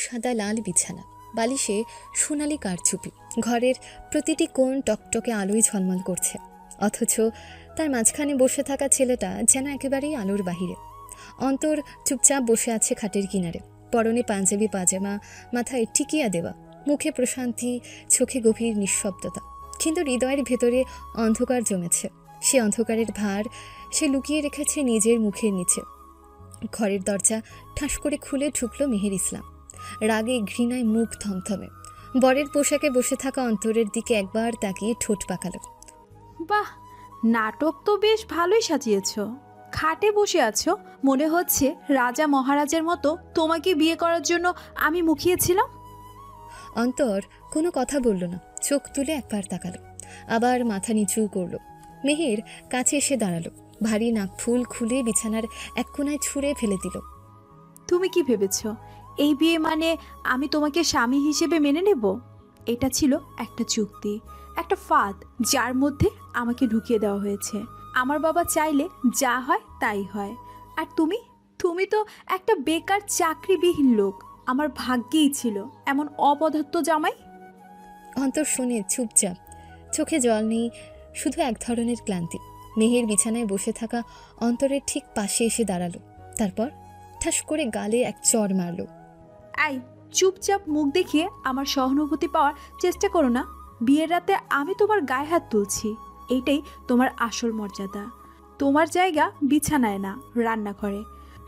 সাদা লাল বিছানা, বালিশে সোনালি কারচুপি, ঘরের প্রতিটি কোণ টকটকে আলোয় ঝলমল করছে, অথচ তার মাঝখানে বসে থাকা ছেলেটা যেন একেবারেই আলোর বাহিরে। অন্তর চুপচাপ বসে আছে খাটের কিনারে, পরনে পাঞ্জাবি পাজামা, মাথায় টিকিয়া দেওয়া, মুখে প্রশান্তি, চোখে গভীর নিঃশব্দতা, কিন্তু হৃদয়ের ভেতরে অন্ধকার জমেছে। সে অন্ধকারের ভার সে লুকিয়ে রেখেছে নিজের মুখের নিচে। ঘরের দরজা ঠাস করে খুলে ঢুকল মেহের ইসলাম, রাগে ঘৃণায় মুখ থমথমে। বরের পোশাকে বসে থাকা অন্তরের দিকে একবার তাকিয়ে ঠোঁট পাকালো। বাহ, নাটক তো বেশ ভালোই সাজিয়েছ। খাটে বসে আছো, মনে হচ্ছে রাজা মহারাজের মতো। তোমাকে বিয়ে করার জন্য আমি মুখিয়েছিলাম। অন্তর কোনো কথা বলল না, চোখ তুলে একবার তাকালো, আবার মাথা নিচু করলো। মেহের কাছে এসে দাঁড়ালো, ভারী নাকফুল খুলে বিছানার এক কোণায় ছুঁড়ে ফেলে দিল। তুমি কি ভেবেছ এই বিয়ে মানে আমি তোমাকে স্বামী হিসেবে মেনে নেব? এটা ছিল একটা চুক্তি, একটা ফাঁদ, যার মধ্যে আমাকে ঢুকিয়ে দেওয়া হয়েছে। আমার বাবা চাইলে যা হয় তাই হয়। আর তুমি তুমি তো একটা বেকার চাকরিবিহীন লোক। আমার ভাগ্যেই ছিল এমন অপদার্থ জামাই। অন্তর শুনে চুপচাপ, চোখে জল নেই, শুধু এক ধরনের ক্লান্তি। মেহের বিছানায় বসে থাকা অন্তরের ঠিক পাশে এসে দাঁড়ালো, তারপর ঠাস করে গালে এক চড় মারল। আই, চুপচাপ মুখ দেখিয়ে আমার সহানুভূতি পাওয়ার চেষ্টা করো না। বিয়ের রাতে আমি তোমার গায়ে হাত তুলছি, এইটাই তোমার আসল মর্যাদা। তোমার জায়গা বিছানায় না, রান্নাঘরে।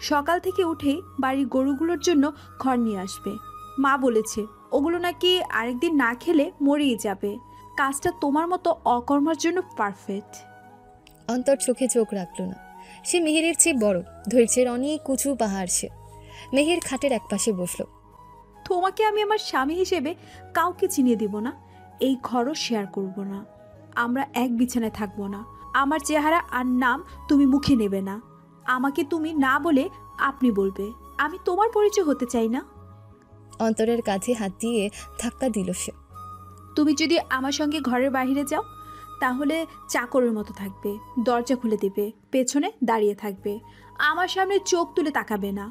সকাল থেকে উঠেই বাড়ির গরুগুলোর জন্য খড় নিয়ে আসবে। মা বলেছে ওগুলো নাকি আরেকদিন না খেলে মরেই যাবে। কাজটা তোমার মতো অকর্মার জন্য পারফেক্ট। অন্তর চোখে চোখ রাখল না। সে মেহেরের চেয়ে বড়, ধৈর্যের অনেক উঁচু পাহাড় সে। মেহের খাটের একপাশে বসল। তোমাকে আমি আমার স্বামী হিসেবে কাউকে চিনিয়ে দিব না। এই ঘরও শেয়ার করব না। আমরা এক বিছানায় থাকবো না। আমার চেহারা আর নাম তুমি মুখে নেবে না। আমাকে তুমি না বলে আপনি বলবে। আমি তোমার পরিচয় হতে চাই না। অন্তরের কাঁধে হাত দিয়ে ধাক্কা দিল সে। তুমি যদি আমার সঙ্গে ঘরের বাইরে যাও তাহলে চাকরের মতো থাকবে, দরজা খুলে দেবে, পেছনে দাঁড়িয়ে থাকবে, আমার সামনে চোখ তুলে তাকাবে না।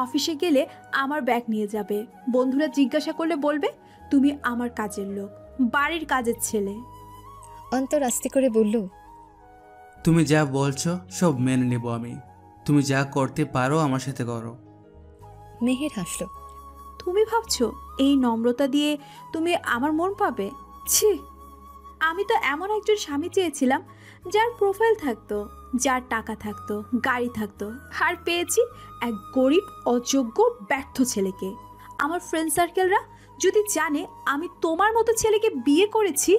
অফিসে গেলে আমার ব্যাগ নিয়ে যাবে, বন্ধুরা জিজ্ঞাসা করলে বলবে তুমি আমার কাজের লোক, বাড়ির কাজের ছেলে। অন্তর আস্তে করে বলল, তুমি যা বলছো সব মেনে নেব আমি। তুমি যা করতে পারো আমার সাথে করো। মেহের হাসল। তুমি ভাবছো এই নম্রতা দিয়ে তুমি আমার মন পাবে? ছি, আমি তো এমন একজন স্বামী চেয়েছিলাম যার প্রোফাইল থাকতো, যার টাকা থাকতো, গাড়ি থাকতো, আর পেয়েছি এক গরিব অযোগ্য ব্যর্থ ছেলেকে। আমার ফ্রেন্ড সার্কেলরা যদি জানে আমি তোমার মতো ছেলেকে বিয়ে করেছি,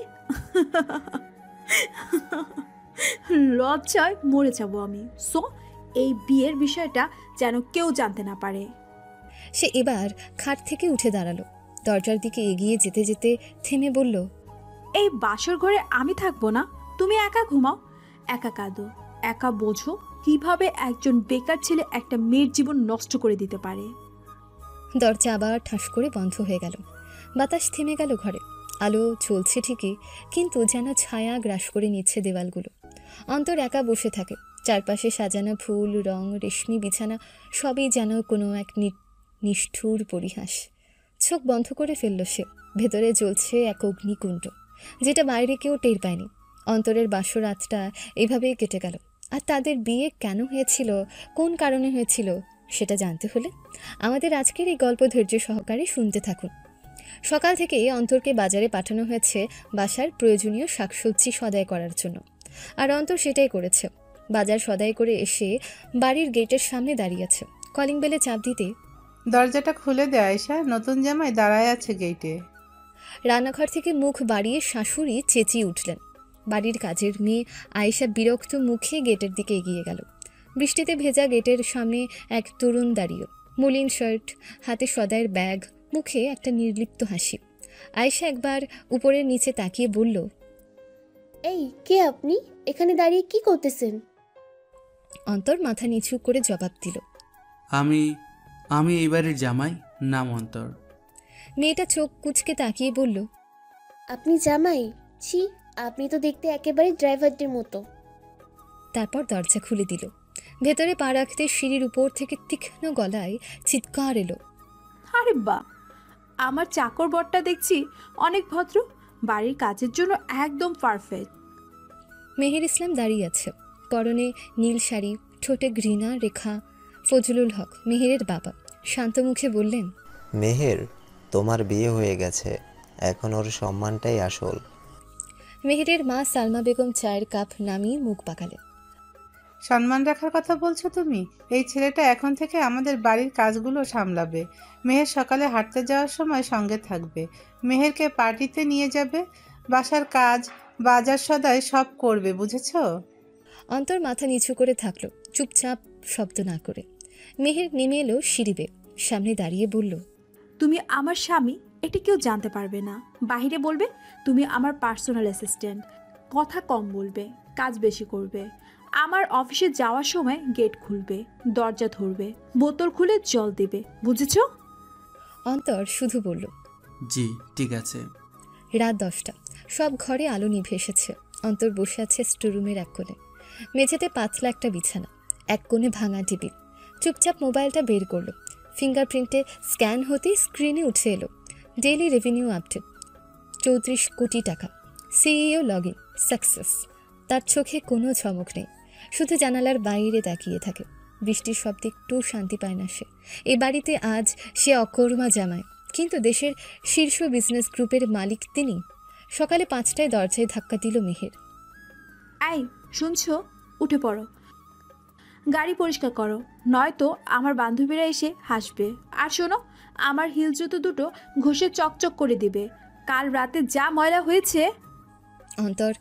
লজ্জায় মরে যাব আমি। সো এই বিয়ের বিষয়টা যেন কেউ জানতে না পারে। সে এবার খাট থেকে উঠে দাঁড়ালো, দরজার দিকে এগিয়ে যেতে যেতে থেমে বলল, এই বাসর ঘরে আমি থাকবো না। তুমি একা ঘুমাও, একা কাঁদো, একা বোঝো কিভাবে একজন বেকার ছেলে একটা মেয়ের জীবন নষ্ট করে দিতে পারে। দরজা আবার ঠাস করে বন্ধ হয়ে গেল। বাতাস থেমে গেল ঘরে। আলো চলছে ঠিকই, কিন্তু যেন ছায়া গ্রাস করে নিচ্ছে দেওয়ালগুলো। অন্তর একা বসে থাকে, চারপাশে সাজানো ফুল, রং, রেশমি বিছানা, সবই যেন কোনো এক নিষ্ঠুর পরিহাস। চোখ বন্ধ করে ফেলল সে। ভেতরে জ্বলছে এক অগ্নিকুণ্ড, যেটা বাইরে কেউ টের পায়নি। অন্তরের বাসরাতটা এভাবেই কেটে গেল। আর তাদের বিয়ে কেন হয়েছিল, কোন কারণে হয়েছিল, সেটা জানতে হলে আমাদের আজকের এই গল্প ধৈর্য সহকারে শুনতে থাকুন। সকাল থেকে অন্তরকে বাজারে পাঠানো হয়েছে বাসার প্রয়োজনীয় শাকসবজি সদাই করার জন্য, আর অন্তর সেটাই করেছে। বাজার সদাই করে এসে বাড়ির গেটের সামনে দাঁড়িয়েছে। কলিং বেলে চাপ দিতে, দরজাটা খুলে দে আয়েশা, নতুন জামাই দাঁড়ায় আছে গেটে। রান্নাঘর থেকে মুখ বাড়িয়ে শাশুড়ি চেঁচিয়ে উঠলেন। বাড়ির কাজের মেয়ে আয়েশা বিরক্ত মুখে গেটের দিকে এগিয়ে গেল। বৃষ্টিতে ভেজা গেটের সামনে এক তরুণ দাঁড়িয়ে, মলিন শার্ট, হাতে সদাইয়ের ব্যাগ, মুখে একটা নির্লিপ্ত হাসি। আয়েশা একবার উপরের নিচে তাকিয়ে বলল, এই কে আপনি? এখানে দাঁড়িয়ে কি করতেছেন? অন্তর মাথা নিচু করে জবাব দিল, আমি আমি এই বাড়ির জামাই, নাম অন্তর। মেয়েটা চোখ কুঁচকে তাকিয়ে বলল, আপনি জামাই? ছি, আপনি তো দেখতে একেবারে ড্রাইভারদের মতো। তারপর দরজা খুলে দিল। ভেতরে পা রাখতে সিঁড়ির উপর থেকে তীক্ষ্ণ গলায় চিৎকার এলো। আরে বা, আমার চাকর বরটা দেখছি অনেক ভদ্র, বাড়ির কাজের জন্য একদম পারফেক্ট। মেহের ইসলাম দাঁড়িয়ে আছে, পরনে নীল শাড়ি, ঠোঁটে ঘৃণা রেখা। ফজলুল হক মেহেরের বাবা শান্ত মুখে বললেন, মেহের, তোমার বিয়ে হয়ে গেছে, এখন ওর সম্মানটাই আসল। মেহেরের মা সালমা বেগম চায়ের কাপ নামিয়ে মুখ পাকালেন। সম্মান রাখার কথা বলছো তুমি? এই ছেলেটা এখন থেকে আমাদের বাড়ির কাজগুলো সামলাবে। মেহের সকালে হাঁটতে যাওয়ার সময় সঙ্গে থাকবে, মেহেরকে পার্টিতে নিয়ে যাবে, বাসার কাজ বাজার সদাই সব করবে, বুঝেছো? অন্তর মাথা নিচু করে থাকলো, চুপচাপ, শব্দ না করে। মেহের নেমে এলো সিঁড়ি বেয়ে, সামনে দাঁড়িয়ে বলল, তুমি আমার স্বামী, এটা কেউ জানতে পারবে না। বাইরে বলবে তুমি আমার পার্সোনাল অ্যাসিস্ট্যান্ট, কথা কম বলবে, কাজ বেশি করবে। আমার অফিসে যাওয়ার সময় গেট খুলবে, দরজা ধরবে, বোতল খুলে জল দেবে, বুঝেছো? অন্তর শুধু বলল, জি ঠিক আছে। রাত 10টা, সব ঘরে আলো নিভে এসেছে। অন্তর বসে আছে স্টোরুমের এক কোণে, মেঝেতে পাতলা একটা বিছানা, এক কোণে ভাঙা টেবিল। চুপচাপ মোবাইলটা বের করলো, ফিঙ্গারপ্রিন্টে স্ক্যান হতেই স্ক্রিনে উঠে এলো ডেইলি রেভিনিউ আপডেট, 34 কোটি টাকা, সিইও লগ ইন সাকসেস। তার চোখে কোনো চমক নেই, শুধু জানালার বাইরে তাকিয়ে থাকে। বৃষ্টির শব্দে একটু শান্তি পায় না সে। এই বাড়িতে আজ সে অকর্মা জামায়, কিন্তু দেশের শীর্ষ বিজনেস গ্রুপের মালিক তিনি। সকালে 5টায় দরজায় ধাক্কা দিল মেহের। এই শুনছো, উঠে পড়ো, গাড়ি পরিষ্কার করো, নয়তো আমার বান্ধবীরা এসে হাসবে। আর শোনো, আমার হিল জুতো দুটো ঘষে চকচক করে দিবে, কাল রাতে যা ময়লা হয়েছে। অন্তর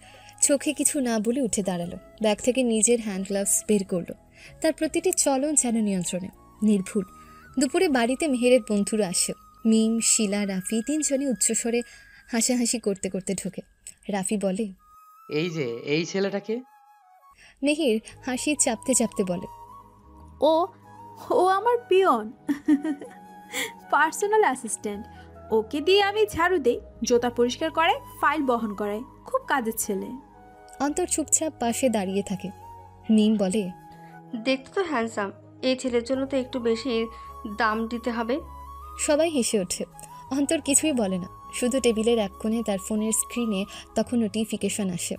চোখে কিছু না বলে উঠে দাঁড়ালো, ব্যাগ থেকে নিজের হ্যান্ড গ্লাভস বের করলো। তার প্রতিটি চলন যেন নিয়ন্ত্রণে, নির্ভুল। দুপুরে বাড়িতে মেহেরের বন্ধুরা আসে, মিম, শিলা, রাফি, তিনজনই উচ্চস্বরে হাসাহাসি করতে করতে ঢোকে। রাফি বলে, এই যে এই ছেলেটাকে। মেহের হাসি চাপতে চাপতে বলে, ও ও আমার পিয়ন, পার্সোনাল অ্যাসিস্ট্যান্ট। ওকে দিয়ে আমি ঝাড়ু দেই, জুতা পরিষ্কার করে, ফাইল বহন করাই, খুব কাজের ছেলে। অন্তর চুপচাপ পাশে দাঁড়িয়ে থাকে। মিম বলে, দেখতে তো হ্যান্ডসাম, এই ছেলের জন্য তো একটু বেশি দাম দিতে হবে। সবাই হেসে ওঠে। অন্তর কিছুই বলে না, শুধু টেবিলের এক কোণে তার ফোনের স্ক্রিনে তখন নোটিফিকেশন আসে,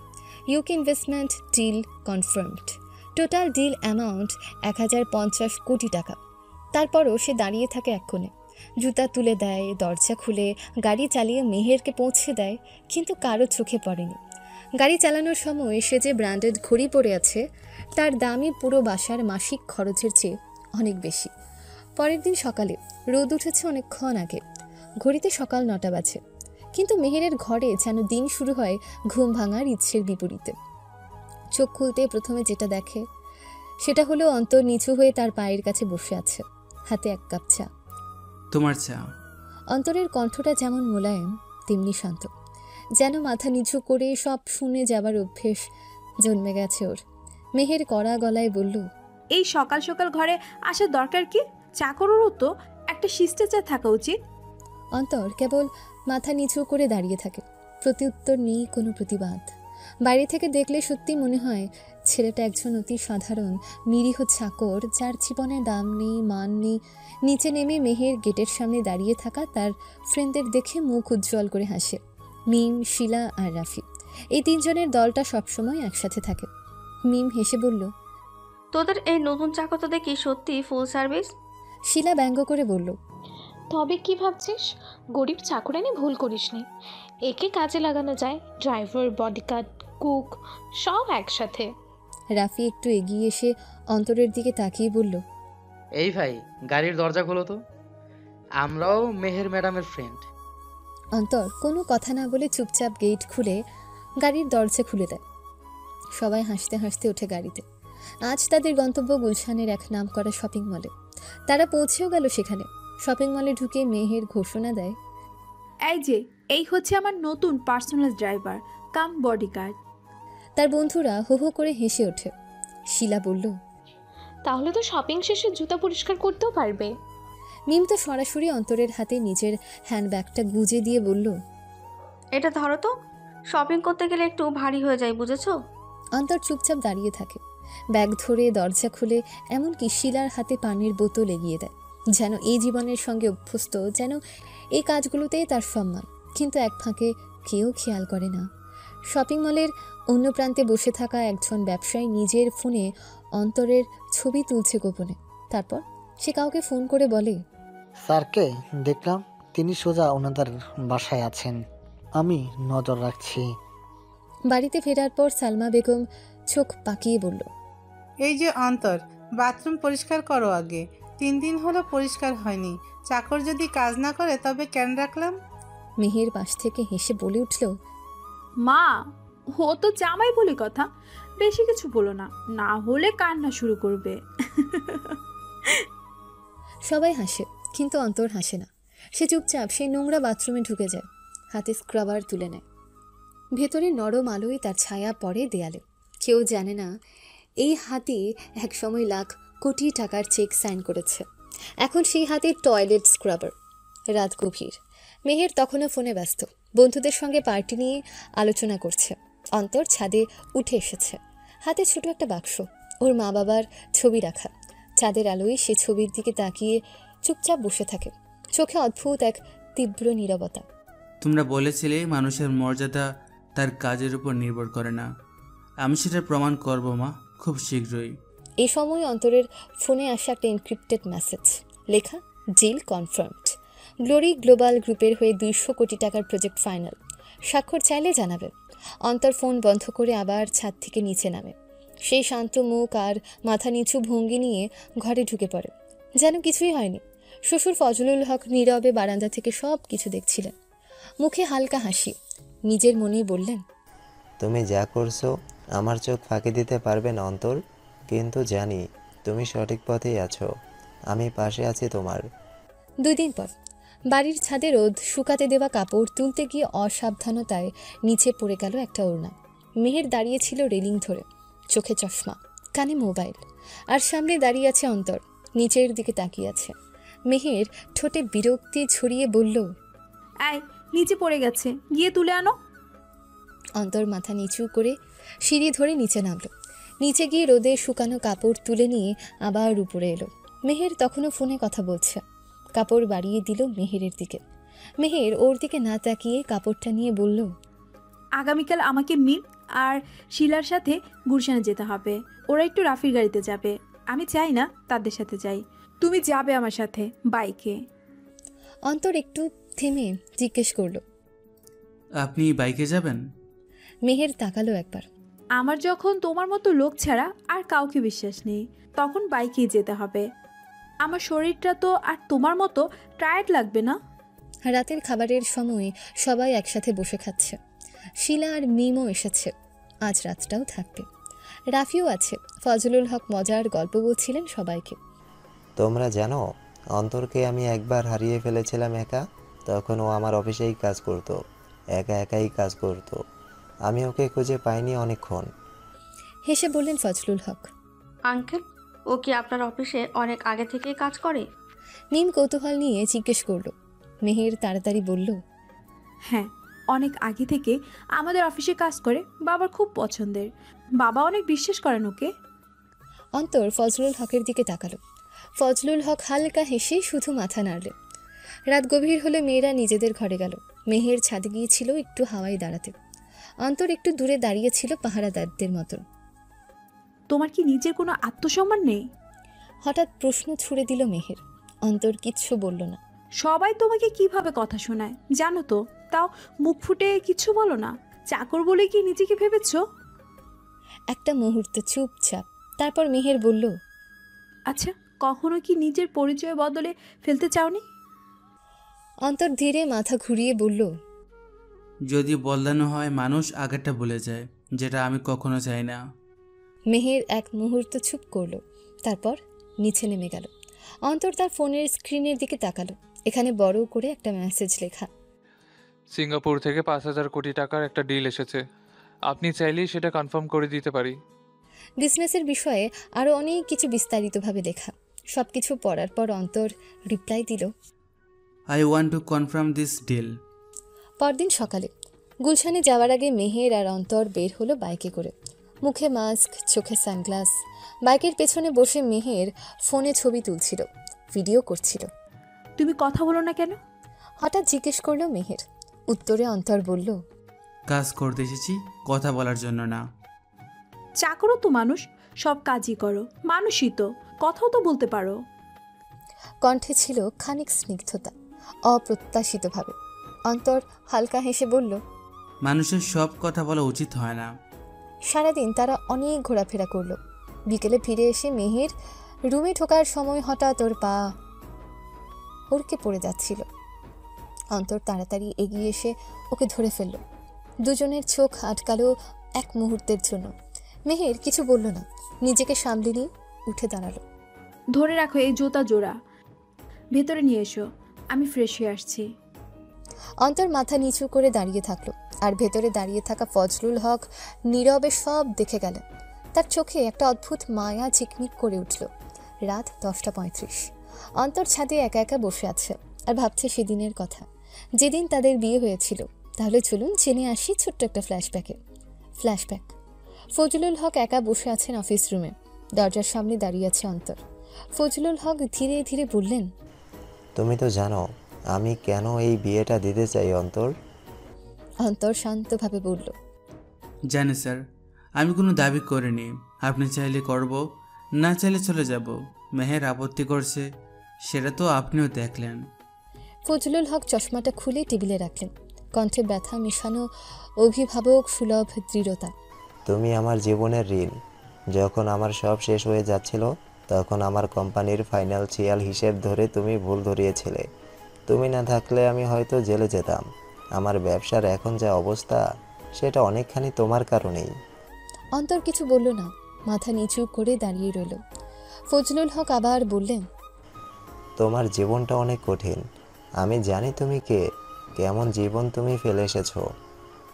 UK investment deal confirmed, total deal amount 1050 কোটি টাকা। তারপরও সে দাঁড়িয়ে থাকে এক কোণে, জুতা তুলে দেয়, দরজা খুলে গাড়ি চালিয়ে মেহেরকে পৌঁছে দেয়, কিন্তু কারো চোখে পড়েনি। গাড়ি চালানোর সময় সে যে ব্র্যান্ডেড ঘড়ি পরে আছে, তার দামই পুরো বাসার মাসিক খরচের চেয়ে অনেক বেশি। পরের দিন সকালে রোদ উঠেছে অনেকক্ষণ আগে, ঘড়িতে সকাল 9টা বাজে, কিন্তু মেহেরের ঘরে যেন দিন শুরু হয় ঘুম ভাঙার ইচ্ছের বিপরীতে। চোখ খুলতে প্রথমে যেটা দেখে সেটা হলো অন্তর নিচু হয়ে তার পায়ের কাছে বসে আছে, হাতে এক কাপ চা। তোমার চা। অন্তরের কণ্ঠটা যেমন মোলায়েম তেমনি শান্ত, যেন মাথা নিচু করে সব শুনে যাবার অভ্যেস জন্মে গেছে ওর। মেহের কড়া গলায় বলল, এই সকাল সকাল ঘরে আসার দরকার কি? চাকরেরও তো একটা শিষ্টাচার থাকা উচিত। অন্তর কেবল মাথা নিচু করে দাঁড়িয়ে থাকে, প্রত্যুত্তর নেই কোনো প্রতিবাদ। বাইরে থেকে দেখলে সত্যি মনে হয় ছেলেটা একজন অতি সাধারণ নিরীহ চাকর, যার জীবনে দাম নেই, মান নেই। নিচে নেমে মেহের গেটের সামনে দাঁড়িয়ে থাকা তার ফ্রেন্ডদের দেখে মুখ উজ্জ্বল করে হাসে। মিম, শিলা আর রাফি, এই তিনজনের দলটা সবসময় একসাথে থাকে। মিম হেসে বলল, তোদের এই নতুন চাকর তো দেখি সত্যি ফুল সার্ভিস। শিলা ব্যঙ্গ করে বলল, তবে কি ভাবছিস, গরিব চাকরানি ভুল করিসনি, একে কাজে লাগানো যায়, ড্রাইভার, বডিগার্ড, কুক সব একসাথে। রাফি একটু এগিয়ে এসে অন্তরের দিকে তাকিয়ে বলল, এই ভাই, গাড়ির দরজা খোলো তো, আমরাও মেহের ম্যাডামের ফ্রেন্ড। অন্তর কোনো কথা না বলে চুপচাপ গেট খুলে গাড়ির দরজা খুলে দেয়। সবাই হাসতে হাসতে ওঠে গাড়িতে। আজ তাদের গন্তব্য গুলশানের এক নামকরা শপিং মলে। তারা পৌঁছেও গেল সেখানে। শপিং মলে ঢুকে মেহের ঘোষণা দেয়, এই যে এই হচ্ছে আমার নতুন পার্সোনাল ড্রাইভার কাম বডিগার্ড। তার বন্ধুরা হো হো করে হেসে ওঠে। শিলা বলল, তাহলে তো শপিং শেষে জুতা পরিষ্কার করতেও পারবে। মিম তো সরাসরি অন্তরের হাতে নিজের হ্যান্ডব্যাগটা গুজে দিয়ে বলল, এটা ধরো তো, শপিং করতে গেলে একটু ভারী হয়ে যায়, বুঝেছো? অন্তর চুপচাপ দাঁড়িয়ে থাকে। ব্যাগ ধরে দরজা খুলে এমনকি শিলার হাতে পানির বোতল এগিয়ে দেয়, যেন এই জীবনের সঙ্গে অভ্যস্ত, যেন এই কাজগুলোতেই তার সম্মান। কিন্তু এক ফাঁকে কেউ খেয়াল করে না, শপিং মলের অন্য প্রান্তে বসে থাকা একজন ব্যবসায়ী নিজের ফোনে অন্তরের ছবি তুলছে গোপনে। তারপর সে কাউকে ফোন করে বলে, স্যারকে দেখলাম, তিনি সোজা ওনাদের বাসায় আছেন, আমি নজর রাখছি। বাড়িতে ফেরার পর সালমা বেগম চোখ পাকিয়ে বলল, এই যে অন্তর, বাথরুম পরিষ্কার করো আগে। 3 দিন হলো পরিষ্কার হয়নি। চাকর যদি কাজ না করে তবে কেন রাখলাম? মেহের পাশ থেকে হেসে বলে উঠল, মা, ও তো জামাই বলে কথা, বেশি কিছু বলো না, না হলে কান্না শুরু করবে। সবাই হাসে, কিন্তু অন্তর হাসে না। সে চুপচাপ সেই নোংরা বাথরুমে ঢুকে যায়, হাতে স্ক্রাবার তুলে নেয়। ভেতরে নরম আলোয় তার ছায়া পড়ে দেয়ালে। কেউ জানে না এই হাতে একসময় লাখ কোটি টাকার চেক সাইন করেছে। এখন সেই হাতে টয়লেট স্ক্রাবার। রাত গভীর। মেহের তখনও ফোনে ব্যস্ত, বন্ধুদের সঙ্গে পার্টি নিয়ে আলোচনা করছে। অন্তর ছাদে উঠে এসেছে, হাতে ছোট একটা বাক্স, ওর মা বাবার ছবি রাখা। চাঁদের আলোয় সে ছবির দিকে তাকিয়ে চুপচাপ বসে থাকে, চোখে অদ্ভুত এক তীব্র নীরবতা। তোমরা বলেছিলে মানুষের মর্যাদা তার কাজের উপর নির্ভর করে না। আমি সেটা প্রমাণ করব মা, খুব শীঘ্রই। এই সময় অন্তরের ফোনে আসা একটা এনক্রিপ্টেড মেসেজ, লেখা ডিল কনফার্মড। গ্লোরি গ্লোবাল গ্রুপের হয়ে 200 কোটি টাকার প্রজেক্ট ফাইনাল। স্বাক্ষর চাইলে জানাবে। অন্তর ফোন বন্ধ করে আবার ছাদ থেকে নিচে নামে। সেই শান্ত মুখ আর মাথা নিচু ভঙ্গি নিয়ে ঘরে ঢুকে পড়ে, যেন কিছুই হয়নি। শ্বশুর ফজলুল হক নীরবে বারান্দা থেকে সব কিছু দেখছিলেন, মুখে হালকা হাসি। নিজের মনেই বললেন, তুমি যা করছো আমার চোখ ফাঁকি দিতে পারবে না অন্তর, কিন্তু জানি তুমি সঠিক পথেই আছো, আমি পাশে আছি তোমার। 2 দিন পর বাড়ির ছাদে রোদ শুকাতে দেওয়া কাপড় তুলতে গিয়ে অসাবধানতায় নিচে পড়ে গেল একটা ওড়না। মেহের দাঁড়িয়ে ছিল রেলিং ধরে, চোখে চশমা, কানে মোবাইল, আর সামনে দাঁড়িয়ে আছে অন্তর, নিচের দিকে তাকিয়ে আছে। মেহের ঠোঁটে বিরক্তি ছড়িয়ে বলল, এই, নিচে পড়ে গেছে, গিয়ে তুলে আনো। অন্তর মাথা নিচু করে সিঁড়ি ধরে নিচে নামলো। নিচে গিয়ে রোদে শুকানো কাপড় তুলে নিয়ে আবার উপরে এলো। মেহের তখনও ফোনে কথা বলছে। কাপড় বাড়িয়ে দিল মেহেরের দিকে। মেহের ওর দিকে না তাকিয়ে কাপড়টা নিয়ে বলল, আগামীকাল আমাকে মিম আর শিলার সাথে গুলশানে যেতে হবে। ওরা একটু রাফির গাড়িতে যাবে, আমি চাই না তাদের সাথে যাই। তুমি যাবে আমার সাথে বাইকে। অন্তর একটু থেমে জিজ্ঞেস করলো, আপনি বাইকে যাবেন? মেহের তাকালো একবার। আমার যখন তোমার মতো লোক ছাড়া আর কাউকে বিশ্বাস নেই, তখন বাইকেই যেতে হবে। আমার শরীরটা তো আর তোমার মতো টায়ার্ড লাগবে না। রাতের খাবারের সময় সবাই একসাথে বসে খাচ্ছে। শিলা আর মিমও এসেছে, আজ রাতটাও থাকবে। রাফিও আছে। ফজলুল হক মজার গল্প বলছিলেন সবাইকে। তোমরা জানো অন্তরকে আমি একবার হারিয়ে ফেলেছিলাম একা, তখন ও আমার অফিসেই কাজ করতো, একা একাই কাজ করতো, আমি ওকে খুঁজে পাইনি অনেকক্ষণ। হেসে বললেন ফজলুল হক। আঙ্কেল, ও কি আপনার অফিসে অনেক আগে থেকেই কাজ করে? মিম কৌতূহল নিয়ে জিজ্ঞেস করলো। মেহের তাড়াতাড়ি বলল, হ্যাঁ, অনেক আগে থেকে আমাদের অফিসে কাজ করে, বাবার খুব পছন্দের, বাবা অনেক বিশ্বাস করেন ওকে। অন্তর ফজলুল হকের দিকে তাকালো। ফজলুল হক হালকা হেসে শুধু মাথা নাড়লেন। রাত গভীর হলে মেয়েরা নিজেদের ঘরে গেল। মেহের ছাদে গিয়েছিল একটু হাওয়ায় দাঁড়াতে। অন্তর একটু দূরে দাঁড়িয়েছিল পাহারাদারদের মতন। তোমার কি নিজের কোনো আত্মসম্মান নেই? হঠাৎ প্রশ্ন ছুড়ে দিল মেহের। অন্তর কিচ্ছু বলল না। সবাই তোমাকে কিভাবে কথা শোনায় জানো তো, তাও মুখ ফুটে কিছু বলো না। চাকর বলে কি নিজেকে ভেবেছ? একটা মুহূর্ত চুপচাপ, তারপর মেহের বলল, আচ্ছা, কখনো কি নিজের পরিচয় বদলে ফেলতে চাওনি? অন্তর ধীরে মাথা ঘুরিয়ে বলল, যদি বদলানো হয় মানুষ আগেরটা ভুলে যায়, যেটা আমি কখনো চাই না। মেহের এক মুহূর্ত চুপ করল, তারপর নিচে নেমে গেল। অন্তর তার ফোনের স্ক্রিনের দিকে তাকালো। এখানে বড় করে একটা মেসেজ লেখা, সিঙ্গাপুর থেকে 5,000 কোটি টাকার একটা ডিল এসেছে, আপনি চাইলেই সেটা কনফার্ম করে দিতে পারি। বিজনেসের বিষয়ে আরও অনেক কিছু বিস্তারিতভাবে লেখা। সব কিছু পড়ার পর অন্তর রিপ্লাই দিল, I want to confirm this deal. পরদিন সকালে গুলশানে যাওয়ার আগে মেহের আর অন্তর বের হলো বাইকে করে। মুখে মাস্ক, চোখে সানগ্লাস। বাইকের পেছনে বসে মেহের ফোনে ছবি তুলছিল, ভিডিও করছিল। তুমি কথা বলো না কেন? হঠাৎ জিজ্ঞেস করলো মেহের। উত্তরে অন্তর বলল, কাজ করতে এসেছি, কথা বলার জন্য না। চাকরও তো মানুষ, সব কাজই করো, মানুষই তো, কথাও তো বলতে পারো। কণ্ঠে ছিল খানিক স্নিগ্ধতা, অপ্রত্যাশিতভাবে। অন্তর হালকা হেসে বলল, মানুষের সব কথা বলা উচিত হয় না। সারাদিন তারা অনেক ঘোরাফেরা করলো। বিকেলে ফিরে এসে মেহের রুমে ঢোকার সময় হঠাৎ ওর পা ওরকে পড়ে যাচ্ছিল। অন্তর তাড়াতাড়ি এগিয়ে এসে ওকে ধরে ফেলল। দুজনের চোখ আটকালো এক মুহূর্তের জন্য। মেহের কিছু বলল না, নিজেকে সামলে নিয়ে উঠে দাঁড়ালো। ধরে রাখো এই জুতা জোড়া, ভেতরে নিয়ে এসো, আমি ফ্রেশ হয়ে আসছি। অন্তর মাথা নিচু করে দাঁড়িয়ে থাকলো, আর ভেতরে দাঁড়িয়ে থাকা ফজলুল হক নীরবে সব দেখে গেলেন। তার চোখে একটা অদ্ভুত মায়া ঝিকমিক করে উঠল। রাত 10:35। অন্তর ছাদে একা একা বসে আছে আর ভাবছে সেদিনের কথা, যেদিন তাদের বিয়ে হয়েছিল। তাহলে চলুন জেনে আসি ছোট্ট একটা ফ্ল্যাশব্যাক। ফজলুল হক একা বসে আছেন অফিস রুমে। দরজার সামনে দাঁড়িয়ে আছে অন্তর। ফজলুল হক ধীরে ধীরে বললেন, তুমি তো জানো আমি কেন এই বিয়েটা দিতে চাই অন্তর। অন্তর শান্তভাবে বলল, জানি স্যার, আমি কোনো দাবি করিনি। আপনি চাইলে করব, না চাইলে চলে যাব। মেহের আপত্তি করছে, সেটা তো আপনিও দেখলেন। ফজলুল হক চশমাটা খুলে টেবিলে রাখলেন, কণ্ঠে ব্যথা মেশানো অভিভাবক সুলভ দৃঢ়তা। তুমি আমার জীবনের ঋণ। যখন আমার সব শেষ হয়ে যাচ্ছিল তখন আমার কোম্পানির ফাইন্যান্সিয়াল হিসেব ধরে তুমি ভুল ধরিয়েছিলে। তুমি না থাকলে আমি হয়তো জেলে যেতাম। আমার ব্যবসার এখন যা অবস্থা সেটা অনেকখানি তোমার কারণেই। অন্তর কিছু বলল না, মাথা নিচু করে দাঁড়িয়ে রইল। ফজলুল হক আবার বললেন, তোমার জীবনটা অনেক কঠিন। আমি জানি তুমি কে, কেমন জীবন তুমি ফেলে এসেছো।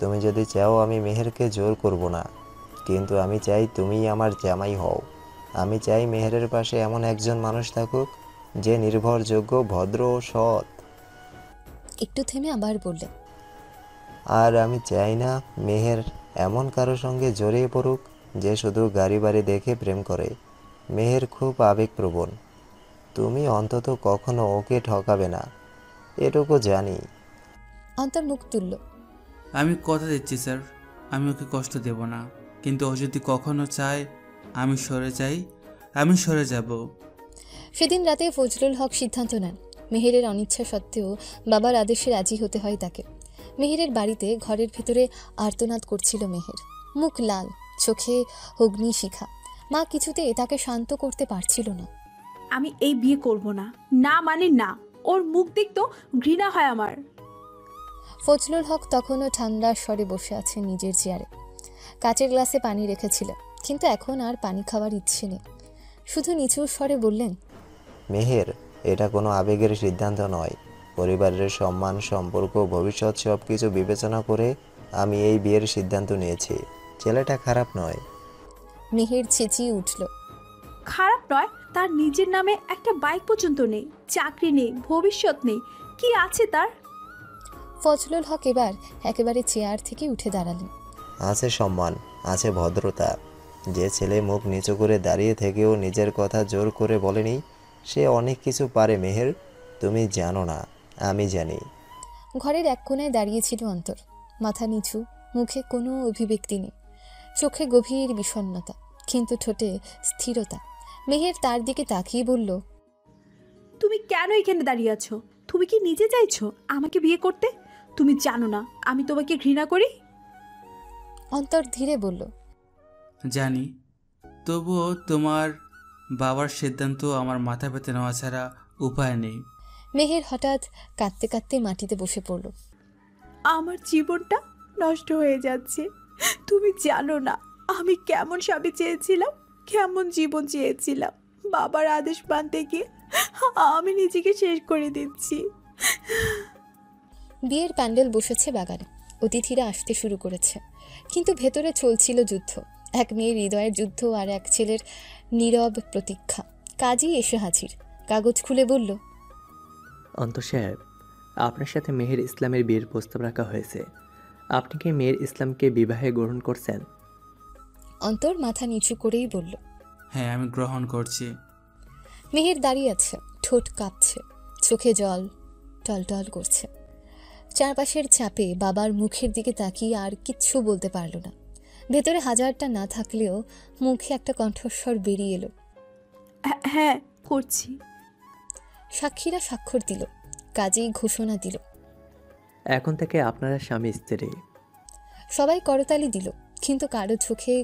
তুমি যদি চাও আমি মেহেরকে জোর করব না, কিন্তু আমি চাই তুমি আমার জামাই হও। আমি চাই মেহেরের পাশে এমন একজন মানুষ থাকুক যে নির্ভরযোগ্য, ভদ্র ও সৎ। একটু থেমে আবার বললেন, আর আমি চাই না মেহের এমন কারো সঙ্গে জড়িয়ে পড়ুক যে শুধু গাড়ি বাড়ি দেখে প্রেম করে। মেহের খুব আবেগপ্রবণ। তুমি অন্তত কখনো ওকে ঠকাবে না, এটুকু জানি। অন্তর মুখ তুলল। আমি কথা দিচ্ছি স্যার, আমি ওকে কষ্ট দেব না। কিন্তু ও যদি কখনো চায় আমি সরে যাই, আমি সরে যাব। সেদিন রাতে ফজলুল হক সিদ্ধান্ত নেন, মেহেরের অনিচ্ছা সত্ত্বেও বাবার আদেশে রাজি হতে হয় তাকে। মেহেরের বাড়িতে ঘরের ভেতরে আর্তনাদ করছিল মেহের, মুখ লাল, চোখে অগ্নিশিখা। মা কিছুতে তাকে শান্ত করতে পারছিল না। আমি এই বিয়ে করব না, না মানে না। ওর মুখ দেখতেও ঘৃণা হয় আমার। ফজলুল হক তখনও ঠান্ডা স্বরে বসে আছে নিজের চেয়ারে। কাচের গ্লাসে পানি রেখেছিল, কিন্তু এখন আর পানি খাওয়ার ইচ্ছে নেই। শুধু নিচু স্বরে বললেন, মেহের, এটা কোনো আবেগের সিদ্ধান্ত নয়। পরিবারের সম্মান, সম্পর্ক, ভবিষ্যৎ সব কিছু বিবেচনা করে আমি এই বিয়ের সিদ্ধান্ত নিয়েছি। ছেলেটা খারাপ নয়। মেহের চেঁচিয়ে উঠল, খারাপ নয়? তার নিজের নামে একটা বাইক পর্যন্ত নেই, চাকরি নেই, ভবিষ্যৎ নেই, কি আছে তার? ফজলুল হক এবার একেবারে চেয়ার থেকে উঠে দাঁড়ালেন। আছে সম্মান, আছে ভদ্রতা। যে ছেলে মুখ নিচু করে দাঁড়িয়ে থেকেও নিজের কথা জোর করে বলেনি, সে অনেক কিছু পারে মেহের। তুমি জানো না, আমি জানি। ঘরের এক কোণায় দাঁড়িয়েছিল অন্তর, মাথা নিচু, মুখে কোনো অভিব্যক্তি নেই, চোখে গভীর বিষণ্ণতা, কিন্তু ঠোঁটে স্থিরতা। মেহের তার দিকে তাকিয়ে বলল, তুমি কেন এখানে দাঁড়িয়ে আছো? তুমি কি নিজে চাইছো আমাকে বিয়ে করতে? তুমি জানো না আমি তোমাকে ঘৃণা করি? অন্তর ধীরে বলল, জানি, তবুও তোমার বাবার সিদ্ধান্ত আমার মাথা পেতে নেওয়া ছাড়া উপায় নেই। মেহের হঠাৎ কাঁদতে কাঁদতে মাটিতে বসে পড়ল। আমার জীবনটা নষ্ট হয়ে যাচ্ছে। তুমি জানো না আমি কেমন স্বামী চেয়েছিলাম, কেমন জীবন চেয়েছিলাম। বাবার আদেশ মানতে গিয়ে আমি নিজেকে শেষ করে দিচ্ছি। বিয়ের প্যান্ডেল বসেছে বাগানে, অতিথিরা আসতে শুরু করেছে, কিন্তু ভেতরে চলছিল যুদ্ধ। এক মেয়ের হৃদয়ের যুদ্ধ আর এক ছেলের নীরব প্রতীক্ষা। কাজী এসে হাজির, কাগজ খুলে বলল, অন্তর সাহেব, আপনার সাথে মেহের ইসলামের বিয়ের প্রস্তাব রাখা হয়েছে। আপনি কি মেহের ইসলামকে বিবাহে গ্রহণ করছেন? অন্তর মাথা নিচু করেই বলল, হ্যাঁ আমি গ্রহণ করছি। মেহের দাঁড়িয়ে আছে, ঠোঁট কাঁপছে, চোখে জল টলটল করছে। চারপাশের চাপে বাবার মুখের দিকে তাকিয়ে আর কিচ্ছু বলতে পারল না। ভেতরে হাজারটা না থাকলেও মুখে একটা কণ্ঠস্বর বেরিয়ে এলো, হ্যাঁ করছি। সাক্ষীরা স্বাক্ষর দিল, কাজেই ঘোষণা দিল। এখন থেকে আপনারা স্বামী স্ত্রী। সবাই করতালি দিল, কিন্তু কারো চোখে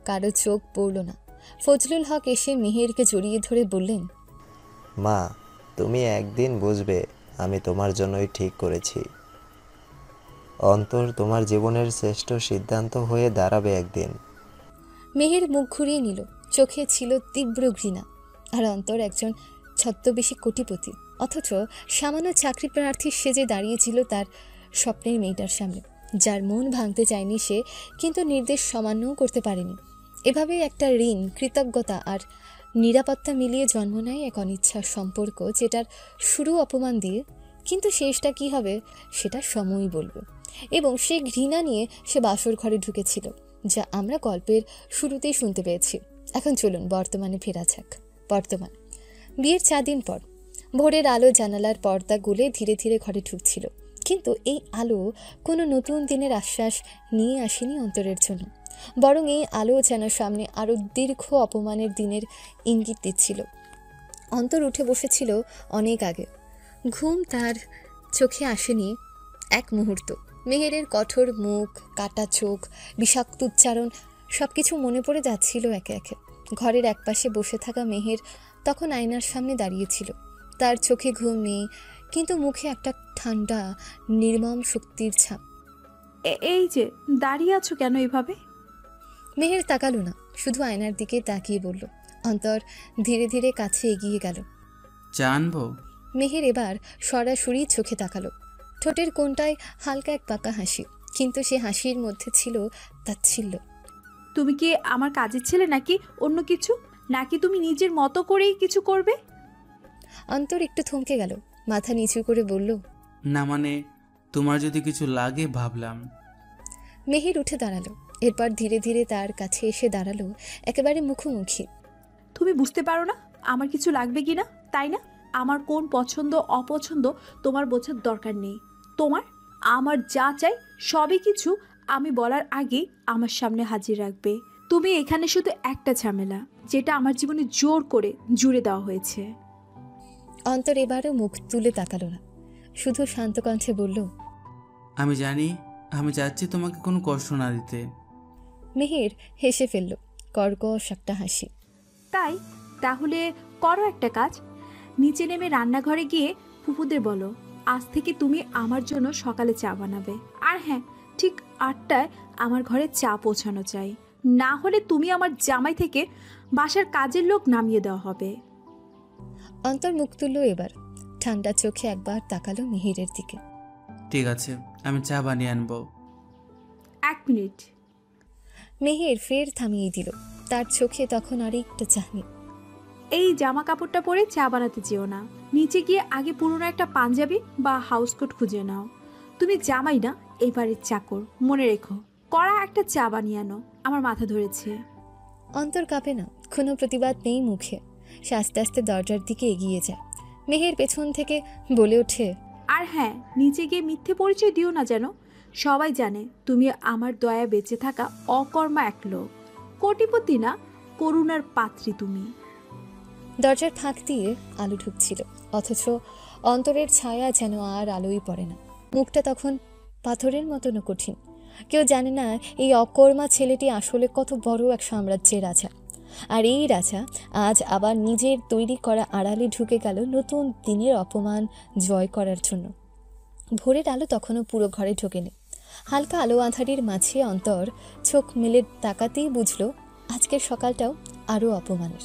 কারো চোখ পড়ল না। ফজলুল হক এসে মেহেরকে জড়িয়ে ধরে বললেন, মা, তুমি একদিন বুঝবে আমি তোমার জন্যই ঠিক করেছি। অন্তর তোমার জীবনের শ্রেষ্ঠ সিদ্ধান্ত হয়ে দাঁড়াবে একদিন। মেহের মুখ ঘুরিয়ে নিল, চোখে ছিল তীব্র ঘৃণা। আর অন্তর একজন ছদ্মবেশী কোটিপতি, অথচ সামান্য চাকরি প্রার্থী সেজে দাঁড়িয়েছিল তার স্বপ্নের মেয়েটার সামনে, যার মন ভাঙতে চায়নি সে, কিন্তু নির্দেশ সামান্যও করতে পারেনি। এভাবেই একটা ঋণ, কৃতজ্ঞতা আর নিরাপত্তা মিলিয়ে জন্ম নেয় এক অনিচ্ছার সম্পর্ক, যেটার শুরু অপমান দিয়ে, কিন্তু শেষটা কি হবে সেটা সময়ই বলবে। এবং সেই ঘৃণা নিয়ে সে বাসর ঘরে ঢুকেছিল, যা আমরা গল্পের শুরুতেই শুনতে পেয়েছি। এখন চলুন বর্তমানে ফেরা যাক। বর্তমান বিয়ের 4 দিন পর ভোরের আলো জানালার পর্দা গুলে ধীরে ধীরে ঘরে ঢুকছিল, কিন্তু এই আলো কোনো নতুন দিনের আশ্বাস নিয়ে আসেনি অন্তরের জন্য। বরং এই আলো যেন সামনে আরও দীর্ঘ অপমানের দিনের ইঙ্গিত দিচ্ছিল। অন্তর উঠে বসেছিল অনেক আগে, ঘুম তার চোখে আসেনি এক মুহূর্ত। মেহেরের কঠোর মুখ, কাটা চোখ, বিষাক্ত উচ্চারণ সব কিছু মনে পড়ে যাচ্ছিল একে একে। ঘরের একপাশে বসে থাকা মেহের তখন আয়নার সামনে দাঁড়িয়েছিল। তার চোখে ঘুম নেই, কিন্তু মুখে একটা ঠান্ডা নির্মম শক্তির ছাপ। এই যে দাঁড়িয়ে আছো কেন এভাবে? মেহের তাকালো না, শুধু আয়নার দিকে তাকিয়ে বলল। অন্তর ধীরে ধীরে কাছে এগিয়ে গেল। জানবো? মেহের এবার সরাসরি চোখে তাকালো। ঠোঁটের কোণটায় হালকা এক পাকা হাসি, কিন্তু সে হাসির মধ্যে ছিল তাচ্ছিল্য। তুমি কি আমার কাজের ছেলে নাকি অন্য কিছু? নাকি তুমি নিজের মতো করেই কিছু করবে? অন্তর একটু থমকে গেল, মাথা নিচু করে বলল, না মানে তোমার যদি কিছু লাগে ভাবলাম। মেহের উঠে দাঁড়ালো, এরপর ধীরে ধীরে তার কাছে এসে দাঁড়ালো, একেবারে মুখোমুখি। তুমি বুঝতে পারো না আমার কিছু লাগবে কি না, তাই না? আমার কোন পছন্দ অপছন্দ তোমার বোঝার দরকার নেই। তোমার আমার যা চাই সবই কিছু আমি বলার আগেই আমার সামনে হাজির রাখবে। তুমি এখানে শুধু একটা ঝামেলা, যেটা আমার জীবনে জোর করে জুড়ে দেওয়া হয়েছে। অন্তর এবারও মুখ তুলে তাকালো না, শুধু শান্ত কণ্ঠে বলল, আমি জানি, আমি চাচ্ছি তোমাকে কোনো কষ্ট না দিতে। মেহের হেসে ফেলল, কর্কশ একটা হাসি। তাই তাহলে করো একটা কাজ, নিচে নেমে রান্নাঘরে গিয়ে ফুপুদের বলো আজ থেকে তুমি আমার জন্য সকালে চা বানাবে। আর হ্যাঁ, ঠিক 8টায় আমার ঘরে চা পৌঁছানো চাই, না হলে তুমি আমার জামাই থেকে বাসার কাজের লোক নামিয়ে দেওয়া হবে। অন্তর মুখ তুলল এবার, ঠান্ডা চোখে একবার তাকালো মিহিরের দিকে। ঠিক আছে, আমি চা বানিয়ে আনবো। 1 মিনিট। মেহের ফের থামিয়ে দিল, তার চোখে তখন আরেকটা চাহনি। এই জামা কাপড়টা পরে চা বানাতে যেও না, নিচে গিয়ে আগে পুরনো একটা পাঞ্জাবি বা হাউসকোট খুঁজে নাও। তুমি জামাই না, এবারের চাকর, মনে রেখো। কড়া একটা চা বানিয়ে আনো, আমার মাথা ধরেছে। অন্তর কাঁপে না, কোনো প্রতিবাদ নেই মুখে। সে আস্তে আস্তে দরজার দিকে এগিয়ে যায়। মেহের পেছন থেকে বলে ওঠে, আর হ্যাঁ, নিচে গিয়ে মিথ্যে পরিচয় দিও না, যেন সবাই জানে তুমি আমার দয়া বেঁচে থাকা অকর্মা এক লোক। কোটিপতি না, করুণার পাত্রী তুমি। দরজার ফাঁক দিয়ে আলো ঢুকছিল, অথচ অন্তরের ছায়া যেন আর আলোই পড়ে না। মুখটা তখন পাথরের মতনও কঠিন। কেউ জানে না এই অকর্মা ছেলেটি আসলে কত বড় এক সাম্রাজ্যের রাজা। আর এই রাজা আজ আবার নিজের তৈরি করা আড়ালে ঢুকে গেল নতুন দিনের অপমান জয় করার জন্য। ভোরের আলো তখনও পুরো ঘরে ঢোকেনি। হালকা আলো আঁধারির মাঝে অন্তর চোখ মেলে তাকাতেই বুঝল আজকের সকালটাও আরও অপমানের।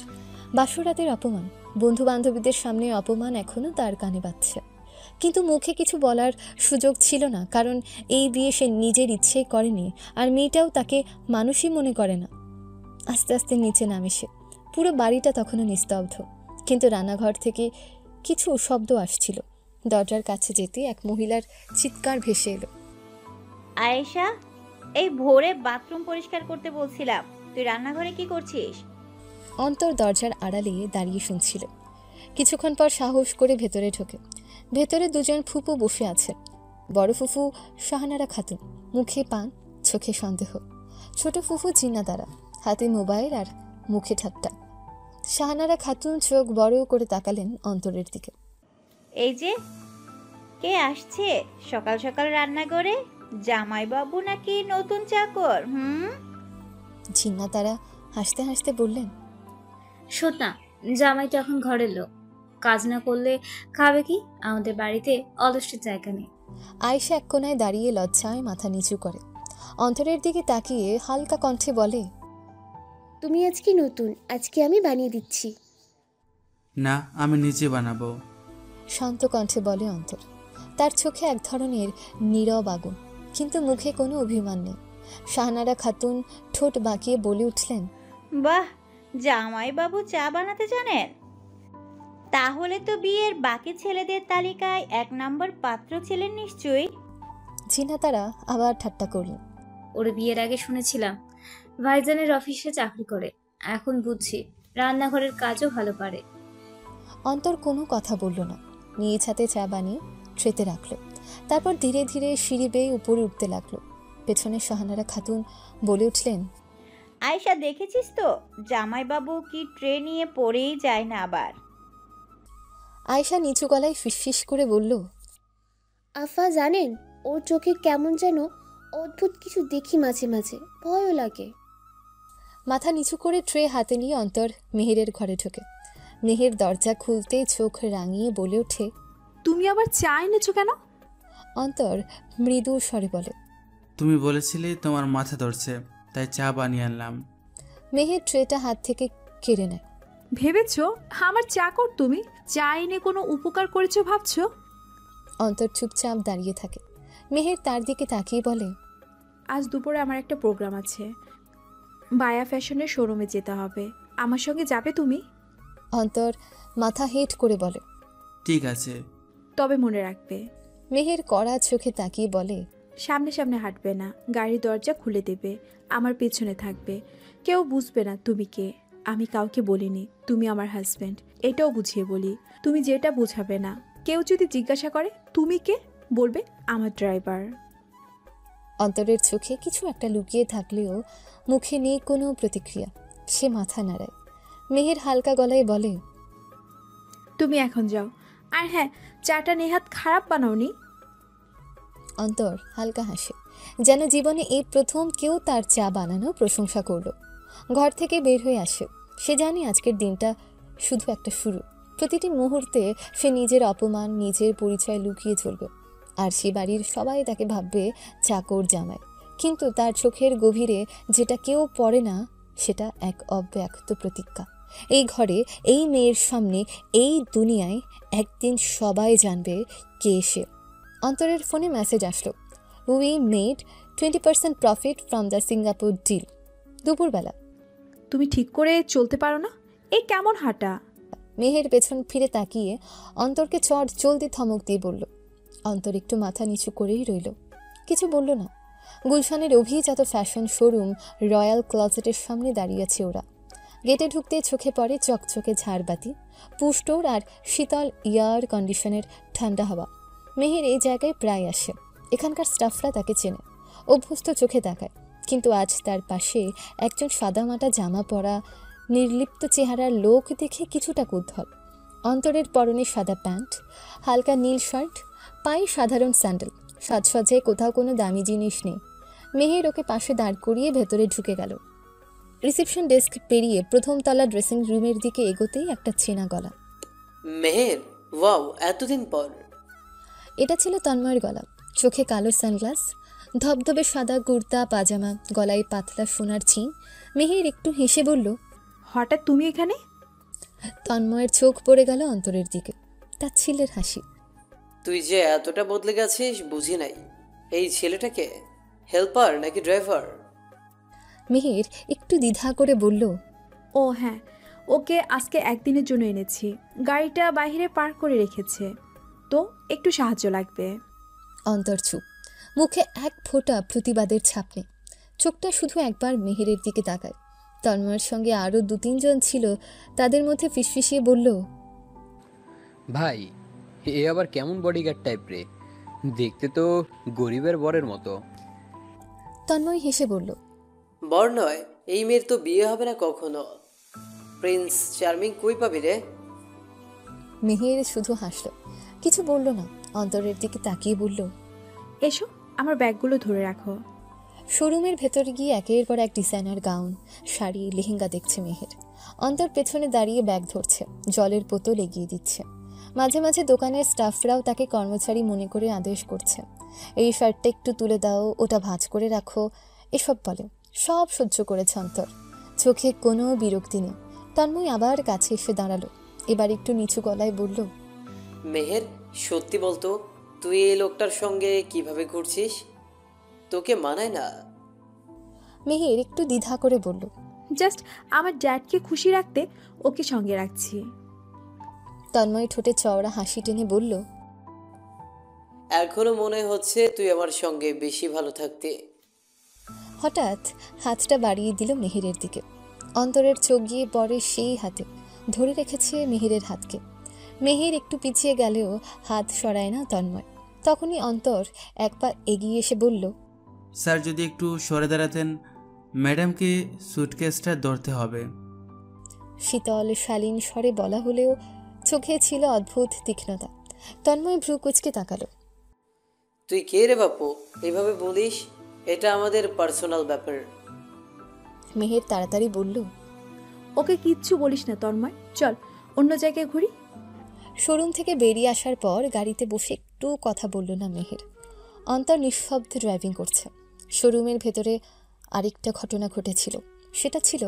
বাসরাতের অপমান, বন্ধু বান্ধবীদের সামনে অপমান এখনও তার কানে বাজছে, কিন্তু মুখে কিছু বলার সুযোগ ছিল না, কারণ এই বিয়ে সে নিজের ইচ্ছেই করেনি, আর মেয়েটাও তাকে মানুষই মনে করে না। আস্তে আস্তে নিচে নামে সে। পুরো বাড়িটা তখনও নিস্তব্ধ, কিন্তু রান্নাঘর থেকে কিছু শব্দ আসছিল। দরজার কাছে যেতে এক মহিলার চিৎকার ভেসে এলো, আয়েশা, এই ভোরে বাথরুম পরিষ্কার করতে বলছিলাম, তুই রান্নাঘরে কি করছিস? অন্তর দরজার আড়ালে দাঁড়িয়ে শুনছিল। কিছুক্ষণ পর সাহস করে ভেতরে ঢোকে। ভেতরে দুজন ফুপু বসে আছে। বড় ফুফু শাহানারা খাতুন, মুখে পান, চোখে সন্দেহ। ছোট ফুফু জিন্নাতারা, হাতে মোবাইল আর মুখে ঠাট্টা। শাহানারা খাতুন চোখ বড় করে তাকালেন অন্তরের দিকে। এই যে কে আসছে সকাল সকাল রান্নাঘরে? জামাইবাবু নাকি নতুন চাকর? জিন্নাতারা হাসতে হাসতে বললেন, শোন না, জামাই তো এখন ঘরের লোক, কাজ না করলে খাবে কি? আমাদের বাড়িতে অলসের জায়গা নেই। আয়েশা এক কোনায় দাঁড়িয়ে লজ্জায় মাথা নিচু করে। অন্তরের দিকে তাকিয়ে হালকা কণ্ঠে বলে, তুমি আজকে নতুন, আজকে আমি বানিয়ে দিচ্ছি। না, আমি নিজে বানাবো। শান্ত কণ্ঠে বলে অন্তর। তার চোখে এক ধরনের নীরব আগুন, কিন্তু মুখে কোনো অভিমান নেই। শাহানারা খাতুন ঠোঁট বাঁকিয়ে বলে উঠলেন, বাহ, জামাইবাবু চা বানাতে জানেন? তাহলে তো বিয়ের বাকি ছেলেদের তালিকায় 1 নম্বর পাত্র ছিলেন নিশ্চয়ই। জিন্নাতারা আবার ঠাট্টা করলেন, ওর বিয়ের আগে শুনেছিলাম ভাইজানের অফিসে চাকরি করে, এখন বুঝছি রান্নাঘরের কাজও ভালো পারে। অন্তর কোনো কথা বলল না, নিজ হাতে চা বানিয়ে ট্রেতে রাখলো। তারপর ধীরে ধীরে সিঁড়ি বেয়ে উপরে উঠতে লাগলো। পেছনে শাহানারা খাতুন বলে উঠলেন, আয়শা, দেখেছিস তো জামাইবাবু কি ট্রে নিয়ে পড়েই যায় না আবার। আয়েশা নিচু গলায় ফিসফিস করে বলল, আফা জানেন, ওর চোখে কেমন যেন অদ্ভুত কিছু দেখি মাঝে মাঝে, ভয়ও লাগে। মাথা নিচু করে ট্রে হাতে নিয়ে অন্তর মেহেরের ঘরে ঢোকে। মেহের দরজা খুলতে চোখ রাঙিয়ে বলে ওঠে, তুমি আবার চা এনেছো কেন? অন্তর মৃদু স্বরে বলে, তুমি বলেছিলে তোমার মাথা ধরছে, তাই চা বানিয়ে আনলাম। মেহের ট্রেটা হাত থেকে কেড়ে নেয়। ভেবেছো আমার চাকর তুমি? চা এনে কোনো উপকার করেছো ভাবছো? অন্তর চুপচাপ দাঁড়িয়ে থাকে। মেহের তার দিকে তাকিয়ে বলে, আজ দুপুরে আমার একটা প্রোগ্রাম আছে, বায়া ফ্যাশনের শোরুমে যেতে হবে, আমার সঙ্গে যাবে তুমি? অন্তর মাথা হেঁট করে বলে, ঠিক আছে, তবে মনে রাখবে। মেহের কড়া চোখে তাকিয়ে বলে, সামনে সামনে হাঁটবে না, গাড়ির দরজা খুলে দেবে, আমার পেছনে থাকবে, কেউ বুঝবে না তুমি কে। আমি কাউকে বলিনি তুমি আমার হাজব্যান্ড, এটাও বুঝিয়ে বলি। তুমি যেটা বুঝাবে না, কেউ যদি জিজ্ঞাসা করে তুমি কে, বলবে আমার ড্রাইভার। অন্তরের চোখে কিছু একটা লুকিয়ে থাকলেও মুখে নেই কোনো প্রতিক্রিয়া। সে মাথা নাড়ায়। মেহের হালকা গলায় বলে, তুমি এখন যাও। আর হ্যাঁ, চাটা নেহাত খারাপ বানাওনি। অন্তর হালকা হাসে, যেন জীবনে এই প্রথম কেউ তার চা বানানো প্রশংসা করল। ঘর থেকে বের হয়ে আসে। সে জানে আজকের দিনটা শুধু একটা শুরু। প্রতিটি মুহূর্তে সে নিজের অপমান, নিজের পরিচয় লুকিয়ে চলবে। আর সে বাড়ির সবাই তাকে ভাববে চাকর জামাই। কিন্তু তার চোখের গভীরে যেটা কেউ পড়ে না, সেটা এক অব্যক্ত প্রতিজ্ঞা। এই ঘরে, এই মেয়ের সামনে, এই দুনিয়ায় একদিন সবাই জানবে কে সে। অন্তরের ফোনে মেসেজ আসলো, we made 20% profit from the Singapore deal. দুপুরবেলা। তুমি ঠিক করে চলতে পারো না? এই কেমন হাঁটা? মেহের পেছন ফিরে তাকিয়ে অন্তরকে চট জলদি ধমক দিয়ে বলল। অন্তর একটু মাথা নিচু করেই রইল, কিছু বলল না। গুলশানের অভিজাত ফ্যাশন শোরুম রয়্যাল ক্লজেটের সামনে দাঁড়িয়েছে ওরা। গেটে ঢুকতে চোখে পড়ে চকচকে ঝাড়বাতি, পুস্টোর আর শীতল এয়ার কন্ডিশনের ঠান্ডা হাওয়া। মেহের এই জায়গায় প্রায় আসে। এখানকার স্টাফরা তাকে চেনে, অভ্যস্ত চোখে তাকায়। কিন্তু আজ তার পাশে একজন সাদামাটা জামা পরা নির্লিপ্ত চেহারার লোক দেখে কিছুটা কৌতূহল। অন্তরের পরনে সাদা প্যান্ট, হালকা নীল শার্ট, পায়ে সাধারণ স্যান্ডেল। সাজসজ্জায় কোথাও কোনো দামি জিনিস নেই। মেহের ওকে পাশে দাঁড় করিয়ে ভেতরে ঢুকে গেল। রিসেপশন ডেস্ক পেরিয়ে প্রথম তলা ড্রেসিং রুমের দিকে এগোতেই একটা চেনা গলা। মেহের, ওয়াও, এতদিন পর। এটা ছিল তন্ময়ের গলা। চোখে কালো সানগ্লাস, ধবধবে সাদা কুর্তা পাজামা, গলায় পাতলা সোনার চিন। মেহের একটু হেসে বলল, হঠাৎ তুমি এখানে? তন্ময়ের চোখ পড়ে গেল অন্তরের দিকে। তার ছিলের হাসি। তুই যে এতটা বদলে গেছিস বুঝি নাই। এই ছেলেটাকে হেল্পার নাকি ড্রাইভার? মেহের একটু দ্বিধা করে বলল, ও হ্যাঁ, ওকে আজকে একদিনের জন্য এনেছি, গাড়িটা বাইরে পার্ক করে রেখেছে, তো একটু সাহায্য লাগবে। অন্তর চুপ, মুখে এক ফোঁটা প্রতিবাদের ছাপ নেই। চোখটা শুধু একবার মেহেরের দিকে তাকায়। তন্ময়ের সঙ্গে আরও 2-3 জন ছিল, তাদের মধ্যে ফিসফিসিয়ে বলল, ভাই এ আবার কেমন বডিগার্ড টাইপ রে, দেখতে তো গরিবের বরের মতো। তন্ময় হেসে বলল, বর নয়, এই মেয়ের তো বিয়ে হবে না কখনো। প্রিন্স চার্মিং কই পাবি রে? মেহের শুধু হাসল, কিছু বলল না। অন্তরের দিকে তাকিয়ে বলল, এসো, আমার ব্যাগগুলো ধরে রাখো। শোরুমের ভেতরে গিয়ে একের পর এক ডিজাইনার গাউন, শাড়ি, লেহেঙ্গা দেখছে মেহের। অন্তর পেছনে দাঁড়িয়ে ব্যাগ ধরছে, জলের বোতল এগিয়ে দিচ্ছে। মাঝে মাঝে দোকানের স্টাফরাও তাকে কর্মচারী মনে করে আদেশ করছে, এই শার্টটা একটু তুলে দাও, ওটা ভাঁজ করে রাখো, এসব বলে। সব সহ্য করেছে অন্তর, চোখে কোনো বিরক্তি নেই। তন্ময় আবার কাছে এসে দাঁড়ালো, এবার একটু নিচু গলায় বলল, মেহের, সত্যি বলতো তুই এই লোকটার সঙ্গে কিভাবে ঘুরছিস? তোকে মানায় না? মেহের একটু দ্বিধা করে বলল, জাস্ট আমার ড্যাডকে খুশি রাখতে ওকে সঙ্গে রাখছি। তন্ময় ঠোঁটে চওড়া হাসি টেনে বলল, এখনো মনে হচ্ছে তুই আমার সঙ্গে বেশি ভালো থাকতে। হঠাৎ হাতটা বাড়িয়ে দিল মেহেরের দিকে। অন্তরের চোখ গিয়ে পড়ে সেই হাতে, ধরে রেখেছে মেহেরের হাতকে। মেহের একটু পিছিয়ে গেলেও হাত সরায় না তন্ময়। তখনই অন্তর এক পা এগিয়ে এসে বলল, স্যার যদি একটু সরে দাঁড়াতেন, ম্যাডামকে সুটকেসটা ধরতে হবে। শীতল শালীন স্বরে বলা হলেও চোখে ছিল অদ্ভুত তীক্ষ্ণতা। তন্ময় ভ্রু কুঁচকে তাকালো। তুই কে রে বাপু, এইভাবে বলিস? এটা আমাদের পার্সোনাল ব্যাপার। মেহের তাড়াতাড়ি বলল, ওকে কিচ্ছু বলিস না তন্ময়, চল অন্য জায়গায় ঘুরি। শোরুম থেকে বেরিয়ে আসার পর গাড়িতে বসে একটু কথা বলল না মেহের। অন্তর নিঃশব্দে ড্রাইভিং করছে। শোরুমের ভেতরে আরেকটা ঘটনা ঘটেছিল। সেটা ছিল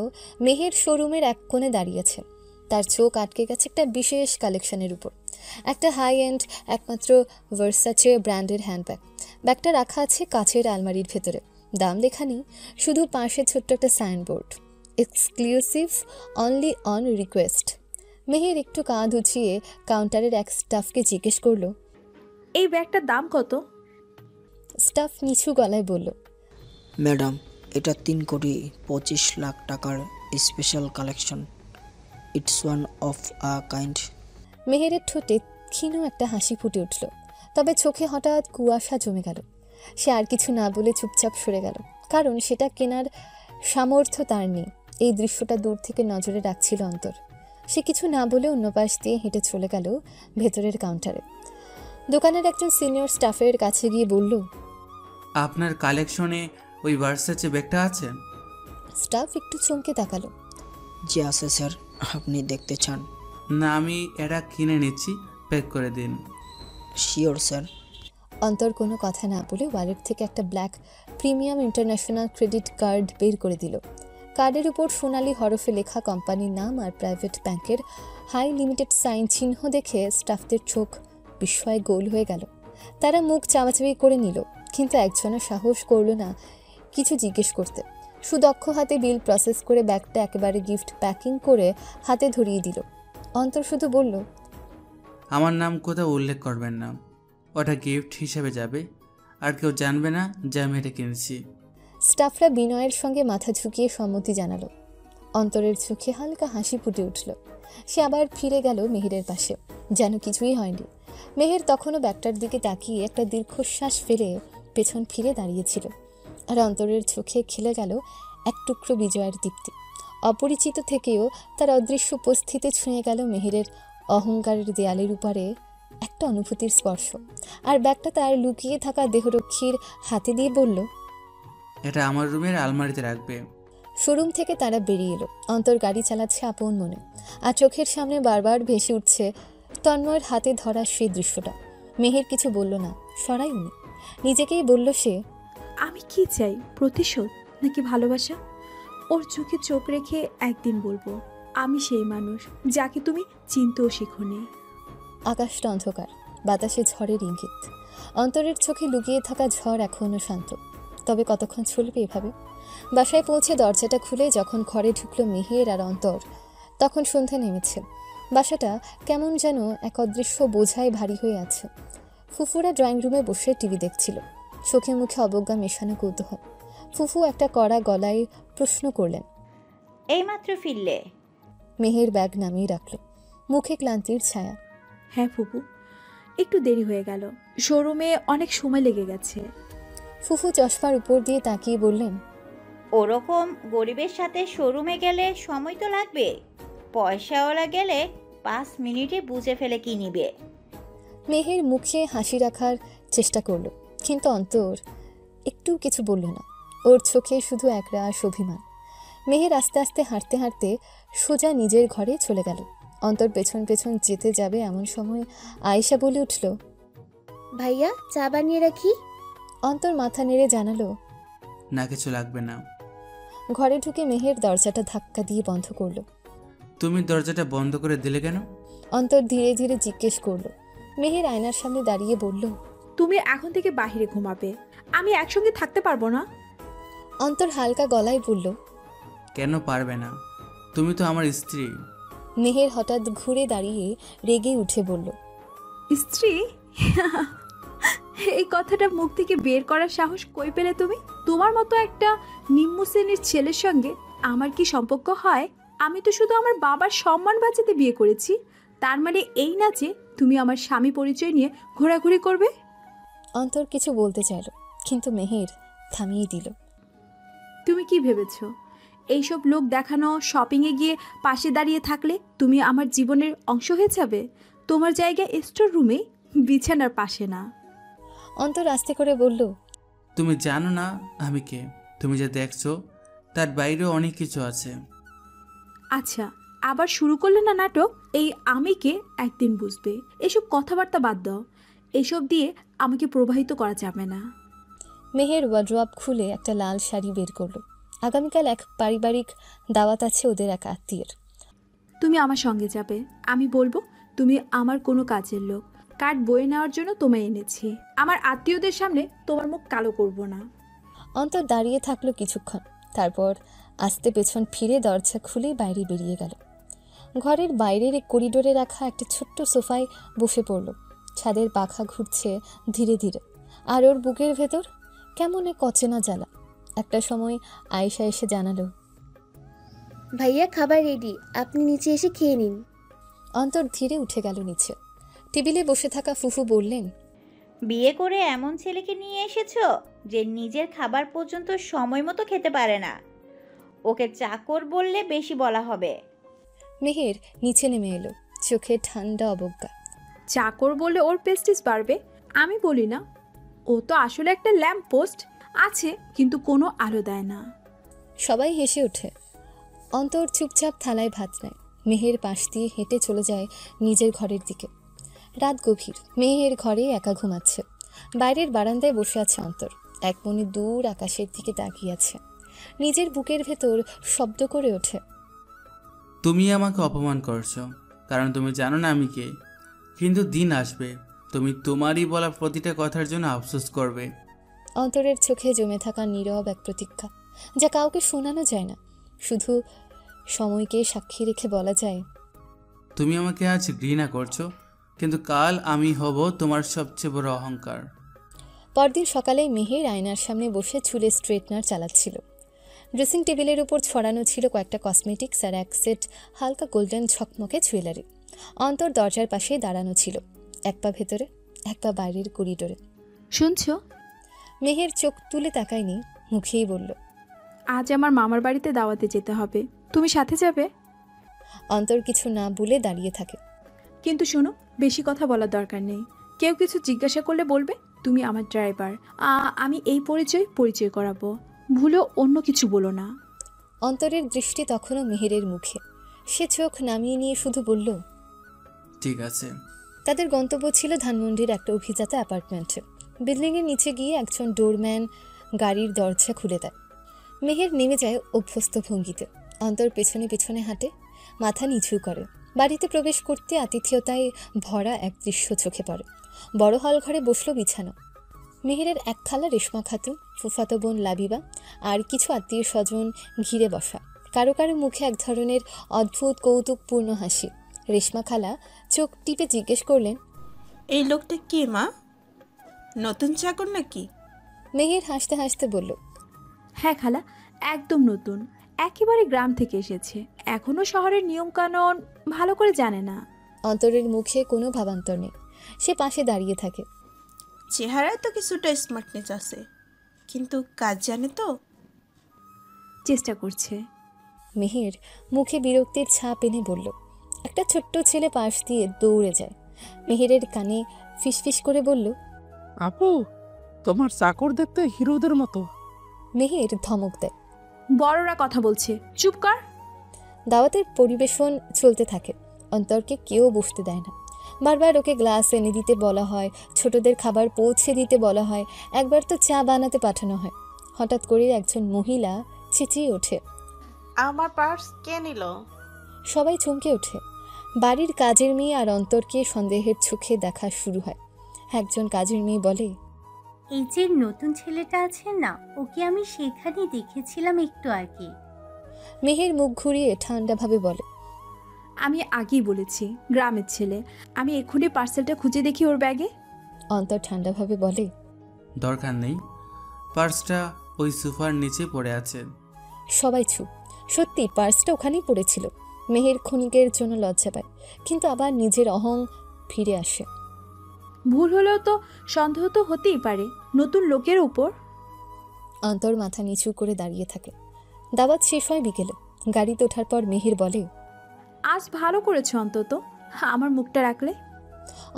মেহের শোরুমের এক কোণে দাঁড়িয়েছে, তার চোখ আটকে গেছে একটা বিশেষ কালেকশনের উপর। একটা হাই এন্ড একমাত্র ভার্সাচে ব্র্যান্ডের হ্যান্ডব্যাগ। ব্যাগটা রাখা আছে কাচের আলমারির ভেতরে, দাম লেখা নেই, শুধু পাশে ছোট্ট একটা signboard, exclusive, only on request. Meher একটু কাঁধ উঁচিয়ে কাউন্টারের এক স্টাফকে জিজ্ঞেস করলো, এই ব্যাগটার দাম কত? স্টাফ নিচু গলায় বলল, ম্যাডাম, এটা 3,25,00,000 টাকার special collection. It's one of a kind. মেহেরের ঠোঁটে ক্ষীণ একটা হাসি ফুটে উঠল, তবে চোখে হঠাৎ কুয়াশা জমে গেল। সে আর কিছু না বলে চুপচাপ সরে গেল, কারণ সেটা কেনার সামর্থ্য তার নেই। এই দৃশ্যটা দূর থেকে নজরে রাখছিল অন্তর। সে কিছু না বলে অন্য পাশ দিয়ে হেঁটে চলে গেল ভেতরের কাউন্টারে। দোকানের একজন সিনিয়র স্টাফের কাছে গিয়ে বলল, আপনার কালেকশনে ওই ভার্সাচে ব্যাগটা আছে? স্টাফ একটু চমকে তাকালো। জি আছে স্যার, আপনি দেখতে চান? না, আমি এটা কিনে নিচ্ছি, প্যাক করে দিন। Sure sir. অন্তর কোনো কথা না বলে ওয়ালেট থেকে একটা black premium international credit card বের করে দিল। কার্ডের উপর সোনালি হরফে লেখা কোম্পানির নাম আর প্রাইভেট ব্যাংকের হাই লিমিটেড সাইন চিহ্ন দেখে স্টাফদের চোখ বিস্ময়ে গোল হয়ে গেল। তারা মুখ চাওয়াচাবি করে নিল, কিন্তু একজনের সাহস করল না কিছু জিজ্ঞেস করতে। সুদক্ষ হাতে বিল প্রসেস করে ব্যাগটা একেবারে গিফট প্যাকিং করে হাতে ধরিয়ে দিল। অন্তর শুধু বলল, আমার নাম কোথাও উল্লেখ করবেন না, ওটা গিফট হিসেবে যাবে, আর কেউ জানবে না যে আমি এটা কিনেছি। স্টাফরা বিনয়ের সঙ্গে মাথা ঝুঁকিয়ে সম্মতি জানালো। অন্তরের চোখে হালকা হাসি ফুটে উঠল। সে আবার ফিরে গেল মেহেরের পাশে, যেন কিছুই হয়নি। মেহের তখনও ব্যাগটার দিকে তাকিয়ে একটা দীর্ঘশ্বাস ফেলে পেছন ফিরে দাঁড়িয়েছিল, আর অন্তরের চোখে খেলে গেল এক টুকরো বিজয়ের দীপ্তি। অপরিচিত থেকেও তার অদৃশ্য উপস্থিতি ছুঁয়ে গেল মেহেরের অহংকারের দেয়ালের উপরে একটা অনুভূতির স্পর্শ। আর ব্যাগটা তার লুকিয়ে থাকা দেহরক্ষীর হাতে দিয়ে বলল, এটা আমার রুমের আলমারিতে রাখবে। শোরুম থেকে তারা বেরিয়ে এলো। অন্তর গাড়ি চালাচ্ছে আপন মনে, আর চোখের সামনে বারবার ভেসে উঠছে তন্ময়ের হাতে ধরা সেই দৃশ্যটা। মেহের কিছু বলল না, সরাই উনি। নিজেকেই বলল সে, আমি কি চাই, প্রতিশোধ নাকি ভালোবাসা? ওর চোখে চোখ রেখে একদিন বলবো, আমি সেই মানুষ যাকে তুমি চিনতেও শেখোনি। আকাশটা অন্ধকার, বাতাসে ঝড়ের ইঙ্গিত। অন্তরের চোখে লুকিয়ে থাকা ঝড় এখনও শান্ত, তবে কতক্ষণ চলবে এভাবে? বাসায় পৌঁছে দরজাটা খুলে যখন ঘরে ঢুকলো মেহের আর অন্তর, তখন সন্ধ্যা নেমেছে। বাসাটা কেমন যেন এক অদৃশ্য বোঝায় ভারী হয়ে আছে। ফুফুরা ড্রয়িং রুমে বসে টিভি দেখছিল, চোখে মুখে অবজ্ঞা মেশানো কৌতূহল। ফুফু একটা কড়া গলায় প্রশ্ন করলেন, এইমাত্র ফিরলে? মেহের ব্যাগ নামিয়ে রাখল, মুখে ক্লান্তির ছায়া। হ্যাঁ ফুপু, একটু দেরি হয়ে গেল, শোরুমে অনেক সময় লেগে গেছে। ফুফু চশমার উপর দিয়ে তাকিয়ে বললেন, ওরকম গরিবের সাথে শোরুমে গেলে সময় তো লাগবে, পয়সাওয়ালা গেলে 5 মিনিটে বুঝে ফেলে কি নিবে। মেহের মুখে হাসি রাখার চেষ্টা করলো, কিন্তু অন্তর একটু কিছু বলল না। ওর চোখে শুধু একরাশ অভিমান। মেহের আস্তে আস্তে হাঁটতে হাঁটতে সোজা নিজের ঘরে চলে গেল। অন্তর পেছন পেছন যেতে যাবে এমন সময় আয়েশা বলে উঠল, ভাইয়া চা বানিয়ে রাখি? অন্তর মাথা নেড়ে জানালো, না, কিছু লাগবে না। ঘরে ঢুকে মেহের দরজাটা ধাক্কা দিয়ে বন্ধ করলো। তুমি দরজাটা বন্ধ করে দিলে কেন? অন্তর ধীরে ধীরে জিজ্ঞেস করলো। মেহের আয়নার সামনে দাঁড়িয়ে বলল, তুমি এখন থেকে বাইরে ঘুমাবে, আমি একসঙ্গে থাকতে পারবো না। অন্তর হালকা গলায় বলল, কেন পারবে না? তুমি তো আমার স্ত্রী। মেহের হঠাৎ ঘুরে দাঁড়িয়ে রেগে উঠে বলল, স্ত্রী? এই কথাটা মুখ থেকে বের করার সাহস কই পেলে তুমি? তোমার মতো একটা নিম্ন শ্রেণীর ছেলের সঙ্গে আমার কি সম্পর্ক হয়? আমি তো শুধু আমার বাবার সম্মান বাঁচাতে বিয়ে করেছি, তার মানে এই না যে তুমি আমার স্বামী পরিচয় নিয়ে ঘোরাঘুরি করবে। অন্তর কিছু বলতে চাইল, কিন্তু মেহের থামিয়ে দিল। তুমি কি ভেবেছ এইসব লোক দেখানো শপিংয়ে গিয়ে পাশে দাঁড়িয়ে থাকলে তুমি আমার জীবনের অংশ হয়ে যাবে? তোমার জায়গা স্টোর রুমে, বিছানার পাশে না। অন্তর আস্তে করে বলল, তুমি জানো না আমি কে? তুমি যে দেখছো তার বাইরেও অনেক কিছু আছে। আচ্ছা, আবার শুরু করলে না নাটক? এই আমি কে একদিন বুঝবে। এসব কথাবার্তা বাদ দাও, এসব দিয়ে আমাকে প্রবাহিত করা যাবে না। মেহের ওয়ার্ড্রপ খুলে একটা লাল শাড়ি বের করলো। আগামীকাল এক পারিবারিক দাওয়াত আছে ওদের এক আত্মীয়ের। তুমি আমার সঙ্গে যাবে, আমি বলবো তুমি আমার কোনো কাজের লোক। কার্ড বয়ে নেওয়ার জন্য তোমায় এনেছি, আমার আত্মীয়দের সামনে তোমার মুখ কালো করব না। অন্তর দাঁড়িয়ে থাকলো কিছুক্ষণ, তারপর আস্তে পেছন ফিরে দরজা খুলে বাইরে বেরিয়ে গেল। ঘরের বাইরের এক করিডোরে রাখা একটা ছোট্ট সোফায় বসে পড়ল। ছাদের পাখা ঘুরছে ধীরে ধীরে, আর ওর বুকের ভেতর কেমন এক অচেনা জ্বালা। একটা সময় আয়েশা এসে জানালো, ভাইয়া খাবার রেডি, আপনি নিচে এসে খেয়ে নিন। অন্তর ধীরে উঠে গেল নিচে। টেবিলে বসে থাকা ফুফু বললেন, বিয়ে করে এমন ছেলেকে নিয়ে এসেছো যে নিজের খাবার পর্যন্ত সময় মতো খেতে পারে না। ওকে চাকর বললে বেশি বলা হবে। মেহের নিচে নেমে এলো, চোখে ঠান্ডা অবজ্ঞা। চাকর বলে ওর প্রেস্টিজ বাড়বে? আমি বলি না, ও তো আসলে একটা ল্যাম্প পোস্ট আছে, কিন্তু কোনো আলো দেয় না। সবাই হেসে ওঠে। অন্তর চুপচাপ থালায় ভাত নেয়। মেহের পাশ দিয়ে হেঁটে চলে যায় নিজের ঘরের দিকে। রাত গভীর, মেহের ঘরে একা ঘুমাচ্ছে। বাইরের বারান্দায় বসে আছে অন্তর, এক মনে দূর আকাশের দিকে তাকিয়ে আছে। নিজের বুকের ভেতর শব্দ করে ওঠে, তুমি আমাকে অপমান করছো, কারণ তুমি জানো না আমি কে। কিন্তু দিন আসবে তুমি তোমারই বলা প্রতিটা কথার জন্য আফসোস করবে। অন্তরের চোখে জমে থাকা নীরব এক প্রতীক্ষা, যা কাউকে শোনানো যায় না, শুধু সময়কে সাক্ষী রেখে বলা যায়, তুমি আমাকে আজ ঘৃণা করছো, কিন্তু কাল আমি হব তোমার সবচেয়ে বড় অহংকার। পরদিন সকালে মেহের আয়নার সামনে বসে চুলে স্ট্রেটনার চালাচ্ছিল। ড্রেসিং টেবিলের উপর ছড়ানো ছিল কয়েকটা কসমেটিক্স আর এক সেট হালকা গোল্ডেন ঝকমকে জুয়েলারি। অন্তর দরজার পাশেই দাঁড়ানো ছিল, এক পা ভেতরে এক পা বাইরের করিডোরে। শুনছো? মেহের চোখ তুলে তাকায়নি, মুখেই বলল, আজ আমার মামার বাড়িতে দাওয়াতে যেতে হবে, তুমি সাথে যাবে? অন্তর কিছু না বলে দাঁড়িয়ে থাকে। কিন্তু শোনো, বেশি কথা বলার দরকার নেই। কেউ কিছু জিজ্ঞাসা করলে বলবে তুমি আমার ড্রাইভার, আমি এই পরিচয় করাবো, ভুলেও অন্য কিছু বলো না। অন্তরের দৃষ্টি তখনও মেহেরের মুখে। সে চোখ নামিয়ে নিয়ে শুধু বলল, ঠিক আছে। তাদের গন্তব্য ছিল ধানমন্ডির একটা অভিজাত অ্যাপার্টমেন্টে। বিল্ডিংয়ের নিচে গিয়ে একজন ডোরম্যান গাড়ির দরজা খুলে দেয়। মেহের নেমে যায় অভ্যস্ত ভঙ্গিতে। অন্তর পেছনে পেছনে হাঁটে, মাথা নিচু করে। বাড়িতে প্রবেশ করতে আতিথেয়তায় ভরা এক দৃশ্য চোখে পড়ে। বড় হল ঘরে বসলো বিছানো। মেহেরের এক খালা রেশমা খাতুন, ফুফাতো বোন লাবিবা আর কিছু আত্মীয় স্বজন ঘিরে বসা। কারো কারো মুখে এক ধরনের অদ্ভুত কৌতুকপূর্ণ হাসি। রেশমা খালা চোখ টিপে জিজ্ঞেস করলেন, এই লোকটা কে মা? নতুন চাকর নাকি? মেহের হাসতে হাসতে বলল, হ্যাঁ খালা, একদম নতুন। একেবারে গ্রাম থেকে এসেছে, এখনো শহরের নিয়মকানুন ভালো করে জানে না। অন্তরের মুখে কোনো ভাবান্তর নেই, সে পাশে দাঁড়িয়ে থাকে। চেহারায় তো কিছুটা স্মার্টনেস আছে, কিন্তু কাজ জানে তো? চেষ্টা করছে। মেহের মুখে বিরক্তির ছাপ এনে বলল। একটা ছোট্ট ছেলে পাশ দিয়ে দৌড়ে যায়, মেহেরের কানে ফিসফিস করে বলল, আপু, তোমার চাকর দেখতে হিরোদের মতো। মেহের ধমক দেয়, বড়রা কথা বলছে, চুপ কর। দাওয়াতের পরিবেশন চলতে থাকে, অন্তরকে কেউ বসতে দেয় না। বারবার ওকে গ্লাস এনে দিতে বলা হয়, ছোটদের খাবার পৌঁছে দিতে বলা হয়, একবার তো চা বানাতে পাঠানো হয়। হঠাৎ করে একজন মহিলা চেঁচিয়ে ওঠে, আমার পার্স কে নিল? সবাই চমকে ওঠে। বাড়ির কাজের মেয়ে আর অন্তরকে সন্দেহের চোখে দেখা শুরু হয়। একজন কাজের মেয়ে বলে, এই যে নতুন ছেলেটা আছে না, ওকে আমি সেখানে দেখেছিলাম একটু আগে। মেহের মুখ ঘুরিয়ে ঠান্ডাভাবে বলে, আমি আগেই বলেছি গ্রামের ছেলে, আমি এক্ষুনি পার্সেলটা খুঁজে দেখি ওর ব্যাগে। অন্তর ঠান্ডাভাবে বলে, দরকার নেই, পার্সটা ওই সোফার নিচে পড়ে আছে। সবাই চুপ। সত্যি পার্সটা ওখানেই পড়েছিল। মেহের ক্ষণিকের জন্য লজ্জা পায়, কিন্তু আবার নিজের অহং ফিরে আসে। ভুল হলেও তো সন্দেহ তো হতেই পারে নতুন লোকের উপর। অন্তর মাথা নিচু করে দাঁড়িয়ে থাকে। দাওয়াত শেষ হয় বিকেলে। গাড়িতে ওঠার পর মেহের বলে, আজ ভালো করেছো অন্তত আমার মুখটা রাখলে।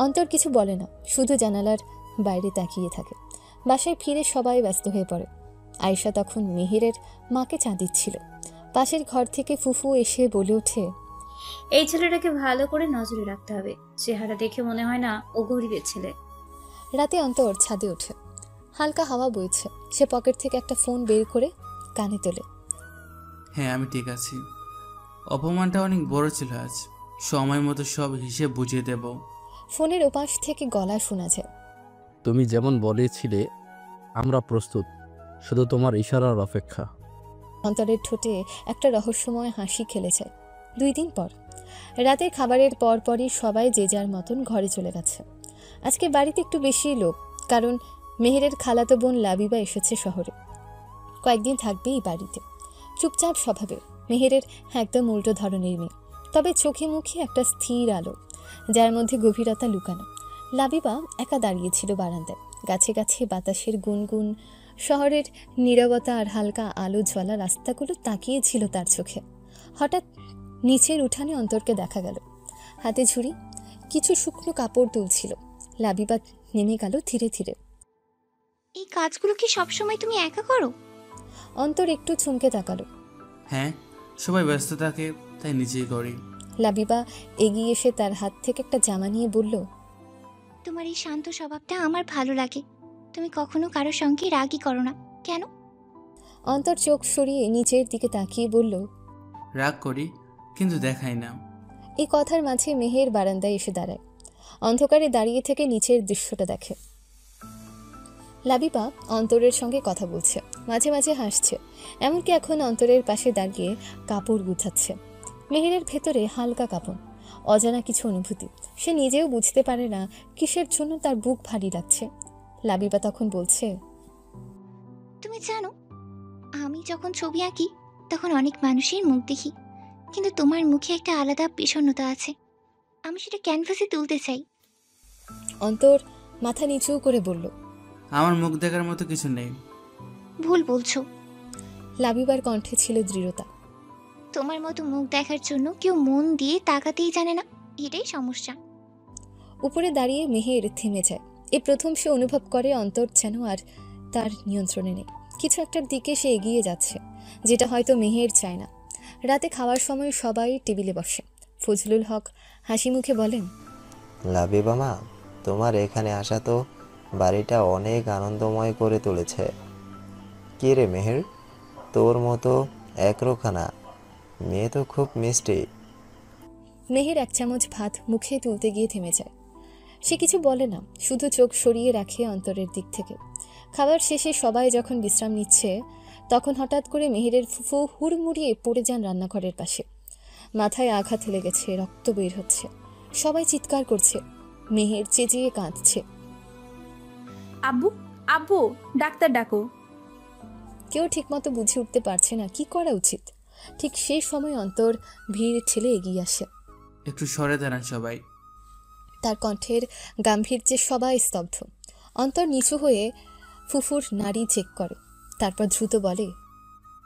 অন্তর কিছু বলে না, শুধু জানালার বাইরে তাকিয়ে থাকে। বাসায় ফিরে সবাই ব্যস্ত হয়ে পড়ে। আয়েশা তখন মেহেরের মাকে চা দিচ্ছিল। পাশের ঘর থেকে ফুফু এসে বলে ওঠে, এই ছেলেটাকে ভালো করে নজরে রাখতে হবে, চেহারা দেখে মনে হয় না ও গরিবের ছেলে। রাতে অন্তর ছাদে ওঠে। হালকা হাওয়া বইছে। সে পকেট থেকে একটা ফোন বের করে কানে তোলে। হ্যাঁ, আমি ঠিক আছি। অপমানটা অনেক বড় ছিল আজ, সময় মতো সব হিসেব বুঝিয়ে দেব। ফোনের ওপাশ থেকে গলা শোনা যায়, তুমি যেমন বলেছিলে আমরা প্রস্তুত, শুধু তোমার ইশারার অপেক্ষা। অন্তরের ঠোঁটে একটা রহস্যময় হাসি খেলে যায়। 2 দিন পর রাতে খাবারের পরপরই সবাই যে যার মতন ঘরে চলে গেছে। আজকে বাড়িতে একটু বেশি লোক, কারণ মেহেরের খালাতো বোন লাবিবা এসেছে শহরে। কয়েকদিন থাকবেই বাড়িতে। চুপচাপ স্বভাবের মেহেরের একদম উল্টো ধরনের মেয়ে, তবে চোখে মুখে একটা স্থির আলো, যার মধ্যে গভীরতা লুকানো। লাবিবা একা দাঁড়িয়েছিল বারান্দায়। গাছে গাছে বাতাসের গুনগুন, শহরের নীরবতা আর হালকা আলো জ্বলা রাস্তাগুলো তাকিয়েছিল তার চোখে। হঠাৎ নিচের উঠানে অন্তরকে দেখা গেল, হাতে ঝুড়ি, কিছু শুকনো কাপড় তুলছিল। লাবিবা নেমে গেল ধীরে ধীরে। এই কাজগুলো কি সবসময় তুমি একা করো? অন্তর একটু চমকে তাকালো। হ্যাঁ, সবাই ব্যস্ত থাকে তাই নিজেই করি। লাবিবা এগিয়ে এসে তার হাত থেকে একটা জামা নিয়ে বলল, তোমার এই শান্ত স্বভাবটা আমার ভালো লাগে। তুমি কখনো কারোর সঙ্গে রাগই করো না, কেন? অন্তর চোখ সরিয়ে নিচের দিকে তাকিয়ে বলল, রাগ করি, কিন্তু দেখাই না। এই কথার মাঝে মেহের বারান্দায় এসে দাঁড়ায়। অন্ধকারে দাঁড়িয়ে থেকে নিচের দৃশ্যটা দেখে। লাবিবা অন্তরের সঙ্গে কথা বলছে, মাঝে মাঝে হাসছে, এমনকি এখন অন্তরের পাশে দাঁড়িয়ে কাপড় গুছাচ্ছে। মেহেরের ভেতরে হালকা কাঁপন, অজানা কিছু অনুভূতি। সে নিজেও বুঝতে পারে না কিসের জন্য তার বুক ভারী লাগছে। লাবিবা তখন বলছে, তুমি জানো, আমি যখন ছবি আঁকি তখন অনেক মানুষের মুখ দেখি, কিন্তু তোমার মুখে একটা আলাদা বিষণ্ণতা আছে। আমি সেটা ক্যানভাসে তুলতে চাই। অন্তর মাথা নিচু করে বলল, আমার মুখ দেখার মতো কিছু নেই। ভুল বলছো। লাবিবার কণ্ঠে ছিল দৃঢ়তা। তোমার মতো মুখ দেখার জন্য কেউ মন দিয়ে তাকাতেই জানে না, এটাই সমস্যা। উপরে দাঁড়িয়ে মেহের থেমে যায়। এই প্রথম সে অনুভব করে অন্তর যেন আর তার নিয়ন্ত্রণে নেই। কিছু একটার দিকে সে এগিয়ে যাচ্ছে, যেটা হয়তো মেহের চায় না। রাতে খাওয়ার সময় সবাই টেবিলে বসে। ফজলুল হক হাসি মুখে বলেন, লাবিবা মা, তোমার এখানে আসা তো বাড়িটা অনেক আনন্দময় করে তুলেছে। কে রে মেহের, তোর মতো একরোখানা মেয়ে তো খুব মিষ্টি। মেহের 1 চামচ ভাত মুখে তুলতে গিয়ে থেমে যায়। সে কিছু বলে না, শুধু চোখ সরিয়ে রাখে অন্তরের দিক থেকে। খাবার শেষে সবাই যখন বিশ্রাম নিচ্ছে, তখন হঠাৎ করে মেহেরের ফুফু হুড়মুড়িয়ে পড়ে যান রান্নাঘরের পাশে। মাথায় আঘাত লেগেছে, রক্ত বের হচ্ছে। সবাই চিৎকার করছে, মেহের চেঁচিয়ে কাঁদছে, আব্বু আব্বু, ডাক্তার ডাকো। কেউ ঠিকমতো বুঝে উঠতে পারছে না কি করা উচিত। ঠিক সেই সময় অন্তর ভিড় ঠেলে এগিয়ে আসে। একটু সরে দাঁড়ান সবাই। তার কণ্ঠের গাম্ভীর্যে সবাই স্তব্ধ। অন্তর নিচু হয়ে ফুফুর নাড়ি চেক করে, তারপর দ্রুত বলে,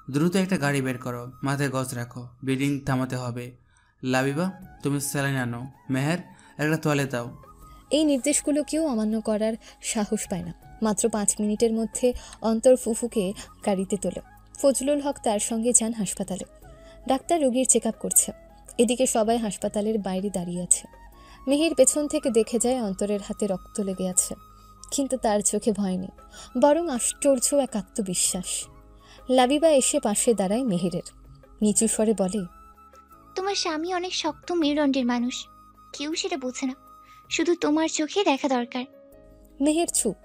দ্রুত একটা গাড়ি বের করো, মাথায় গজ রাখো, ব্লিডিং থামাতে হবে। লাবিবা, তুমি স্যালাইন আনো। মেহের, একটা তোয়ালে দাও। এই নির্দেশগুলো কেউ অমান্য করার সাহস পায় না। মাত্র 5 মিনিটের মধ্যে অন্তর ফুফুকে গাড়িতে তোলে। ফজলুল হক তার সঙ্গে যান হাসপাতালে। ডাক্তার রোগীর চেক আপ করছে। এদিকে সবাই হাসপাতালের বাইরে দাঁড়িয়ে আছে। মেহের পেছন থেকে দেখে যায় অন্তরের হাতে রক্ত লেগে আছে, কিন্তু তার চোখে ভয় নেই, বরং আশ্চর্য এক আত্মবিশ্বাস। লাবিবা এসে পাশে দাঁড়ায় মেহেরের, নিচু স্বরে বলে, তোমার স্বামী অনেক শক্ত মেরুদণ্ডের মানুষ, কেউ সেটা বোঝে না, শুধু তোমার চোখে দেখা দরকার। মেহের চুপ,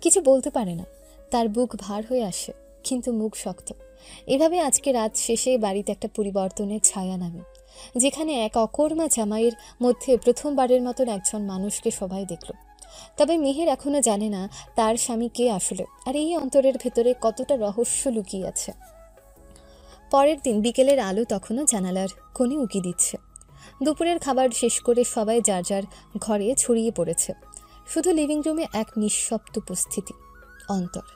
কিছু বলতে পারে না। তার বুক ভার হয়ে আসে, কিন্তু মুখ শক্ত। এভাবে আজকে রাত শেষে বাড়িতে একটা পরিবর্তনের ছায়া নামে, যেখানে এক অকর্মা জামাইয়ের মধ্যে প্রথমবারের মতন একজন মানুষকে সবাই দেখল। তবে মেহের এখনো জানে না তার স্বামী কে আসলে, আর এই অন্তরের ভেতরে কতটা রহস্য লুকিয়ে আছে। পরের দিন বিকেলের আলো তখনও জানালার কোণে উকি দিচ্ছে। দুপুরের খাবার শেষ করে সবাই যার যার ঘরে ছড়িয়ে পড়েছে। শুধু লিভিং রুমে এক নিঃশব্দ উপস্থিতি। অন্তর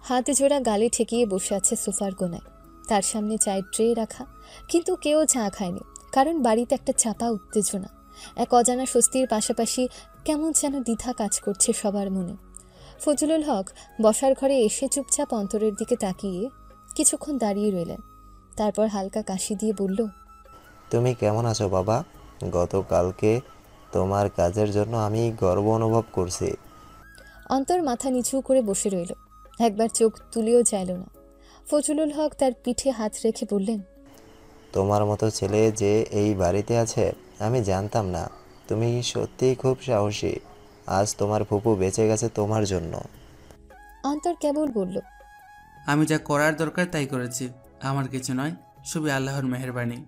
হাত জোড়া গালে ঠেকিয়ে বসে আছে সোফার কোনায়। তার সামনে চায়ের ট্রে রাখা, কিন্তু কেউ চা খায়নি, কারণ বাড়িতে একটা চাপা উত্তেজনা, এক অজানা স্বস্তির পাশাপাশি কেমন যেন দ্বিধা কাজ করছে সবার মনে। ফজলুল হক বসার ঘরে এসে চুপচাপ অন্তরের দিকে তাকিয়ে কিছুক্ষণ দাঁড়িয়ে রইলেন। তারপর হালকা কাশি দিয়ে বলল, তুমি কেমন আছো বাবা? গতকালকে তোমার কাজের জন্য আমি গর্ব অনুভব করছি। অন্তর মাথা নিচু করে বসে রইল, একবার চোখ তুলেও চাইল না। ফজলুল হক তার পিঠে হাত রেখে বললেন, তোমার মতো ছেলে যে এই বাড়িতে আছে আমি জানতাম না। তুমি সত্যিই খুব সাহসী। আজ তোমার ফুপু বেঁচে গেছে তোমার জন্য। অন্তর কেবল বলল, আমি যা করার দরকার তাই করেছি, আমার কিছু নয়, সবই আল্লাহর মেহেরবানি।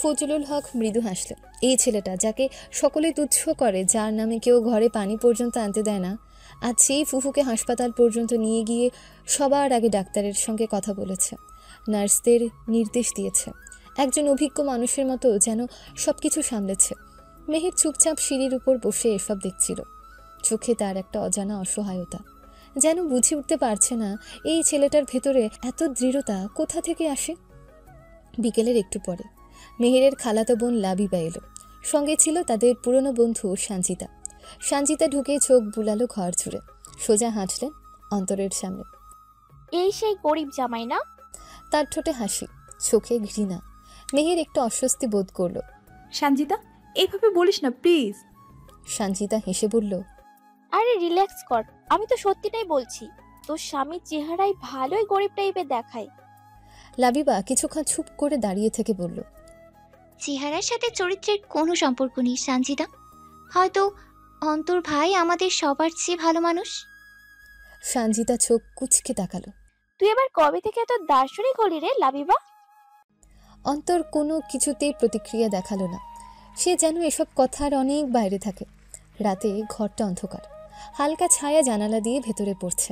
ফজলুল হক মৃদু হাসলেন। এই ছেলেটা যাকে সকলে তুচ্ছ করে, যার নামে কেউ ঘরে পানি পর্যন্ত আনতে দেয় না, আজ সেই ফুফুকে হাসপাতাল পর্যন্ত নিয়ে গিয়ে সবার আগে ডাক্তারের সঙ্গে কথা বলেছে, নার্সদের নির্দেশ দিয়েছে, একজন অভিজ্ঞ মানুষের মতো যেন সব কিছু সামলেছে। মেহের চুপচাপ সিঁড়ির উপর বসে এসব দেখছিল। চোখে তার একটা অজানা অসহায়তা, যেন বুঝে উঠতে পারছে না এই ছেলেটার ভেতরে এত দৃঢ়তা কোথা থেকে আসে। বিকেলের একটু পরে মেহেরের খালাতো বোন লাবিবা এলো। সঙ্গে ছিল তাদের পুরনো বন্ধু সঞ্জিতা। সঞ্জিতা ঢুকে চোখ বুলালো ঘর জুড়ে, সোজা হাঁটলেন অন্তরের সামনে। এই সেই গরিব জামাই না? তার ঠোঁটে হাসি, চোখে ঘৃণা। মেহের একটু অস্বস্তি বোধ করলো। সঞ্জিতা, এইভাবে বলিস না প্লিজ। সঞ্জিতা হেসে বলল, আরে রিল্যাক্স কর, আমি তো সত্যিটাই বলছি। তোর স্বামীর চেহারায় ভালোই গরিব টাইপের দেখায়। লাবিবা কিছুক্ষণ চুপ করে দাঁড়িয়ে থেকে বলল, চেহারার সাথে চরিত্রের কোনো সম্পর্ক নেই সঞ্জিতা, হয়তো অন্তর ভাই আমাদের সবার চেয়ে ভালো মানুষ। সঞ্জিতা চোখ কুচকে তাকালো। তুই এবার কবে থেকে এত দার্শনিক হলি রে লাবিবা? অন্তর কোনো কিছুতেই প্রতিক্রিয়া দেখালো না। সে যেন এসব কথার অনেক বাইরে থাকে। রাতে ঘরটা অন্ধকার, হালকা ছায়া জানালা দিয়ে ভেতরে পড়ছে।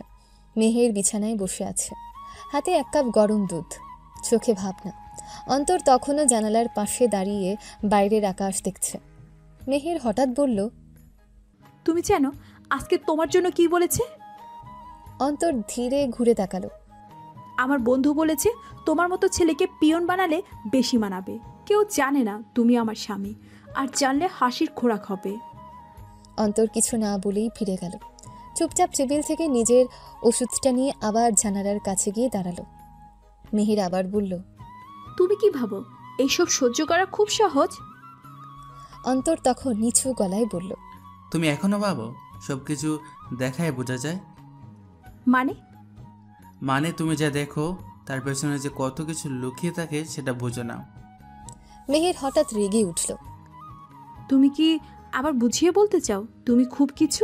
মেহের বিছানায় বসে আছে, হাতে 1 কাপ গরম দুধ, চোখে ভাবনা। অন্তর তখনও জানালার পাশে দাঁড়িয়ে বাইরের আকাশ দেখছে। মেহের হঠাৎ বলল, তুমি জানো আজকে তোমার জন্য কি বলেছে? অন্তর ধীরে ঘুরে তাকালো। আমার বন্ধু বলেছে তোমার মতো ছেলেকে পিয়ন বানালে বেশি মানাবে। কেউ জানে না তুমি আমার স্বামী, আর জানলে হাসির খোরাক হবে। অন্তর কিছু না বলেই ফিরে গেল। চুপচাপ টেবিল থেকে নিজের ওষুধটা নিয়ে আবার জানালার কাছে গিয়ে দাঁড়ালো। মেহের আবার বলল, তুমি কি ভাবো এইসব সহ্য করা খুব সহজ? অন্তর তখন নিচু গলায় বলল, তুমি এখনো ভাবো সবকিছু দেখায় বোঝা যায়? মানে তুমি যা দেখো তার পেছনে যে কত কিছু লুকিয়ে থাকে সেটা বোঝো না। মেহের হঠাৎ রেগে উঠল। তুমি কি আবার বুঝিয়ে বলতে চাও তুমি খুব কিছু?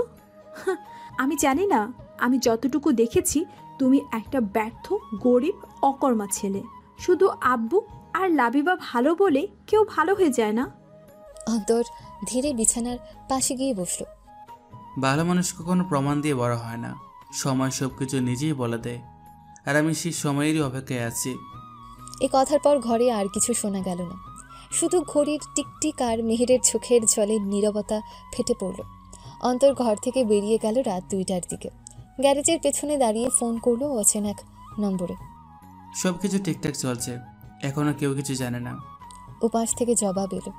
আমি জানি না, আমি যতটুকু দেখেছি তুমি একটা ব্যর্থ গরিব অকর্মা ছেলে। শুধু আব্বু আর লাবিবা ভালো বলে কেউ ভালো হয়ে যায় না। অন্তর ধীরে বিছানার পাশে গিয়ে বসল। ভালো মানুষ কখনো প্রমাণ দিয়ে বড় হয় না, সময় সব কিছু নিজেই বলে দেয়, আর আমি সেই সময়েরই অপেক্ষায় আছি। এ কথার পর ঘরে আর কিছু শোনা গেল না, শুধু ঘড়ির টিকটিক আর মেহেরের চোখের জলে নীরবতা ফেটে পড়ল। অন্তর ঘর থেকে বেরিয়ে গেল রাত 2টার দিকে। গ্যারেজের পেছনে দাঁড়িয়ে ফোন করলো অচেনা এক নম্বরে। সব কিছু ঠিকঠাক চলছে, এখনো কেউ কিছু জানে না। উপাস থেকে জবাব এলো,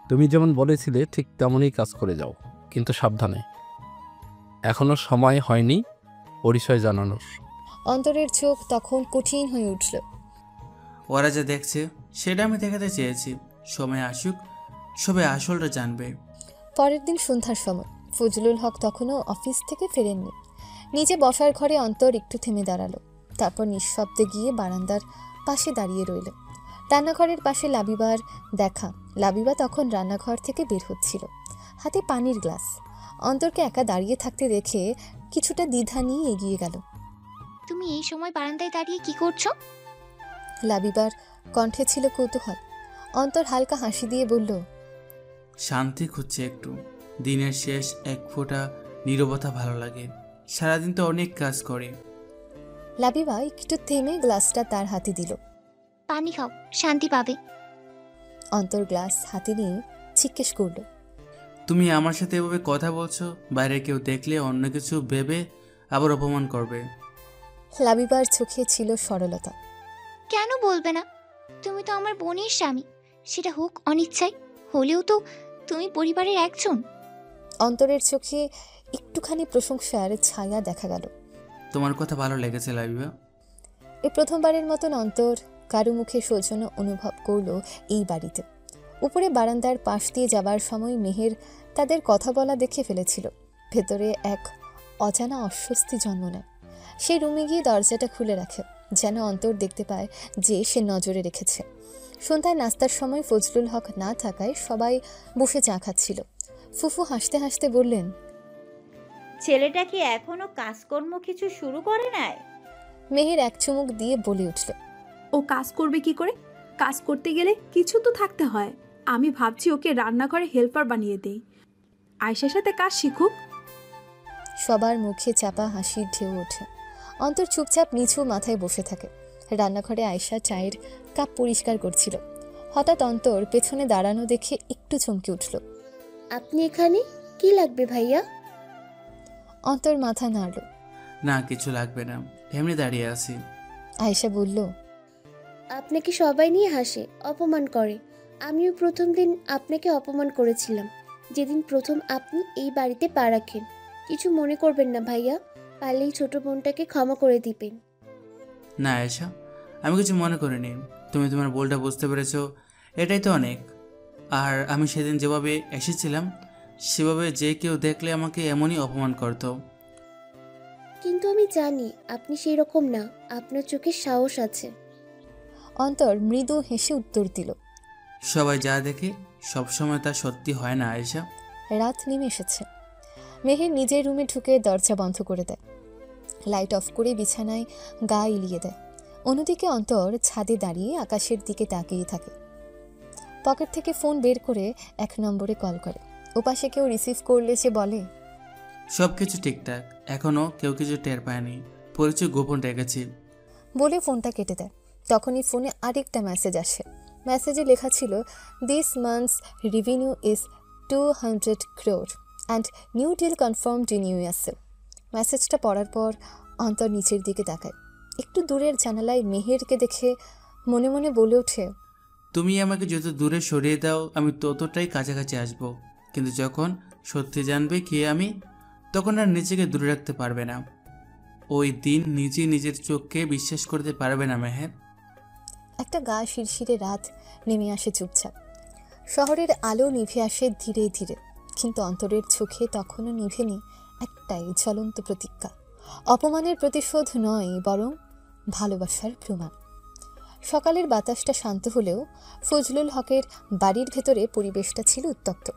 তুমি যেমন বলেছিলে ঠিক তেমনই কাজ করে যাও, কিন্তু সাবধানে। এখনো সময় হয়নি পরিচয় জানানোর। অন্তরের চোখ তখন কঠিন হয়ে উঠল। ওরা যা দেখছে সেটা আমি দেখাতে চেয়েছি, সময় আসুক সবাই আসলটা জানবে। পরের দিন সন্ধ্যার সময় ফজলুল হক তখনও অফিস থেকে ফেরেননি। নিচে বসার ঘরে অন্তর একটু থেমে দাঁড়ালো, তারপর নিঃশব্দে গিয়ে বারান্দার পাশে দাঁড়িয়ে রইল। রান্নাঘরের পাশে লাবিবার দেখা। লাবিবা তখন রান্নাঘর থেকে বের হচ্ছিল, হাতে পানির গ্লাস। অন্তরকে একা দাঁড়িয়ে থাকতে দেখে কিছুটা দ্বিধা নিয়ে এগিয়ে গেল। তুমি এই সময় বারান্দায় দাঁড়িয়ে কি করছো? লাবিবার কণ্ঠে ছিল কৌতূহল। অন্তর হালকা হাসি দিয়ে বলল, শান্তি খুঁজছে একটু। দিনের শেষ এক ফোঁটা নীরবতা ভালো লাগে, সারাদিন তো অনেক কাজ করে। লাবিবা একটু থেমে গ্লাসটা তার হাতে দিল। পানি খাও, শান্তি পাবে। অন্তর গ্লাস হাতে নিয়ে জিজ্ঞেস করল, তুমি আমার সাথে এভাবে কথা বলছো, বাইরে কেউ দেখলে অন্য কিছু ভেবে আবার অপমান করবে। লাবিবার চোখে ছিল সরলতা। কেন বলবে না? তুমি তো আমার বোনের স্বামী, সেটা হোক অনিচ্ছায় হলেও তো তুমি পরিবারের একজন। অন্তরের চোখে একটুখানি প্রশংসার ছায়া দেখা গেল। তোমার কথা ভালো লেগেছে লাবিবা। এই প্রথমবারের মতন অন্তর কারো মুখে সৌজন্য অনুভব করলো এই বাড়িতে। উপরে বারান্দার পাশ দিয়ে যাবার সময় মেহের তাদের কথা বলা দেখে ফেলেছিল। ভেতরে এক অজানা অস্বস্তি জন্ম নেয়। সে রুমে গিয়ে দরজাটা খুলে রাখে, যেন অন্তর দেখতে পায় যে সে নজরে রেখেছে। সন্ধ্যায় নাস্তার সময় ফজলুল হক না থাকায় সবাই বসে চা খাচ্ছিল। ফুফু হাসতে হাসতে বললেন, ছেলেটা কি এখনো কাজকর্ম কিছু শুরু করে নাই? মেহের এক চুমুক দিয়ে বলে উঠল, ও কাজ করবে কি করে? কাজ করতে গেলে কিছু তো থাকতে হয়। আমি ভাবছি ওকে রান্নাঘরে হেল্পার বানিয়ে দেই, আয়েশার সাথে কাজ শিখুক। সবার মুখে চাপা হাসির ঢেউ ওঠে। অন্তর চুপচাপ নিচু মাথায় বসে থাকে। রান্নাঘরে আয়েশা চায়ের কাপ পরিষ্কার করছিল। হঠাৎ অন্তর পেছনে দাঁড়ানো দেখে একটু চমকে উঠল। আপনি এখানে? কি লাগবে ভাইয়া? অন্তর মাথা নাড়ল। না কিছু লাগবে না, এমনি দাঁড়িয়ে আছি। আয়েশা বলল, আপনাকে সবাই নিয়ে হাসে, অপমান করে। আমিও প্রথম দিন আপনাকে অপমান করেছিলাম, যেদিন প্রথম আপনি এই বাড়িতে পা রাখেন। কিছু মনে করবেন না ভাইয়া, পারলেই ছোট বোনটাকে ক্ষমা করে দিবেন। না আয়েশা, আমি কিছু মনে করিনি। তুমি তোমার ভুলটা বুঝতে পেরেছো, এটাই তো অনেক। আর আমি সেদিন যেভাবে এসেছিলাম সেভাবে যে কেউ দেখলে আমাকে এমনই অপমান করতো। কিন্তু আমি জানি আপনি সেই রকম না, আপনার চোখে সাহস আছে। অন্তর মৃদু হেসে উত্তর দিল, সবাই যা দেখে সবসময় তা সত্যি হয় না আয়েশা। রাত নেমে এসেছে। মেহের নিজের রুমে ঢুকে দরজা বন্ধ করে দেয়, লাইট অফ করে বিছানায় গা এলিয়ে দেয়। অন্যদিকে অন্তর ছাদে দাঁড়িয়ে আকাশের দিকে তাকিয়ে থাকে। পকেট থেকে ফোন বের করে 1 নম্বরে কল করে। ওপাশে কেউ রিসিভ করলে সে বলে, সব কিছু ঠিকঠাক, এখনো কেউ কিছু টের পায়নি, পরিচয় গোপন রেখেছি বলে ফোনটা কেটে দেয়। তখনই ফোনে আরেকটা মেসেজ আসে। মেসেজে লেখা ছিল, this month's revenue is 200 crore and new deal confirmed in USA. মেসেজটা পড়ার পর অন্তর নিচের দিকে তাকায়। একটু দূরের জানালায় মেহেরকে দেখে মনে মনে বলে ওঠে, তুমি আমাকে যত দূরে সরিয়ে দাও আমি ততটাই কাছাকাছি আসব, কিন্তু যখন সত্যি জানবে কে আমি, তখন আর নিজেকে দূরে রাখতে পারবে না। ওই দিন নিজের চোখকে বিশ্বাস করতে পারবে না মেহের। একটা গা শিরশিরে রাত নেমে আসে চুপচাপ। শহরের আলো নিভে আসে ধীরে ধীরে, কিন্তু অন্তরের চোখে তখনও নিভেনি একটাই জ্বলন্ত প্রতিজ্ঞা। অপমানের প্রতিশোধ নয়, বরং ভালোবাসার প্রমাণ। সকালের বাতাসটা শান্ত হলেও ফজলুল হকের বাড়ির ভেতরে পরিবেশটা ছিল উত্তপ্ত।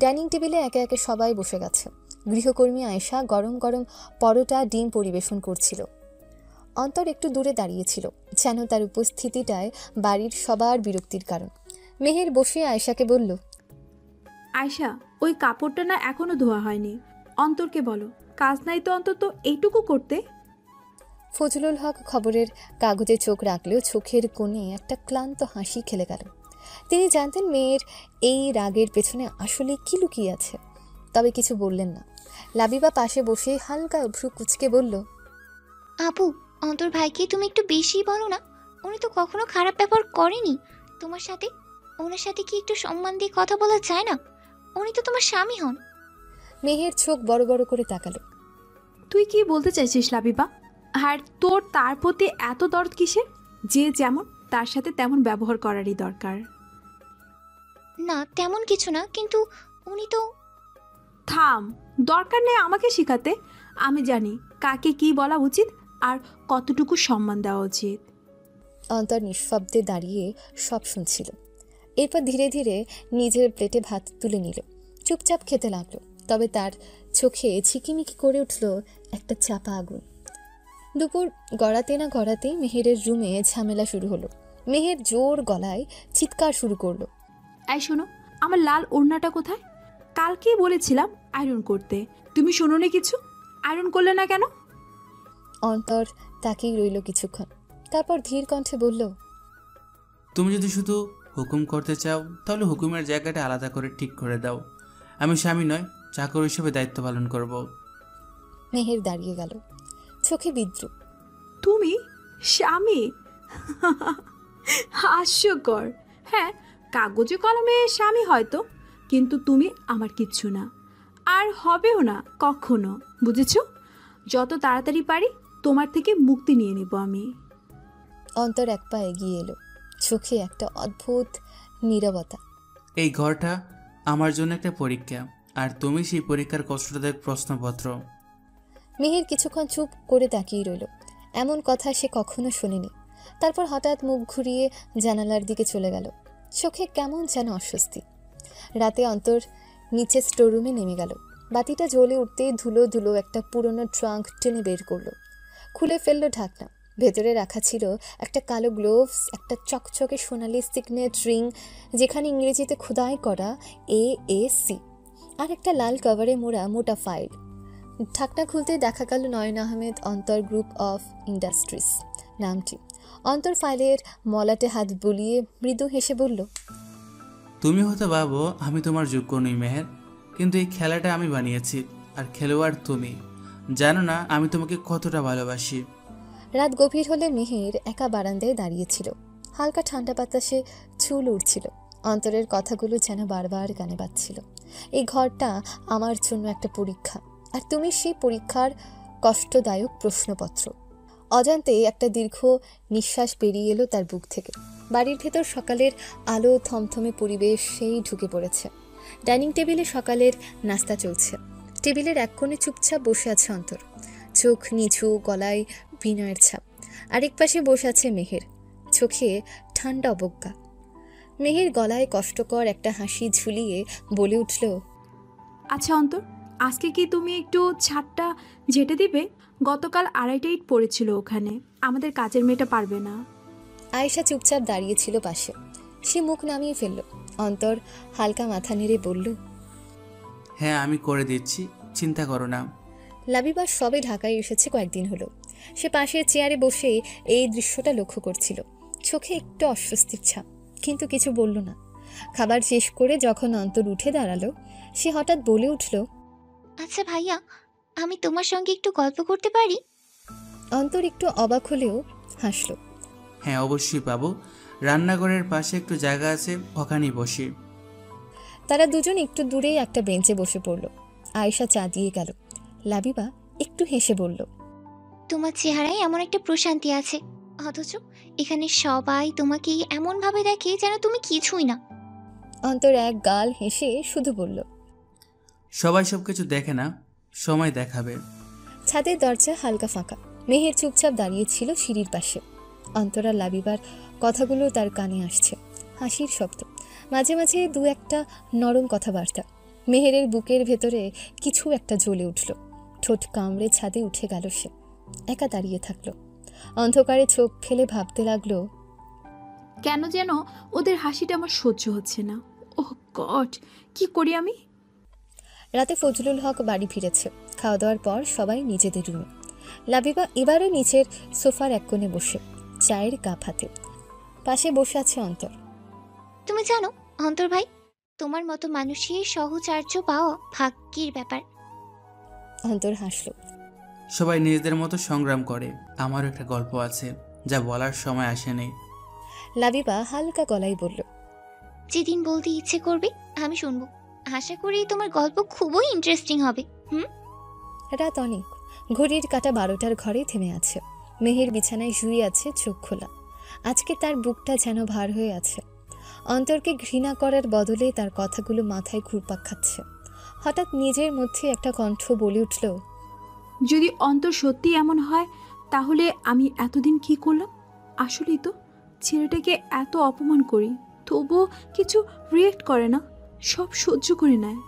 ডাইনিং টেবিলে একে একে সবাই বসে গেছে। গৃহকর্মী আয়েশা গরম গরম পরোটা ডিম পরিবেশন করছিল। অন্তর একটু দূরে দাঁড়িয়েছিল, যেন তার উপস্থিতিটায় বাড়ির সবার বিরক্তির কারণ। মেহের বসে আয়েশাকে বলল, আয়েশা, ওই কাপড়টা না এখনো ধোয়া হয়নি। অন্তরকে বলো, কাজ নাই তো অন্তত এইটুকু করতে। ফজলুল হক খবরের কাগজে চোখ রাখলেও চোখের কোণে একটা ক্লান্ত হাসি খেলে গেল। তিনি জানতেন মেয়ের এই রাগের পেছনে আসলে কি লুকিয়ে আছে, তবে কিছু বললেন না। লাবিবা পাশে বসে হালকা ভ্রু কুচকে বলল, আপু, অন্তর ভাইকে তুমি একটু বেশিই বলো না। উনি তো কখনো খারাপ ব্যবহার করেনি তোমার সাথে। ওনার সাথে কি একটু সম্মান দিয়ে কথা বলা যায় না? উনি তো তোমার স্বামী হন। মেহের চোখ বড় বড় করে তাকালো। তুই কি বলতে চাইছিস লাবিবা? আর তোর তার প্রতি এত দরদ কিসের? যে যেমন তার সাথে তেমন ব্যবহার করারই দরকার। না, তেমন কিছু না, কিন্তু উনি তো। থাম, দরকার নেই আমাকে শেখাতে। আমি জানি কাকে কি বলা উচিত আর কতটুকু সম্মান দেওয়া উচিত। অন্তর নিঃশব্দে দাঁড়িয়ে সব শুনছিল। এরপর ধীরে ধীরে নিজের প্লেটে ভাত তুলে নিল, চুপচাপ খেতে লাগলো। তবে তার চোখে ঝিকিমিকি করে উঠল একটা চাপা আগুন। দুপুর গড়াতে না গড়াতেই মেহেরের রুমে ঝামেলা শুরু হলো। মেহের জোর গলায় চিৎকার শুরু করলো, এই শোনো, আমার লাল ওড়নাটা কোথায়? কালকেই বলেছিলাম আয়রন করতে, তুমি শোনোনি কিছু? আয়রন করলে না কেন? অন্তর তাকেই রইল কিছুক্ষণ, তারপর ধীর কণ্ঠে বলল, তুমি যদি শুধু হুকুম করতে চাও তাহলে হুকুমের জায়গাটা আলাদা করে ঠিক করে দাও। আমি স্বামী নয়, চাকর হিসেবে দায়িত্ব পালন করব। মেহের দাঁড়িয়ে গেল, চোখে বিদ্রুপ। তুমি স্বামী? হাস্যকর। হ্যাঁ, কাগজে কলমে স্বামী হয়তো, কিন্তু তুমি আমার কিচ্ছু না, আর হবেও না কখনো, বুঝেছ? যত তাড়াতাড়ি পারি তোমার থেকে মুক্তি নিয়ে নেব আমি। অন্তর এক পা এগিয়ে এলো, চোখে একটা অদ্ভুত নীরবতা। এই ঘরটা আমার জন্য একটা পরীক্ষা, আর তুমি সেই পরীক্ষার কষ্টদায়ক প্রশ্নপত্র। মেহের কিছুক্ষণ চুপ করে তাকিয়ে রইল। এমন কথা সে কখনো শোনেনি। তারপর হঠাৎ মুখ ঘুরিয়ে জানালার দিকে চলে গেল, চোখে কেমন যেন অস্বস্তি। রাতে অন্তর নিচে স্টোররুমে নেমে গেল। বাতিটা জ্বলে উঠতেই ধুলো ধুলো একটা পুরনো ট্রাঙ্ক টেনে বের করলো, খুলে ফেললো ঢাকনা। ভেতরে রাখা ছিল একটা কালো গ্লোভস, একটা চকচকে সোনালি সিগনেট রিং যেখানে ইংরেজিতে খোদাই করা AAC, আর একটা লাল কভারে মোড়া মোটা ফাইল। ঢাকনা খুলতে দেখা গেল নয়ন আহমেদ অন্তর গ্রুপ অফ ইন্ডাস্ট্রিজ নামটি। অন্তর ফাইলের মলাটে হাত বুলিয়ে মৃদু হেসে বলল, তুমি হয়তো ভাবো আমি তোমার যোগ্য নই মেহের, কিন্তু এই খেলাটা আমি বানিয়েছি, আর খেলোয়াড় তুমি। জানো না আমি তোমাকে কতটা ভালোবাসি। রাত গভীর হলে মেহের একা বারান্দায় দাঁড়িয়েছিল। হালকা ঠান্ডা বাতাসে চুল উড়ছিল। অন্তরের কথাগুলো যেন বারবার কানে বাজছিল। এই ঘরটা আমার জন্য একটা পরীক্ষা, আর তুমি সেই পরীক্ষার কষ্টদায়ক প্রশ্নপত্র। অজান্তে একটা দীর্ঘ নিঃশ্বাস বেরিয়ে এলো তার বুক থেকে। বাড়ির ভেতর সকালের আলো থমথমে পরিবেশ সেই ঢুকে পড়েছে। ডাইনিং টেবিলে সকালের নাস্তা চলছে। টেবিলের এক কোণে চুপচাপ বসে আছে অন্তর, চোখ নিচু, গলায় বিনয়ের ছাপ। আরেক পাশে বসে আছে মেহের, চোখে ঠান্ডা অবজ্ঞা। মেহের গলায় কষ্টকর একটা হাসি ঝুলিয়ে বলে উঠল, আচ্ছা অন্তর, আজকে কি তুমি একটু ছাদটা ঝেঁটে দিবে? গতকাল 2.5 ইট পড়েছিল ওখানে, আমাদের কাজের মেয়েটা পারবে না। আয়েশা চুপচাপ দাঁড়িয়েছিল পাশে, সে মুখ নামিয়ে ফেলল। অন্তর হালকা মাথা নেড়ে বলল, হ্যাঁ আমি করে দিচ্ছি, চিন্তা করো না। লাবিবা সবে ঢাকায় এসেছে কয়েকদিন হলো। সে পাশের চেয়ারে বসে এই দৃশ্যটা লক্ষ্য করছিল, চোখে একটু অস্বস্তির ছাপ, কিন্তু কিছু বলল না। খাবার শেষ করে যখন অন্তর উঠে দাঁড়ালো, সে হঠাৎ বলে উঠল, আচ্ছা ভাইয়া, আমি তোমার সঙ্গে একটু গল্প করতে পারি? অন্তর একটু অবাক হলেও হাসল। হ্যাঁ অবশ্যই পাবো, রান্নাঘরের পাশে একটু জায়গা আছে, ওখানেই বসি। তারা দুজন একটু দূরেই একটা বেঞ্চে বসে পড়ল। আয়েশা চা দিয়ে গেল। লাবিবা একটু হেসে বলল, তোমার চেহারায় এমন একটা প্রশান্তি আছে, অথচ এখানে সবাই তোমাকে এমনভাবে দেখে যেন তুমি কিছুই না। অন্তর এক গাল হেসে শুধু বলল, সবাই সব কিছু দেখে না, সময় দেখাবে। ছাদের দরজা হালকা ফাঁকা। মেহের চুপচাপ দাঁড়িয়েছিল সিঁড়ির পাশে। অন্তরা লাবিবার কথাগুলো তার কানে আসছে, হাসির শব্দ, মাঝে মাঝে দু একটা নরম কথাবার্তা। মেহেরের বুকের ভেতরে কিছু একটা জ্বলে উঠল। ঠোঁট কামড়ে ছাদে উঠে গেল সে, একা দাঁড়িয়ে থাকলো। অন্ধকারে চোখ ফেলে ভাবতে লাগলো, কেন যেন ওদের হাসিটা আমার সহ্য হচ্ছে না। ওহ গড, কি করি আমি? রাতে ফজলুল হক বাড়ি ফিরেছে। খাওয়া দাওয়ার পর সবাই নিজেদের রুমে। লাবিবা এবারও নিচের সোফার এক কোণে বসে, চায়ের কাপ হাতে। পাশে বসে আছে অন্তর। তুমি জানো অন্তর ভাই, তোমার মতো মানুষের সহচার্য পাওয়া ভাগ্যের ব্যাপার। অন্তর হাসল। সবাই নিজেদের মতো সংগ্রাম করে, আমারও একটা গল্প আছে যা বলার সময় আসেনি। লাবিবা হালকা গলায় বলল, যেদিন বলতে ইচ্ছে করবে আমি শুনবো। আশা করি তোমার গল্প খুবই ইন্টারেস্টিং হবে। রাত অনেক, ঘড়ির কাঁটা 12টার ঘরে থেমে আছে। মেহের বিছানায় শুয়ে আছে, চোখ খোলা। আজকে তার বুকটা যেন ভার হয়ে আছে। অন্তরকে ঘৃণা করার বদলে তার কথাগুলো মাথায় ঘুরপাক খাচ্ছে। হঠাৎ নিজের মধ্যে একটা কণ্ঠ বলে উঠল, যদি অন্তর সত্যি এমন হয় তাহলে আমি এতদিন কি করলাম? আসলেই তো ছেলেটাকে এত অপমান করি, তবুও কিছু রিয়েক্ট করে না, সব সহ্য করে নেয়।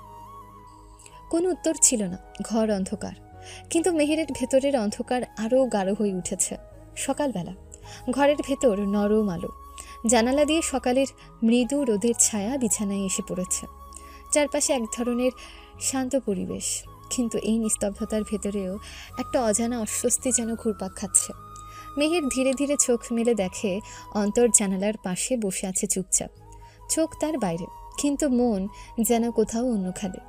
কোনো উত্তর ছিল না। ঘর অন্ধকার, কিন্তু মেহেরের ভেতরের অন্ধকার আরও গাঢ় হয়ে উঠেছে। সকালবেলা ঘরের ভেতর নরম আলো, জানালা দিয়ে সকালের মৃদু রোদের ছায়া বিছানায় এসে পড়েছে। চারপাশে এক ধরনের শান্ত পরিবেশ, কিন্তু এই নিস্তব্ধতার ভেতরেও একটা অজানা অস্বস্তি যেন ঘুরপাক খাচ্ছে। মেহের ধীরে ধীরে চোখ মেলে দেখে অন্তর জানালার পাশে বসে আছে চুপচাপ। চোখ তার বাইরে, কিন্তু মন যেন কোথাও অন্যখানে।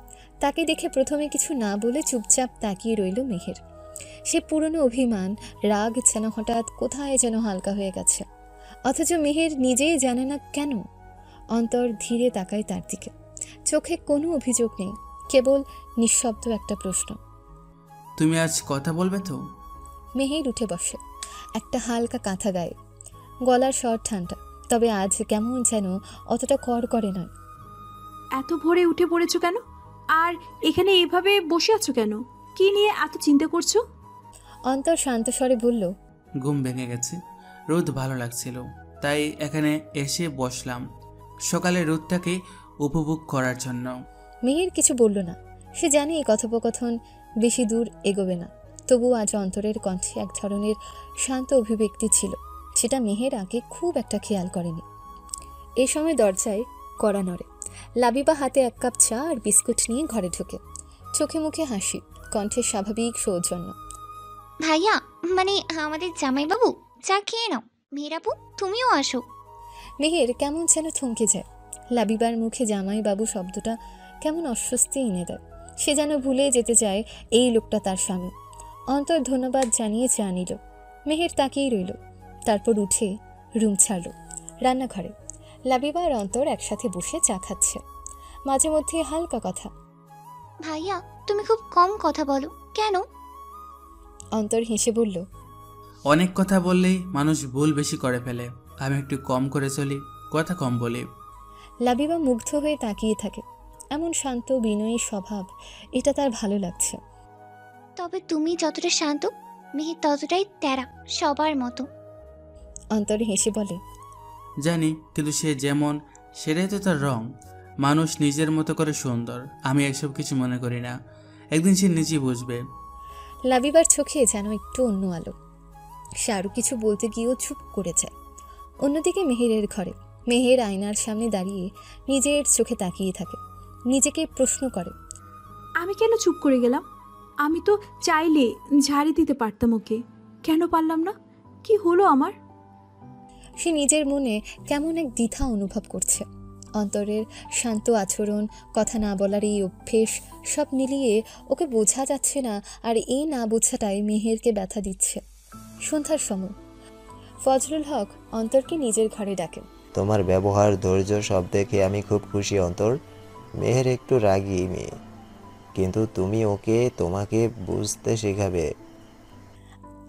তাকে দেখে প্রথমে কিছু না বলে চুপচাপ তাকিয়ে রইল মেহের। সে পুরনো অভিমান, রাগ যেন হঠাৎ কোথায় যেন হালকা হয়ে গেছে। অথচ মেহের নিজেই জানে না কেন। অন্তর ধীরে তাকায় তার দিকে, চোখে কোনো অভিযোগ নেই, কেবল নিঃশব্দ একটা প্রশ্ন, তুমি আজ কথা বলবে তো? মেহের উঠে বসে, একটা হালকা কাঁথা গায়ে, গলার স্বর ঠান্ডা, তবে আজ কেমন যেন অতটা কর করে নয়। এত ভোরে উঠে পড়েছো কেন? আর এখানে এভাবে বসে আছো কেন? কি নিয়ে এত চিন্তা করছো? অন্তর শান্ত স্বরে বলল, ঘুম ভেঙে গেছে, রোদ ভালো লাগছিল, তাই এখানে এসে বসলাম সকালে রোদটাকে উপভোগ করার জন্য। মেহের কিছু বলল না। সে জানে এই কথোপকথন বেশি দূর এগোবে না, তবু আজ অন্তরের কণ্ঠে এক ধরনের শান্ত অভিব্যক্তি ছিল, সেটা মেহের আগে খুব একটা খেয়াল করেনি। এই সময় দরজায় কড়া নড়ে। লাবিবা হাতে এক কাপ চা আর বিস্কুট নিয়ে ঘরে ঢোকে, চোখে মুখে হাসি, কণ্ঠে স্বাভাবিক সৌজন্য। ভাইয়া, মানে আমাদের জামাইবাবু, চা খেয়ে নাও। মেয়েরাপু, তুমিও আসো। মেহের কেমন যেন থমকে যায়। লাবিবার মুখে জামাইবাবু শব্দটা কেমন অস্বস্তি এনে দেয়। সে যেন ভুলে যেতে চায় এই লোকটা তার স্বামী। অন্তর ধন্যবাদ জানিয়ে চা নিল। মেহের তাকিয়েই রইল, তারপর উঠে রুম ছাড়ল। রান্নাঘরে লাবিবা আর অন্তর একসাথে বসে চা খাচ্ছে, মাঝে মধ্যে হালকা কথা। ভাইয়া, তুমি খুব কম কথা বলো কেন? অন্তর হেসে বলল, অনেক কথা বললেই মানুষ ভুল বেশি করে ফেলে, আমি একটু কম করে চলি, কথা কম বলি। লাবিবা মুগ্ধ হয়ে তাকিয়ে থাকে। এমন শান্ত বিনয়ী স্বভাব, এটা তার ভালো লাগছে। তবে তুমি যতটা শান্ত, মেহের ততটাই তেরা, সবার মতো। অন্তর হেসে বলে, জানি, কিন্তু সে যেমন সেটাই তো তার রং। মানুষ নিজের মতো করে সুন্দর, আমি এসব কিছু মনে করি না, একদিন সে নিজেই বুঝবে। লাবিবার চোখে যেন একটু অন্য আলো। সে আরও কিছু বলতে গিয়েও চুপ করে যায়। অন্যদিকে মেহেরের ঘরে মেহের আয়নার সামনে দাঁড়িয়ে নিজের চোখে তাকিয়ে থাকে, নিজেকে প্রশ্ন করে, আমি কেন চুপ করে গেলাম? আমি তো চাইলে ঝাড়ি দিতে পারতাম ওকে, কেন পারলাম না? কি হলো আমার? সে নিজের মনে কেমন এক দ্বিধা অনুভব করছে। অন্তরের শান্ত আচরণ, কথা না বলার এই অভ্যেস, সব মিলিয়ে ওকে বোঝা যাচ্ছে না, আর এই না বোঝাটাই মেহেরকে ব্যথা দিচ্ছে। সন্ধ্যার সময় ফজলুল হক অন্তরকে নিজের ঘরে ডাকেন। তোমার ব্যবহার, ধৈর্য সব দেখে আমি খুব খুশি অন্তর। মেহের একটু রাগী মেয়ে, কিন্তু তুমি ওকে তোমাকে বুঝতে শেখাবে।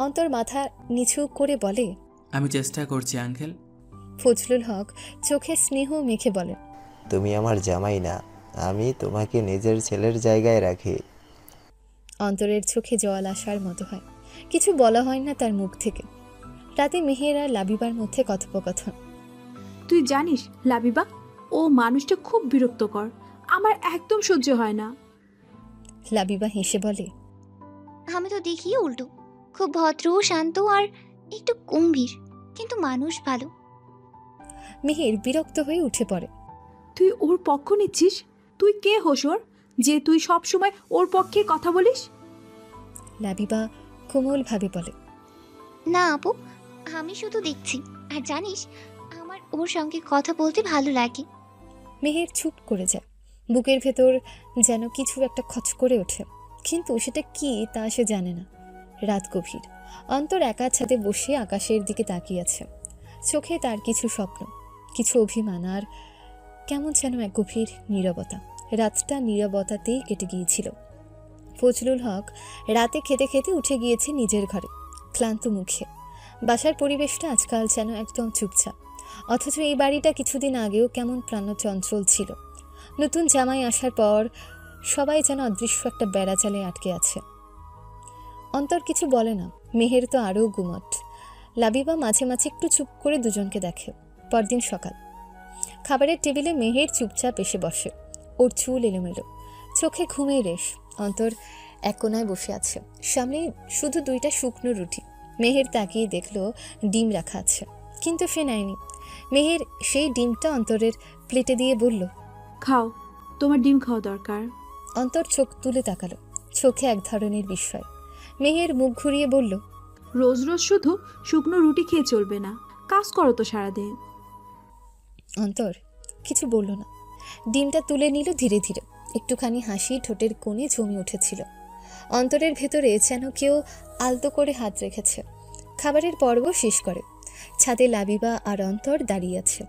অন্তর মাথা নিচু করে বলে, আমি চেষ্টা করছি আঙ্কেল। ফজলুল হক চোখে স্নেহ মেখে বলেন, তুমি আমার জামাই না, আমি তোমাকে নিজের ছেলের জায়গায় রাখি। অন্তরের চোখে জল আসার মতো হয়, কিছু বলা হয় না তার মুখ থেকে। রাতে মেহের আর লাবিবার মধ্যে কথোপকথন। তুই জানিস লাবিবা, ও মানুষটা খুব বিরক্তকর, আমার একদম সহ্য হয় না। লাবিবা হেসে বলে, আমি তো দেখি উল্টো, খুব ভদ্র, শান্ত আর একটু গম্ভীর, কিন্তু মানুষ ভালো। মেহের বিরক্ত হয়ে উঠে পড়ে। তুই ওর পক্ষ নিচ্ছিস? তুই কে হোস ওর, যে তুই সব সময় ওর পক্ষে কথা বলিস? লাবিবা কোমলভাবে বলে। না আপু, আমি শুধু দেখছি। আর জানিস, আমার ওর সঙ্গে কথা বলতে ভালো লাগে। মেহের চুপ করে যায়। বুকের ভেতর যেন কিছু একটা খচ করে ওঠে, কিন্তু সেটা কি তা সে জানে না। রাত গভীর। অন্তর একা ছাদে বসে আকাশের দিকে তাকিয়ে আছে। চোখে তার কিছু স্বপ্ন, কিছু অভিমান, আর কেমন যেন এক গভীর নীরবতা। রাতটা নীরবতাতেই কেটে গিয়েছিল। ফজলুল হক রাতে খেতে খেতে উঠে গিয়েছে নিজের ঘরে, ক্লান্ত মুখে। বাসার পরিবেশটা আজকাল যেন একদম চুপচাপ, অথচ এই বাড়িটা কিছুদিন আগেও কেমন প্রাণচঞ্চল ছিল। নতুন জামাই আসার পর সবাই যেন অদৃশ্য একটা বেড়াজালে আটকে আছে। অন্তর কিছু বলে না। মেহের তো আরও গুমট। লাবিবা মাঝে মাঝে একটু চুপ করে দুজনকে দেখে। পরদিন সকাল, খাবারের টেবিলে মেহের চুপচাপ এসে বসে। ওর চুল এলোমেলো, চোখে ঘুমের রেশ। অন্তর এক কোনায় বসে আছে, সামনে শুধু 2টা শুকনো রুটি। মেহের তাকিয়ে দেখলো ডিম রাখা আছে, কিন্তু সে নেয়নি। মেহের সেই ডিমটা অন্তরের প্লেটে দিয়ে বলল, খাও, তোমার ডিম খাওয়া দরকার। অন্তর চোখ তুলে তাকালো, চোখে এক ধরনের বিস্ময়। মেহের মুখ ঘুরিয়ে বলল, রোজ রোজ শুধু শুকনো রুটি খেয়ে চলবে না, কাজ করো তো সারাদিন। অন্তর কিছু বলল না। ডিমটা তুলে নিল ধীরে ধীরে। একটুখানি হাসি ঠোঁটের কোণে জমে উঠেছিল। অন্তরের ভেতরে যেন কেউ আলতো করে হাত রেখেছে। খাবারের পর্ব শেষ করে ছাদে লাবিবা আর অন্তর দাঁড়িয়ে আছে।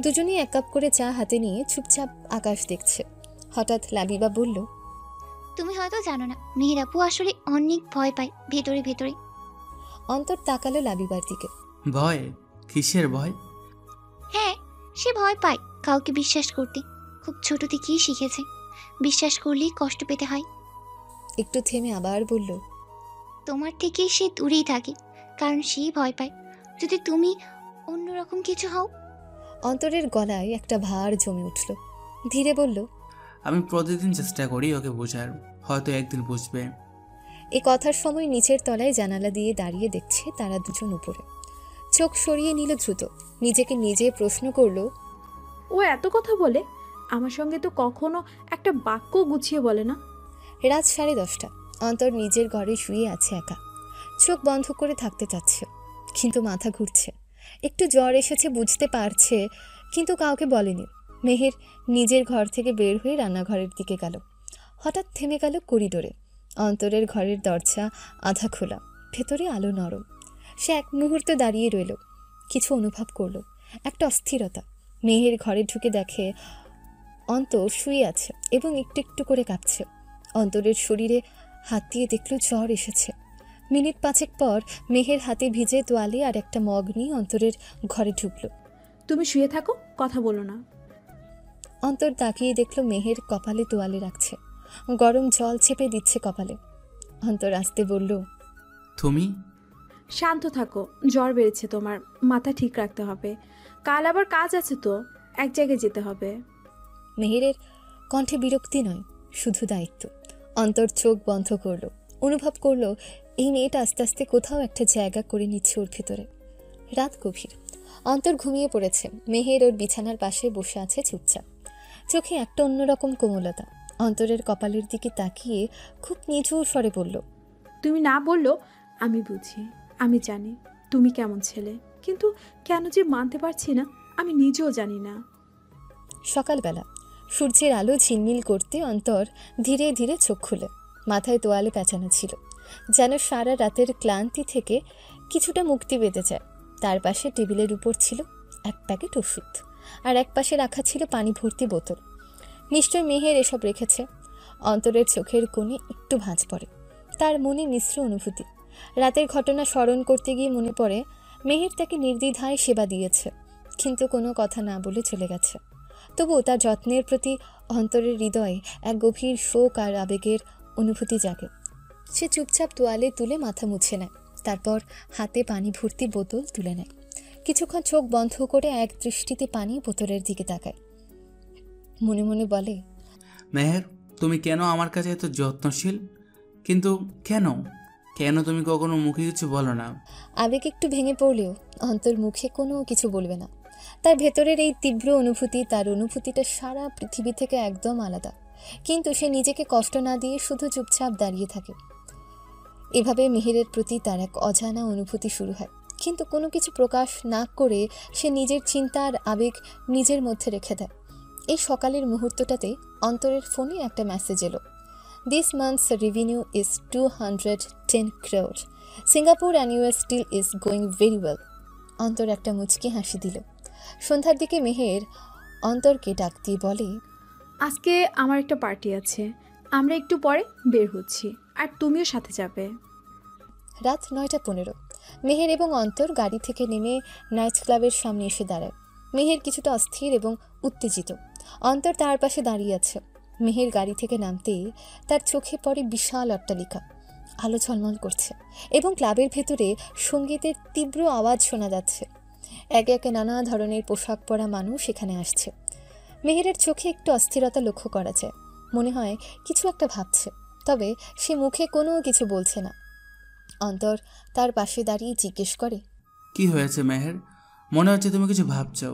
দুজনেই 1 কাপ করে চা হাতে নিয়ে চুপচাপ আকাশ দেখছে। হঠাৎ লাবিবা বলল, তুমি হয়তো জানো না, মেহের আপু আসলে অনেক ভয় পায় ভেতরে ভেতরে। অন্তর তাকালো লাবিবার দিকে। ভয়? কিসের ভয়? হ্যাঁ, সে ভয় পায় কাউকে বিশ্বাস করতে। খুব ছোট থেকেই শিখেছে, বিশ্বাস করলেই কষ্ট পেতে হয়। একটু থেমে আবার বলল, তোমার থেকে সে দূরেই থাকে, কারণ সেই ভয় পায় যদি তুমি অন্যরকম কিছু হও। অন্তরের গলায় একটা ভার জমে উঠল। ধীরে বলল, আমি প্রতিদিন চেষ্টা করি ওকে বোঝার, হয়তো একদিন বুঝবে। এই কথার সময় নিচের তলায় জানালা দিয়ে দাঁড়িয়ে দেখছে তারা দুজন উপরে। চোখ সরিয়ে নিল দ্রুত। নিজেকে নিজে প্রশ্ন করল, ও এত কথা বলে, আমার সঙ্গে তো কখনো একটা বাক্য গুছিয়ে বলে না। রাত 10:30। অন্তর নিজের ঘরে শুয়ে আছে একা। চোখ বন্ধ করে থাকতে চাচ্ছে, কিন্তু মাথা ঘুরছে। একটু জ্বর এসেছে বুঝতে পারছে, কিন্তু কাউকে বলেনি। মেহের নিজের ঘর থেকে বের হয়ে রান্নাঘরের দিকে গেল। হঠাৎ থেমে গেল করিডোরে। অন্তরের ঘরের দরজা আধা খোলা, ভেতরে আলো নরম। সে এক মুহূর্তে দাঁড়িয়ে রইল, কিছু অনুভব করলো, একটা অস্থিরতা। মেহের ঘরে ঢুকে দেখে অন্তর শুয়ে আছে এবং একটু একটু করে কাঁপছে। অন্তরের শরীরে হাত দিয়ে দেখল জ্বর এসেছে। মিনিট 5 পর মেহের হাতে ভিজে তোয়ালে আর একটা মগ নিয়ে অন্তরের ঘরে ঢুকলো। তুমি শুয়ে থাকো, কথা বলো না। অন্তর তাকিয়ে দেখল মেহের কপালে তোয়ালে রাখছে, গরম জল চেপে দিচ্ছে কপালে। অন্তর আসতে বলল, তুমি? শান্ত থাকো, জ্বর বেড়েছে তোমার, মাথা ঠিক রাখতে হবে। কাল আবার কাজ আছে তো, এক জায়গায় যেতে হবে। মেহেরের কণ্ঠে বিরক্তি নয়, শুধু দায়িত্ব। অন্তর চোখ বন্ধ করলো, অনুভব করলো এই মেয়েটা আস্তে আস্তে কোথাও একটা জায়গা করে নিচ্ছে ওর ভেতরে। রাত গভীর। অন্তর ঘুমিয়ে পড়েছে। মেহের ওর বিছানার পাশে বসে আছে চুপচাপ, চোখে একটা অন্যরকম কোমলতা। অন্তরের কপালের দিকে তাকিয়ে খুব নিঝুর স্বরে বলল, তুমি না বললেও আমি বুঝি, আমি জানি তুমি কেমন ছেলে, কিন্তু কেন যে মানতে পারছি না আমি নিজেও জানি না। সকালবেলা সূর্যের আলো ঝিলমিল করতে অন্তর ধীরে ধীরে চোখ খুলে। মাথায় তোয়ালে পেঁচানো ছিল, যেন সারা রাতের ক্লান্তি থেকে কিছুটা মুক্তি পেতে চায়। তার পাশে টেবিলের উপর ছিল এক প্যাকেট ওষুধ, আর এক পাশে রাখা ছিল পানি ভর্তি বোতল। নিশ্চয় মেহের এসব রেখেছে। অন্তরের চোখের কোণে একটু ভাঁজ পড়ে, তার মনে মিশ্র অনুভূতি। রাতের ঘটনা স্মরণ করতে গিয়ে মনে পড়ে মেহের তাকে নির্দ্বিধায় সেবা দিয়েছে, কিন্তু কোনো কথা না বলে চলে গেছে। তবুও তার যত্নের প্রতি অন্তরের হৃদয়ে এক গভীর শোক আর আবেগের অনুভূতি জাগে। সে চুপচাপ তোয়ালে তুলে মাথা মুছে নেয়, তারপর হাতে পানি ভর্তি বোতল তুলে নেয়। কিছুক্ষণ চোখ বন্ধ করে এক দৃষ্টিতে পানি বোতলের দিকে তাকায়। মনে মনে বলে, মেহের, তুমি কেন আমার কাছে এত যত্নশীল? কিন্তু কেন কেন তুমি কখনো মুখে কিছু বলো না? আবেগ একটু ভেঙে পড়লেও অন্তর মুখে কোনো কিছু বলবে না। তার ভেতরের এই তীব্র অনুভূতি, তার অনুভূতিটা সারা পৃথিবী থেকে একদম আলাদা। কিন্তু সে নিজেকে কষ্ট না দিয়ে শুধু চুপচাপ দাঁড়িয়ে থাকে। এভাবে মেহেরের প্রতি তার এক অজানা অনুভূতি শুরু হয়, কিন্তু কোনো কিছু প্রকাশ না করে সে নিজের চিন্তা আর আবেগ নিজের মধ্যে রেখে দেয়। এই সকালের মুহূর্তটাতে অন্তরের ফোনে একটা মেসেজ এলো। This month's revenue is 210 crore. Singapore and US deal is going very well. Antor একটা মুচকি হাসি দিল। সন্ধ্যার দিকে মেহের অন্তরকে ডাক দিয়ে বলে, আজকে আমার একটা পার্টি আছে, আমরা একটু পরে বের হচ্ছি, আর তুমিও সাথে যাবে। রাত 9:15। মেহের এবং অন্তর গাড়ি থেকে নেমে নাইট ক্লাবের সামনে এসে দাঁড়ায়। মেহের কিছুটা অস্থির এবং উত্তেজিত। অন্তর তার পাশে দাঁড়িয়ে আছে। মেহের গাড়ি থেকে নামতেই তার চোখে পড়ে বিশাল অট্টালিকা, আলো ঝলমল করছে এবং ক্লাবের ভেতরে সঙ্গীতের তীব্র আওয়াজ শোনা যাচ্ছে। একে একে নানা ধরনের পোশাক পরা মানুষ এখানে আসছে। মেহেরের চোখে একটু অস্থিরতা লক্ষ্য করা যায়, মনে হয় কিছু একটা ভাবছে, তবে সে মুখে কোনো কিছু বলছে না। অন্তর তার পাশে দাঁড়িয়ে জিজ্ঞেস করে, কি হয়েছে মেহের? মনে হচ্ছে তুমি কিছু ভাবছো,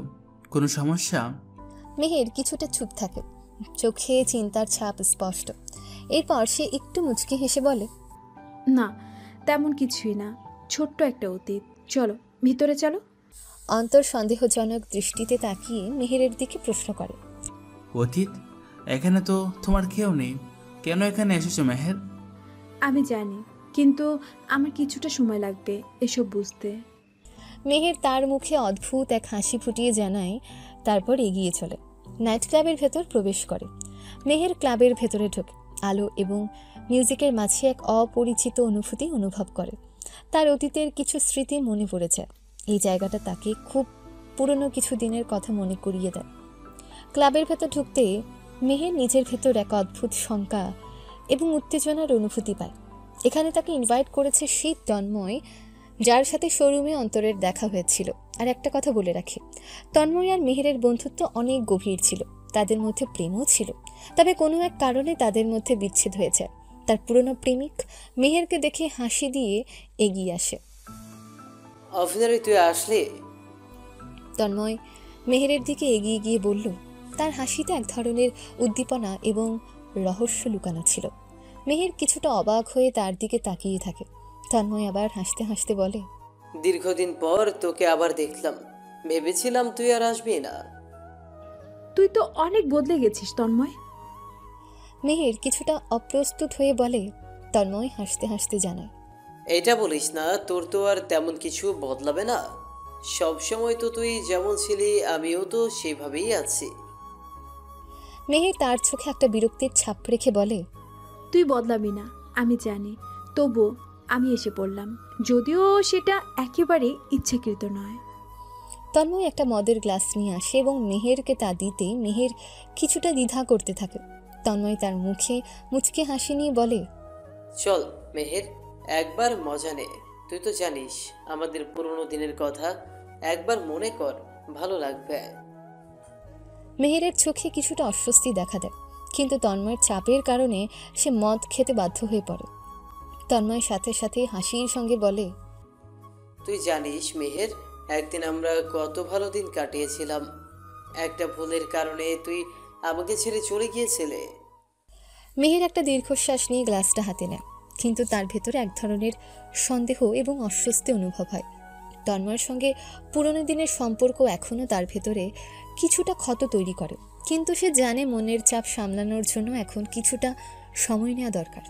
কোনো সমস্যা? মেহের কিছুটা চুপ থাকে, চোখে চিন্তার ছাপ স্পষ্ট। এরপর সে একটু মুচকি হেসে বলে, না, তেমন কিছুই না, ছোট্ট একটা অতীত। চলো ভিতরে চলো। অন্তর সন্দেহজনক দৃষ্টিতে তাকিয়ে মেহেরের দিকে প্রশ্ন করে, অতীত? এখানে তো তোমার কেউ নেই, কেন এখানে এসেছো মেহের? আমি জানি, কিন্তু আমার কিছুটা সময় লাগবে এসব বুঝতে। মেহের তার মুখে অদ্ভুত এক হাসি ফুটিয়ে জানায়, তারপর এগিয়ে চলে নাইট ক্লাবের ভেতর প্রবেশ করে। মেহের ক্লাবের ভেতরে ঢোকে। আলো এবং মিউজিকের মাঝে এক অপরিচিত অনুভূতি অনুভব করে। তার অতীতের কিছু স্মৃতি মনে পড়ে যায়। এই জায়গাটা তাকে খুব পুরনো কিছু দিনের কথা মনে করিয়ে দেয়। ক্লাবের ভেতর ঢুকতে মেহের নিজের ভেতর এক অদ্ভুত শঙ্কা এবং উত্তেজনার অনুভূতি পায়। এখানে তাকে ইনভাইট করেছে সেই তন্ময়, যার সাথে শোরুমে অন্তরের দেখা হয়েছিল। আর একটা কথা বলে রাখি, তন্ময় আর মেহেরের বন্ধুত্ব অনেক গভীর ছিল, তাদের মধ্যে প্রেমও ছিল। তবে কোনো এক কারণে তাদের মধ্যে বিচ্ছেদ হয়ে যায়। তার পুরনো প্রেমিক মেহেরকে দেখে হাসি দিয়ে এগিয়ে আসে। অফিসারে তুই আসলি? তন্ময় মেহেরের দিকে এগিয়ে গিয়ে বলল। তার হাসিতে এক ধরনের উদ্দীপনা এবং রহস্য লুকানো ছিল। মেহের কিছুটা অবাক হয়ে তার দিকে তাকিয়ে থাকে। তন্ময় আবার হাসতে হাসতে বলে, দীর্ঘদিন পর তোকে আবার দেখলাম, ভেবেছিলাম তুই আর আসবি না। তুই তো অনেক বদলে গেছিস তন্ময়। মেহের কিছুটা অপ্রস্তুত হয়ে বলে। তন্ময় হাসতে হাসতে জানায়, এটা বলিস না, তোর তো আর তেমন কিছু বদলাবে না। সব সময় তো তুই যেমন ছিলি, আমিও তো সেভাবেই আছি। মেহের তার চোখে একটা বিরক্তির ছাপ রেখে বলে, তুই বদলাবি না আমি জানি, তবু আমি এসে পড়লাম, যদিও সেটা একেবারে ইচ্ছাকৃত নয়। তন্ময় একটা মদের গ্লাস নিয়ে আসে এবং মেহেরকে তা দিতে মেহের কিছুটা দ্বিধা করতে থাকে। তন্ময় তার মুখে মুচকি হাসি নিয়ে বলে, চল মেহের, একবার মজা নে। তুই তো জানিস আমাদের পুরনো দিনের কথা, একবার মনে কর, ভালো লাগবে। মেহেরের চোখে কিছুটা অস্বস্তি দেখা দেয়, কিন্তু তন্ময়ের চাপের কারণে সে মদ খেতে বাধ্য হয়ে পড়ে। তন্ময় সাথে সাথে হাসির সঙ্গে বলে, তুই জানিস মেহের, একদিন আমরা কত ভালো দিন কাটিয়েছিলাম। একটা ভুলের কারণে তুই আমাকে ছেড়ে চলে গিয়েছিলে। মেহের একটা দীর্ঘশ্বাস নিয়ে গ্লাসটা হাতে নেয়, কিন্তু তার ভেতরে এক ধরনের সন্দেহ এবং অস্বস্তি অনুভব হয়। তন্ময়ের সঙ্গে পুরনো দিনের সম্পর্ক এখনও তার ভেতরে কিছুটা ক্ষত তৈরি করে, কিন্তু সে জানে মনের চাপ সামলানোর জন্য এখন কিছুটা সময় নেওয়া দরকার।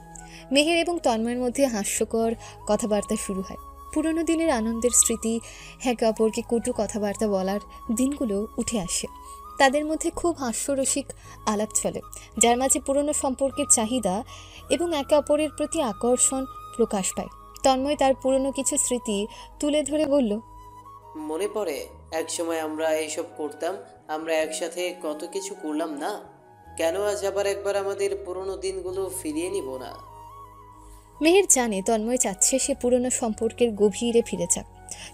মেহের এবং তন্ময়ের মধ্যে হাস্যকর কথাবার্তা শুরু হয়। পুরনো দিনের আনন্দের স্মৃতি, একে অপরকে কটু কথাবার্তা বলার দিনগুলো উঠে আসে। তাদের মধ্যে খুব হাস্যরসিক আলাপ চলে, যার মাঝে পুরনো সম্পর্কের চাহিদা এবং একে অপরের প্রতি আকর্ষণ প্রকাশ পায়। তন্ময় তার পুরনো কিছু স্মৃতি তুলে ধরে বলল, মনে পড়ে একসময় আমরা এইসব করতাম, আমরা একসাথে কত কিছু করলাম না? কেন আজ আবার একবার আমাদের পুরনো দিনগুলো ফিরিয়ে নিব না? মেহের জানে তন্ময় চাচ্ছে সে পুরনো সম্পর্কের গভীরে ফিরে যাক,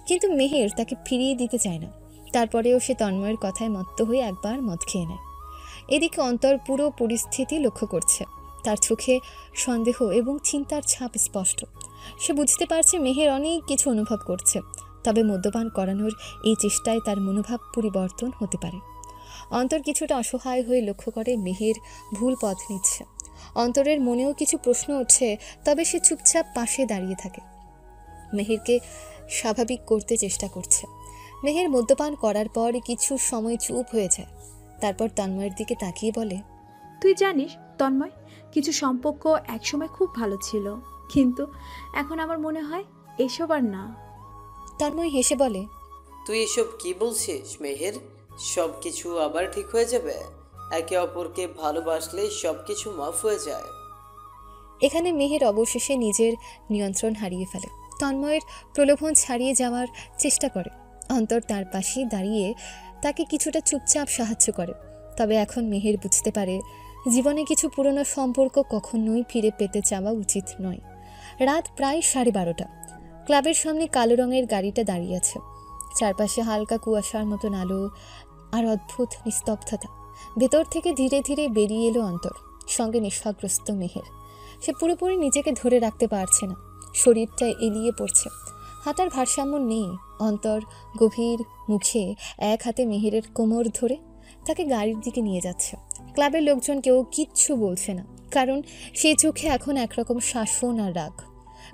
কিন্তু মেহের তাকে ফিরিয়ে দিতে চায় না। তারপরেও সে তন্ময়ের কথায় মত্ত হয়ে একবার মদ খেয়ে নেয়। এদিকে অন্তর পুরো পরিস্থিতি লক্ষ্য করছে। তার চোখে সন্দেহ এবং চিন্তার ছাপ স্পষ্ট। সে বুঝতে পারছে মেহের অনেক কিছু অনুভব করছে, তবে মদ্যপান করানোর এই চেষ্টায় তার মনোভাব পরিবর্তন হতে পারে। অন্তর কিছুটা অসহায় হয়ে লক্ষ্য করে মেহের ভুল পথ নিচ্ছে। অন্তরের মনেও কিছু প্রশ্ন ওঠে, তবে সে চুপচাপ পাশে দাঁড়িয়ে থাকে। মেহেরকে স্বাভাবিক করতে চেষ্টা করছে। মেহের মদ্যপান করার পর কিছু সময় চুপ হয়ে যায়, তারপর তন্ময়ের দিকে তাকিয়ে বলে, তুই জানিস তন্ময়, কিছু সম্পর্ক একসময় খুব ভালো ছিল, কিন্তু এখন আমার মনে হয় এসব আর না। তন্ময় হেসে বলে, তুই এসব কি বলছিস মেহের? সব কিছু আবার ঠিক হয়ে যাবে। একে অপরকে ভালোবাসলে সব কিছু মাফ হয়ে যায়। এখানে মেহের অবশেষে নিজের নিয়ন্ত্রণ হারিয়ে ফেলে। তন্ময়ের প্রলোভন ছাড়িয়ে যাওয়ার চেষ্টা করে। অন্তর তার পাশে দাঁড়িয়ে তাকে কিছুটা চুপচাপ সাহায্য করে। তবে এখন মেহের বুঝতে পারে জীবনে কিছু পুরনো সম্পর্ক কখনোই ফিরে পেতে চাওয়া উচিত নয়। রাত প্রায় 12:30। ক্লাবের সামনে কালো রঙের গাড়িটা দাঁড়িয়ে আছে। চারপাশে হালকা কুয়াশার মতন আলো আর অদ্ভুত নিস্তব্ধতা। ভেতর থেকে ধীরে ধীরে বেরিয়ে এলো অন্তর, সঙ্গে নেশাগ্রস্ত মেহের। সে পুরোপুরি নিজেকে ধরে রাখতে পারছে না, শরীরটা এলিয়ে পড়ছে, হাঁটার ভারসাম্য নেই। অন্তর গভীর মুখে এক হাতে মেহেরের কোমর ধরে তাকে গাড়ির দিকে নিয়ে যাচ্ছে। ক্লাবের লোকজন কেউ কিচ্ছু বলছে না, কারণ সে চোখে এখন একরকম শাসন আর রাগ।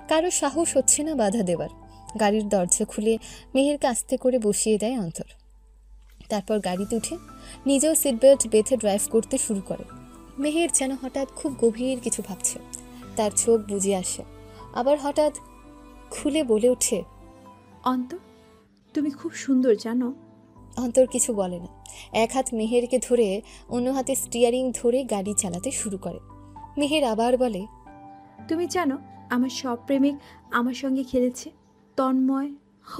কারো সাহস হচ্ছে না বাধা দেওয়ার। গাড়ির দরজা খুলে মেহেরকে আস্তে করে বসিয়ে দেয় অন্তর। তারপর গাড়িতে উঠে নিজেও সিট বেল্ট বেঁধে ড্রাইভ করতে শুরু করে। মেহের যেন হঠাৎ খুব গভীর কিছু ভাবছে। তার চোখ বুজে আসে, আবার হঠাৎ খুলে বলে ওঠে, অন্তর তুমি খুব সুন্দর জানো। অন্তর কিছু বলে না, এক হাত মেহেরকে ধরে অন্য হাতে স্টিয়ারিং ধরে গাড়ি চালাতে শুরু করে। মেহের আবার বলে, তুমি জানো আমার সব প্রেমিক আমার সঙ্গে খেলেছে। তন্ময়,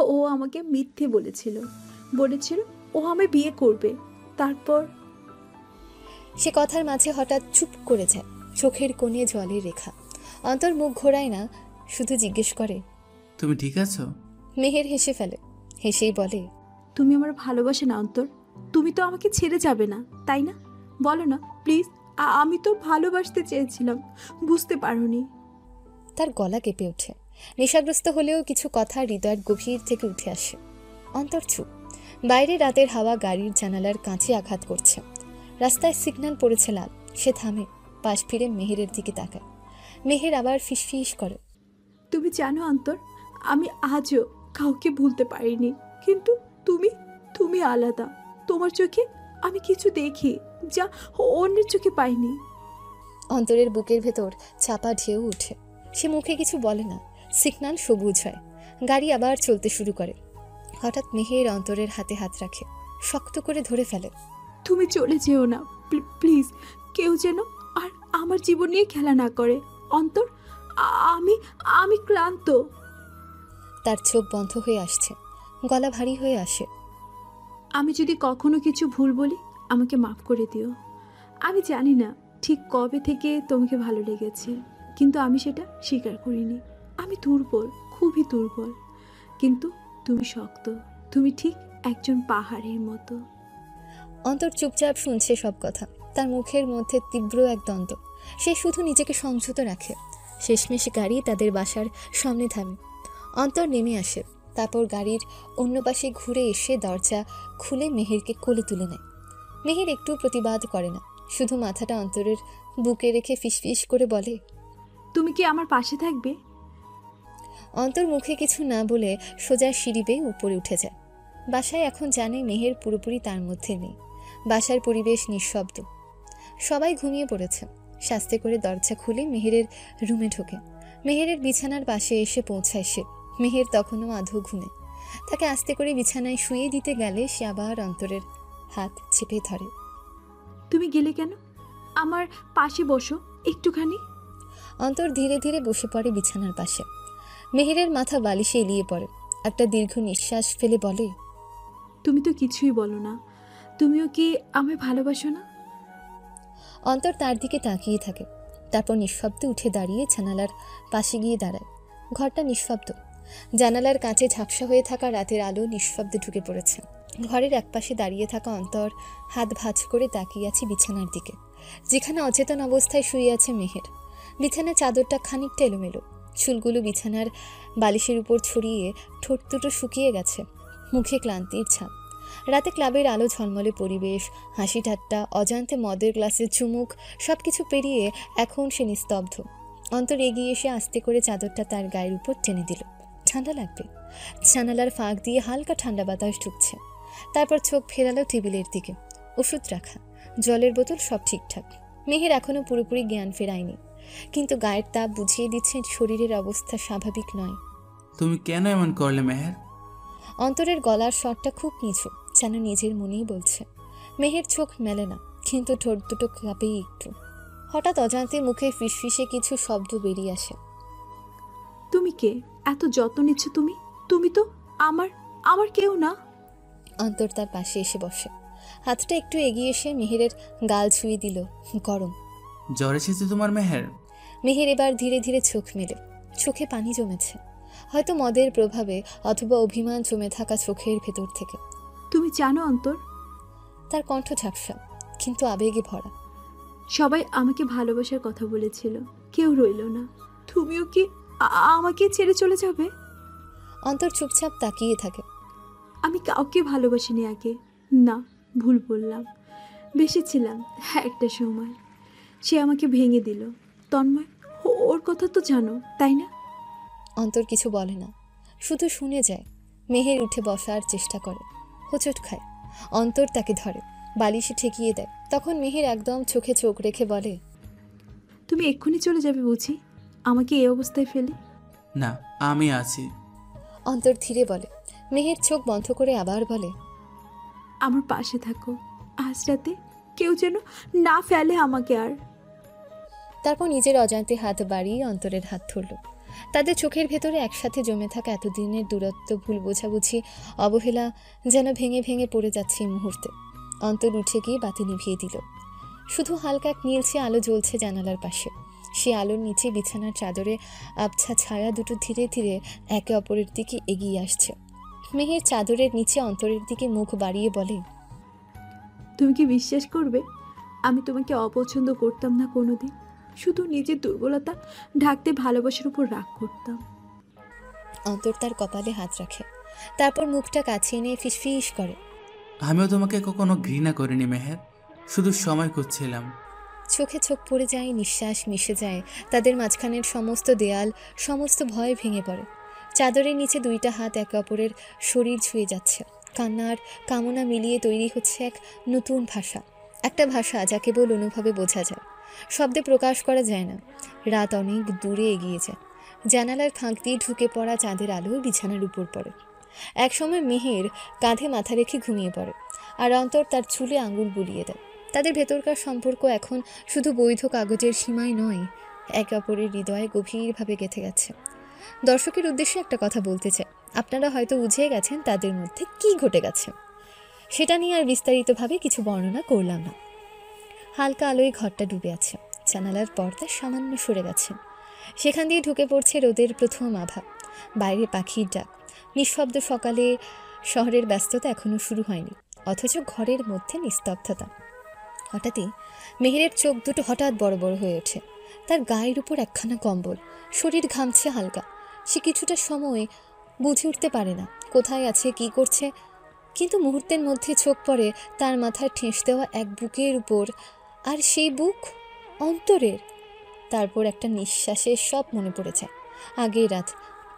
ও আমাকে মিথ্যে বলেছিল ও আমায় বিয়ে করবে। তারপর সে কথার মাঝে হঠাৎ চুপ করে যায়, চোখের কোণে জলের রেখা। অন্তর মুখ ঘোরায় না, শুধু জিজ্ঞেস করে, তুমি ঠিক আছো? মেহের হেসে ফেলে, হেসেই বলে, তুমি আমার ভালোবাসে না অন্তর? তুমি তো আমাকে ছেড়ে যাবে না, তাই না? বলো না প্লিজ। আমি তো ভালোবাসতে চেয়েছিলাম, বুঝতে পারোনি। তার গলা কেঁপে ওঠে। নেশাগ্রস্ত হলেও কিছু কথা হৃদয়ের গভীর থেকে উঠে আসে। অন্তর চুপ। বাইরে রাতের হাওয়া গাড়ির জানালার কাঁচে আঘাত করছে। রাস্তায় সিগন্যাল পড়েছে লাল। সে থামে, পাশ ফিরে মেহেরের দিকে তাকায়। মেহের আবার ফিসফিস করে, তুমি জানো অন্তর, আমি আজও কাউকে ভুলতে পারিনি, কিন্তু তুমি আলাদা। তোমার চোখে আমি কিছু দেখি যা অন্যের চোখে পাইনি। অন্তরের বুকের ভেতর চাপা ঢেউ উঠে। সে মুখে কিছু বলে না। সিগন্যাল সবুজ হয়, গাড়ি আবার চলতে শুরু করে। হঠাৎ মেহের অন্তরের হাতে হাত রাখে, শক্ত করে ধরে ফেলে। তুমি চলে যেও না প্লিজ। কেউ যেন আর আমার জীবন নিয়ে খেলা না করে অন্তর। আমি ক্লান্ত। তার চোখ বন্ধ হয়ে আসছে, গলা ভারী হয়ে আসে। আমি যদি কখনো কিছু ভুল বলি আমাকে মাফ করে দিও। আমি জানি না ঠিক কবে থেকে তোমাকে ভালো লেগেছে, কিন্তু আমি সেটা স্বীকার করিনি। আমি দুর্বল, খুবই দুর্বল, কিন্তু তুমি শক্ত। তুমি ঠিক একজন পাহাড়ের মতো। অন্তর চুপচাপ শুনছে সব কথা। তার মুখের মধ্যে তীব্র এক দ্বন্দ্ব। সে শুধু নিজেকে সংযত রাখে। শেষমেশ গাড়ি তাদের বাসার সামনে থামে। অন্তর নেমে আসে, তারপর গাড়ির অন্য পাশে ঘুরে এসে দরজা খুলে মেহেরকে কোলে তুলে নেয়। মেহের একটু প্রতিবাদ করে না, শুধু মাথাটা অন্তরের বুকে রেখে ফিসফিস করে বলে, তুমি কি আমার পাশে থাকবে? অন্তর মুখে কিছু না বলে সোজা সিঁড়ি বেয়ে উপরে উঠে যায়। বাসায় এখন জানে মেহের পুরোপুরি তার মধ্যে নেই। বাসার পরিবেশ নিঃশব্দ, সবাই ঘুমিয়ে পড়েছে। শাস্তে করে দরজা খুলে মেহেরের রুমে ঢোকে। মেহেরের বিছানার পাশে এসে পৌঁছায় সে। মেহের তখনও আধো ঘুমে। তাকে আস্তে করে বিছানায় শুয়ে দিতে গেলে সে আবার অন্তরের হাত চেপে ধরে। তুমি গেলে কেন? আমার পাশে বসো একটুখানি। অন্তর ধীরে ধীরে বসে পড়ে বিছানার পাশে। মেহেরের মাথা বালিশে এলিয়ে পড়ে। একটা দীর্ঘ নিঃশ্বাস ফেলে বলে, তুমি তো কিছুই বলো না। তুমিও কি আমায় ভালোবাসো না? অন্তর তার দিকে তাকিয়ে থাকে, তারপর নিঃশব্দে উঠে দাঁড়িয়ে জানালার পাশে গিয়ে দাঁড়ায়। ঘরটা নিঃশব্দ। জানালার কাছে ঝাপসা হয়ে থাকা রাতের আলো নিঃশব্দে ঢুকে পড়েছে। ঘরের একপাশে দাঁড়িয়ে থাকা অন্তর হাত ভাঁজ করে তাকিয়ে আছে বিছানার দিকে, যেখানে অচেতন অবস্থায় শুয়ে আছে মেহের। বিছানার চাদরটা খানিকটা এলোমেলো, চুলগুলো বিছানার বালিশের উপর ছড়িয়ে ঠোঁট দুটো শুকিয়ে গেছে, মুখে ক্লান্তির ছাপ। রাতে ক্লাবের আলো ঝলমলে পরিবেশ, হাসি ঠাট্টা, অজান্তে মদের গ্লাসে চুমুক, সব কিছু পেরিয়ে এখন সে নিস্তব্ধ। অন্তর এগিয়ে এসে আস্তে করে চাদরটা তার গায়ের উপর টেনে দিল। ঠান্ডা লাগবে। জানালার ফাঁক দিয়ে হালকা ঠান্ডা বাতাস ঢুকছে। তারপর চোখ ফেরালো টেবিলের দিকে। ওষুধ রাখা, জলের বোতল, সব ঠিকঠাক। মেহের এখনো পুরোপুরি জ্ঞান ফেরায়নি, কিন্তু গায়ের তাপ বুঝিয়ে দিচ্ছে শরীরের অবস্থা স্বাভাবিক নয়। তুমি কেন এমন করলে মেহের? অন্তরের গলার স্বরটা খুব নিচু, যেন নিজের মনেই বলছে। মেহের চোখ মেলে না, কিন্তু ঠোঁট দুটো কাঁপেই একটু। হঠাৎ অজান্তে মুখে ফিসফিসে কিছু শব্দ বেরিয়ে আসে। তুমি কে? এত যত্ন নিচ্ছ তুমি? তুমি তো আমার আমার কেউ না। অন্তর তার পাশে এসে বসে। হাতটা একটু এগিয়ে এসে মেহেরের গাল ছুঁয়ে দিল। গরম। জ্বর এসেছে তোমার মেহের? মেহের এবার ধীরে ধীরে চোখ মেলে। চোখে পানি জমেছে, হয়তো মদের প্রভাবে অথবা অভিমান জমে থাকা চোখের ভেতর থেকে। তুমি জানো অন্তর? তার কণ্ঠ ঝাপসা, কিন্তু আবেগে ভরা। সবাই আমাকে ভালোবাসার কথা বলেছিল, কেউ রইল না। তুমিও কি আমাকে ছেড়ে চলে যাবে? অন্তর চুপচাপ তাকিয়ে থাকে। আমি কাউকে ভালোবাসিনি আগে। না, ভুল বললাম। বেসেছিলাম একটা সময়, সে আমাকে ভেঙে দিল। তন্ময়, ওর কথা তো জানো, তাই না? অন্তর কিছু বলে না, শুধু শুনে যায়। মেহের উঠে বসার চেষ্টা করে, হোঁচট খায়। অন্তর তাকে ধরে, বালিশে ঠেকিয়ে দেয়। তখন মেহের একদম চোখে চোখ রেখে বলে, তুমি এক্ষুনি চলে যাবে বুঝি, আমাকে এই অবস্থায় ফেলে? না, আমি আছি। অন্তর ধীরে বলে। মেহের চোখ বন্ধ করে আবার বলে, আমার পাশে থাকো। আজ রাতে কেউ যেন না ফেলে আমাকে আর। তারপর নিজের অজান্তে হাত বাড়িয়ে অন্তরের হাত ধরল। তাদের চোখের ভেতরে একসাথে জমে থাকা এতদিনের দূরত্ব, ভুল বোঝাবুঝি, অবহেলা যেন ভেঙে ভেঙে পড়ে যাচ্ছে এই মুহূর্তে। অন্তর উঠে গিয়ে বাতি নিভিয়ে দিল। শুধু হালকা এক নীলচে আলো জ্বলছে জানালার পাশে। সে আলোর নিচে বিছানার চাদরে আবছা ছায়া দুটো ধীরে ধীরে একে অপরের দিকে এগিয়ে আসছে। মেহের চাদরের নিচে অন্তরের দিকে মুখ বাড়িয়ে বলে, তুমি কি বিশ্বাস করবে, আমি তোমাকে অপছন্দ করতাম না কোনোদিন। শুধু নিজের দুর্বলতা ঢাকতে ভালোবাসার উপর রাগ করতাম। অন্তর তার কপালে হাত রাখে, তারপর মুখটা কাছে এনে ফিসফিস করে, আমিও তোমাকে কখনো ঘৃণা করিনি মেহের, শুধু সময় খুঁজছিলাম। চোখে চোখ পড়ে যায়, নিঃশ্বাস মিশে যায়। তাদের মাঝখানের সমস্ত দেয়াল, সমস্ত ভয় ভেঙে পড়ে। চাদরের নিচে দুইটা হাত একে অপরের শরীর ছুঁয়ে যাচ্ছে। কান্নার কামনা মিলিয়ে তৈরি হচ্ছে এক নতুন ভাষা, একটা ভাষা যা কেবল অনুভবে বোঝা যায়, শব্দে প্রকাশ করা যায় না। রাত অনেক দূরে এগিয়ে যায়। জানালার ফাঁক দিয়ে ঢুকে পড়া চাঁদের আলো বিছানার উপর পড়ে। একসময় মেহের কাঁধে মাথা রেখে ঘুমিয়ে পড়ে, আর অন্তর তার চুলে আঙুল বুলিয়ে দেয়। তাদের ভেতরকার সম্পর্ক এখন শুধু বৈধ কাগজের সীমায় নয়, একে অপরের হৃদয়ে গভীরভাবে গেঁথে গেছে। দর্শকের উদ্দেশ্যে একটা কথা বলতে চাই। আপনারা হয়তো বুঝে গেছেন তাদের মধ্যে কি ঘটে গেছে, সেটা নিয়ে আর বিস্তারিতভাবে কিছু বর্ণনা করলাম না। হালকা আলোয় ঘরটা ডুবে আছে, জানালার পর্দা সামান্য সরে গেছে। সেখান দিয়ে ঢুকে পড়ছে রোদের প্রথম আভা। বাইরে পাখির ডাক, নিঃশব্দ সকালে। শহরের ব্যস্ততা এখনও শুরু হয়নি, অথচ ঘরের মধ্যে নিস্তব্ধতা। হঠাৎই মেহেরের চোখ দুটো হঠাৎ বড় বড় হয়ে ওঠে। তার গায়ের উপর একখানা কম্বল, শরীর ঘামছে হালকা। সে কিছুটা সময় বুঝে উঠতে পারে না কোথায় আছে, কি করছে, কিন্তু মুহূর্তের মধ্যে চোখ পড়ে তার মাথায় ঠেস দেওয়া এক বুকের উপর, আর সেই বুক অন্তরের। তারপর একটা নিঃশ্বাসে সব মনে পড়ে যায়। আগের রাত,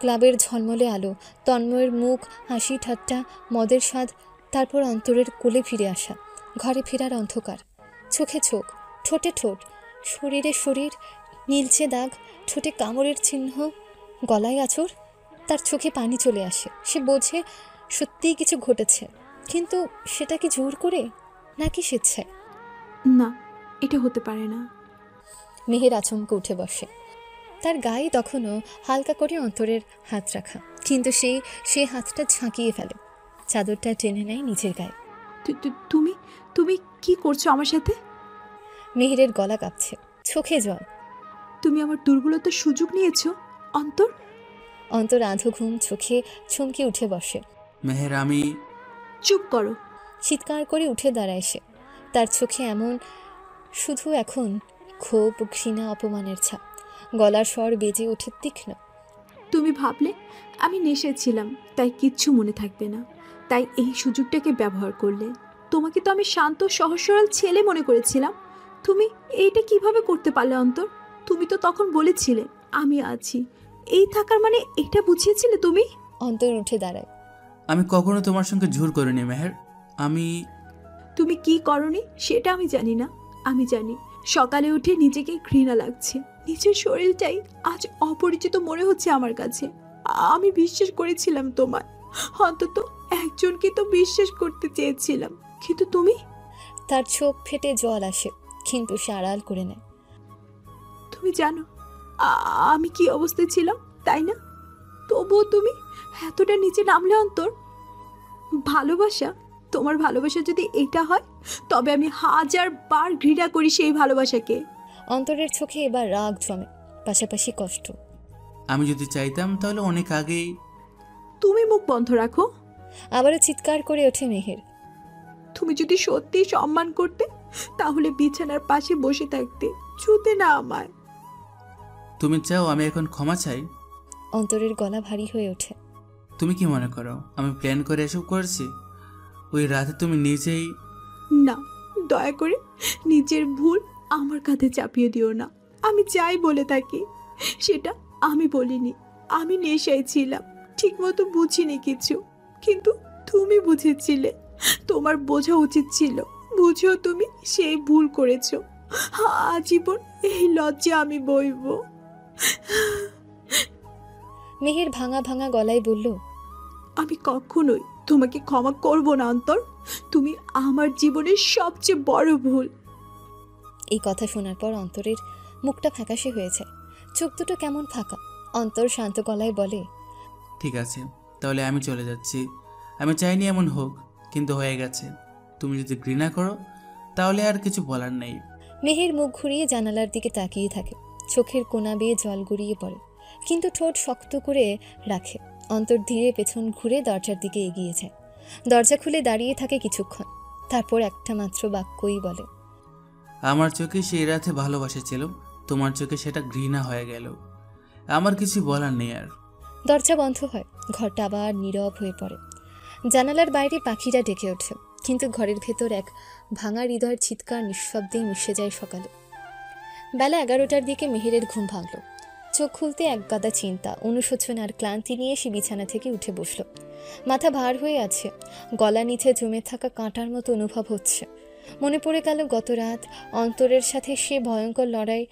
ক্লাবের ঝলমলে আলো, তন্ময়ের মুখ, হাসি ঠাট্টা, মদের স্বাদ। তারপর অন্তরের কোলে ফিরে আসা, ঘরে ফেরার অন্ধকার। চোখে চোখ, ঠোঁটে ঠোঁট, শরীরে শরীর, নীলচে দাগ, ঠোঁটে কামড়ের চিহ্ন, গলায় আঁচড়। তার চোখে পানি চলে আসে। সে বোঝে সত্যিই কিছু ঘটেছে, কিন্তু সেটা কি জোর করে নাকি স্বেচ্ছায়? না, এটা হতে পারে না। মেহের আচমকে উঠে বসে। তার গায়ে তখনও হালকা করে অন্তরের হাত রাখা, কিন্তু সে হাতটা ঝাঁকিয়ে ফেলে, চাদরটা টেনে নেয় নিজের গায়ে। তুমি তুমি কি করছো আমার সাথে? মেহেরের গলা কাঁপছে, চোখে জল। তুমি আমার দুর্বলতার সুযোগ নিয়েছো অন্তর। অন্তর আধো ঘুম চোখে চমকে উঠে বসে। মেহের, আমি। চুপ করো। চিৎকার করে উঠে দাঁড়ায় সে। তার চোখে এমন শুধু এখন ক্ষোভ, ঘৃণা, অপমানের ছাপ। গলার স্বর বেজে ওঠে তীক্ষ্ণ। তুমি ভাবলে আমি নেশে ছিলাম, তাই কিচ্ছু মনে থাকবে না। তাই এই সুযোগটাকে ব্যবহার করলে। তোমাকে তো আমি শান্ত সহজ সরল ছেলে মনে করেছিলাম। তুমি এইটা কিভাবে করতে পারলে অন্তর? তুমি তো তখন বলেছিলে আমি আছি, এই থাকার মানে এটা বুঝিয়েছিলে তুমি। অন্তর উঠে দাঁড়ায়। আমি কখনো তোমার সঙ্গে জোর করিনি মেহের। তুমি কি করনি সেটা আমি জানি না। আমি জানি সকালে উঠে নিজেকে ঘৃণা লাগছে, নিজের শরীরটাই আজ অপরিচিত মনে হচ্ছে আমার কাছে। আমি বিশ্বাস করেছিলাম তোমায়, অন্তত একজনকে তো বিশ্বাস করতে চেয়েছিলাম, কিন্তু তুমি। তার চোখ ফেটে জল আসে, কিন্তু সে আড়াল করে নেয়। তুমি জানো আমি কি অবস্থায় ছিলাম, তাই না? তবুও তুমি এতটা নিচে নামলে অন্তর। ভালোবাসা, তোমার ভালোবাসা যদি এটা হয় তবে আমি 1000 বার ঘৃণা করি সেই ভালোবাসাকে। অন্তরের চোখে এবার রাগ জমে, পাশাপাশি কষ্ট। আমি যদি চাইতাম তাহলে অনেক আগেই। তুমি মুখ বন্ধ রাখো। আবারও চিৎকার করে ওঠে মেহের। তুমি যদি সত্যি সম্মান করতে তাহলে বিছানার পাশে বসে থাকতে, ছুতে না আমায়। তুমি চাও আমি এখন ক্ষমা চাই? অন্তরের গলা ভারী হয়ে ওঠে। তুমি কি মনে করো আমি প্ল্যান করে এসব করেছি? ওই রাতে তুমি নিজেই। না, দয়া করে নিজের ভুল আমার কাঁধে চাপিয়ে দিও না। আমি যাই বলে থাকি সেটা আমি বলিনি। আমি নেশায় ছিলাম, ঠিক মতো বুঝিনি কিছু, কিন্তু তুমি বুঝেছিলে। তোমার বোঝা উচিত ছিল, বুঝেও তুমি সেই ভুল করেছো। আজীবন এই লজ্জা আমি বইব। মেহের ভাঙা ভাঙা গলায় বলল, আমি কখনোই তোমাকে ক্ষমা করব না অন্তর। তুমি আমার জীবনের সবচেয়ে বড় ভুল। এই কথা শোনার পর অন্তরের মুখটা ফ্যাকাশে হয়ে যায়, চোখ দুটো কেমন ফাঁকা। অন্তর শান্ত গলায় বলে, ঠিক আছে, তাহলে আমি চলে যাচ্ছি। আমি চাইনি এমন হোক, কিন্তু হয়ে গেছে। তুমি যদি ঘৃণা করো তাহলে আর কিছু বলার নেই। মেহের মুখ ঘুরিয়ে জানালার দিকে তাকিয়ে থাকে, চোখের কোনা বেয়ে জল গড়িয়ে পড়ে, কিন্তু ঠোঁট শক্ত করে রাখে। অন্তর ধীরে পেছন ঘুরে দরজার দিকে এগিয়ে যায়। দরজা খুলে দাঁড়িয়ে থাকে কিছুক্ষণ, তারপর একটা মাত্র বাক্যই বলে, আমার চোখে সেই রাতে ভালোবাসা ছিল, তোমার চোখে সেটা ঘৃণা হয়ে গেল। আমার কিছু বলার নেই আর। দরজা বন্ধ হয়, ঘরটা আবার নীরব হয়ে পড়ে। জানালার বাইরে পাখিরা ডেকে ওঠে, কিন্তু ঘরের ভেতর এক ভাঙা হৃদয়ের চিৎকার নিঃশব্দেই মিশে যায় সকালে। বেলা 11টার দিকে মেহেরের ঘুম ভাঙল। চোখ খুলতে এক গাদা চিন্তা, অনুশোচনা আর ক্লান্তি নিয়ে সে বিছানা থেকে উঠে বসল। মাথা ভার হয়ে আছে, গলা নিচে জমে থাকা কাঁটার মতো অনুভব হচ্ছে। মনে পড়ে গেল গত রাত অন্তরের সাথে সে ভয়ঙ্কর লড়াই।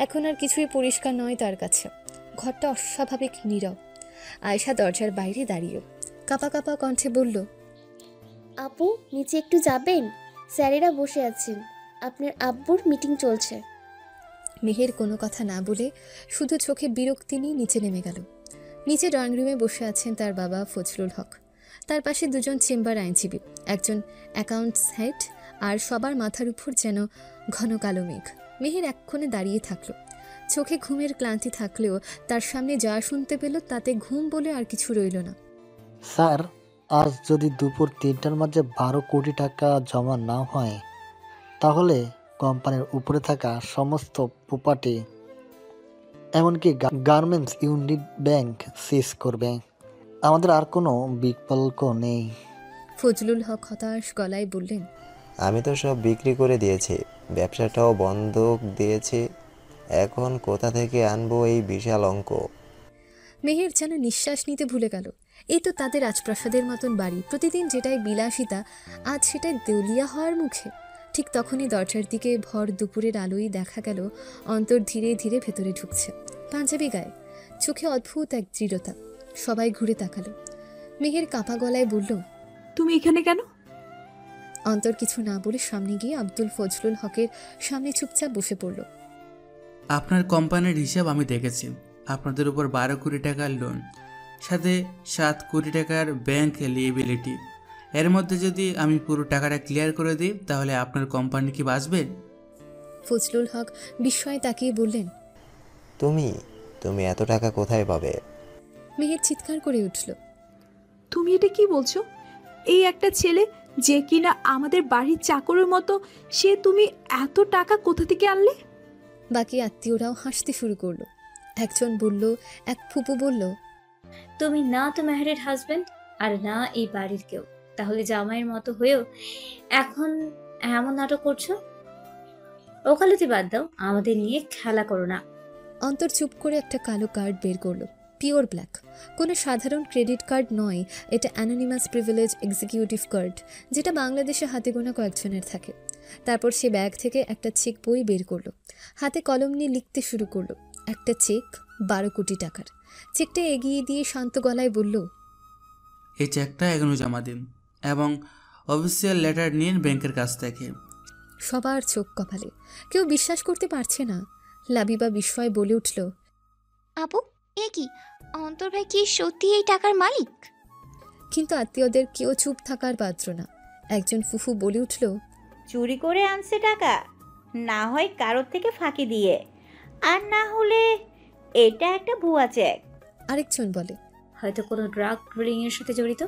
এখন আর কিছুই পরিষ্কার নয় তার কাছে। ঘরটা অস্বাভাবিক নীরব। আয়েশা দরজার বাইরে দাঁড়িয়ে কাঁপা কাঁপা কণ্ঠে বলল, আপু নিচে একটু যাবেন? স্যারেরা বসে আছেন, আপনার আব্বুর মিটিং চলছে। মেহের কোনো কথা না বলে শুধু চোখে বিরক্তি নিয়ে নিচে নেমে গেল। নিচে ড্রয়িং রুমে বসে আছেন তার বাবা ফজলুল হক, তার পাশে দুজন চেম্বার আইনজীবী, একজন অ্যাকাউন্টস হেড, আর সবার মাথার উপর যেন ঘন কালো মেঘ। মেহের এক্ষণে দাঁড়িয়ে থাকলো, চোখে ঘুমের ক্লান্তি থাকলেও তার সামনে যা শুনতে পেল তাতে ঘুম বলে আর কিছু রইল না। স্যার, আজ যদি দুপুর 3টার মাঝে 12 কোটি টাকা জমা না হয় তাহলে কোম্পানির উপরে থাকা সমস্ত প্রপার্টি এমনকি গার্মেন্টস ইউনিট ব্যাংক সিজ করবে। আমাদের আর কোনো বিকল্প নেই। ফজলুল হক হতাশ গলায় বললেন, আমি তো সব বিক্রি করে দিয়েছি, ব্যবসাটাও বন্ধক দিয়েছি, এখন কোথা থেকে আনবো এই বিশাল অঙ্ক? মেহের যেন নিঃশ্বাস নিতে ভুলে গেল। এই তো তাদের রাজপ্রাসাদের মতন বাড়ি, প্রতিদিন যেটাই বিলাসিতা, আজ সেটাই দেউলিয়া হওয়ার মুখে। ঠিক তখনই দরজার দিকে ভর দুপুরের আলোই দেখা গেল অন্তর ধীরে ধীরে ভেতরে ঢুকছে, পাঞ্জাবি গায়ে, চোখে অদ্ভুত এক দৃঢ়তা। সবাই ঘুরে তাকালো। মেহের কাঁপা গলায় বলল, তুমি এখানে কেন? অন্তর কিছু না বলে সামনে গিয়ে আব্দুল ফজলুল হকের সামনে চুপচাপ বসে পড়ল। আপনার কোম্পানির হিসাব আমি দেখেছি। আপনাদের উপর 12 কোটি টাকার লোন, সাথে 7 কোটি টাকার ব্যাংক লিয়েবিলিটি। এর মধ্যে যদি আমি পুরো টাকাটা ক্লিয়ার করে দিই তাহলে আপনার কোম্পানি কি বাঁচবে? ফজলুল হক বিস্ময়ে তাকিয়ে বললেন, তুমি এত টাকা কোথায় পাবে? মেহের চিৎকার করে উঠল, তুমি এটা কি বলছো? এই একটা ছেলে যে কিনা আমাদের বাড়ির চাকরের মতো, সে তুমি এত টাকা কোথা থেকে আনলে? বাকি আত্মীয়রাও হাসতে শুরু করলো। একজন বলল, এক ফুপু বলল, তুমি না তো মেহেরের হাজবেন্ড আর না এই বাড়ির কেউ, তাহলে জামাইয়ের মতো হয়েও এখন এমন নাটক করছো? ওকালতি বাদ দাও, আমাদের নিয়ে খেলা করো না। অন্তর চুপ করে একটা কালো কার্ড বের করলো, পিওর ব্ল্যাক। কোনো সাধারণ ক্রেডিট কার্ড নয়, এটা অ্যানোনিমাস প্রিভিলেজ এক্সিকিউটিভ কার্ড, যেটা বাংলাদেশে হাতে গোনা কয়েকজনের থাকে। তারপর সে ব্যাগ থেকে একটা চেক বই বের করলো, হাতে কলম নিয়ে লিখতে শুরু করলো। একটা চেক 12 কোটি টাকার। চেকটা এগিয়ে দিয়ে শান্ত গলায় বলল, এই চেকটা এখনো জমা দিন এবং অফিসিয়াল লেটার নিন ব্যাংকের কাছ থেকে। সবার চোখ কপালে, কেউ বিশ্বাস করতে পারছে না। লাবিবা বিস্ময় বলে উঠল, আপু, এ কি? অন্তর ভাই কি সত্যি এই টাকার মালিক? কিন্তু আত্মীয়দের কেউ চুপ থাকার পাত্র না। একজন ফুফু বলে উঠল, চুরি করে আনছে টাকা, না হয় কারোর থেকে ফাঁকি দিয়ে, আর না হলে এটা একটা ভুয়া চেক। আরেকজন বলে, হয়তো কোনো ড্রাগ ডিলিং এর সাথে জড়িত,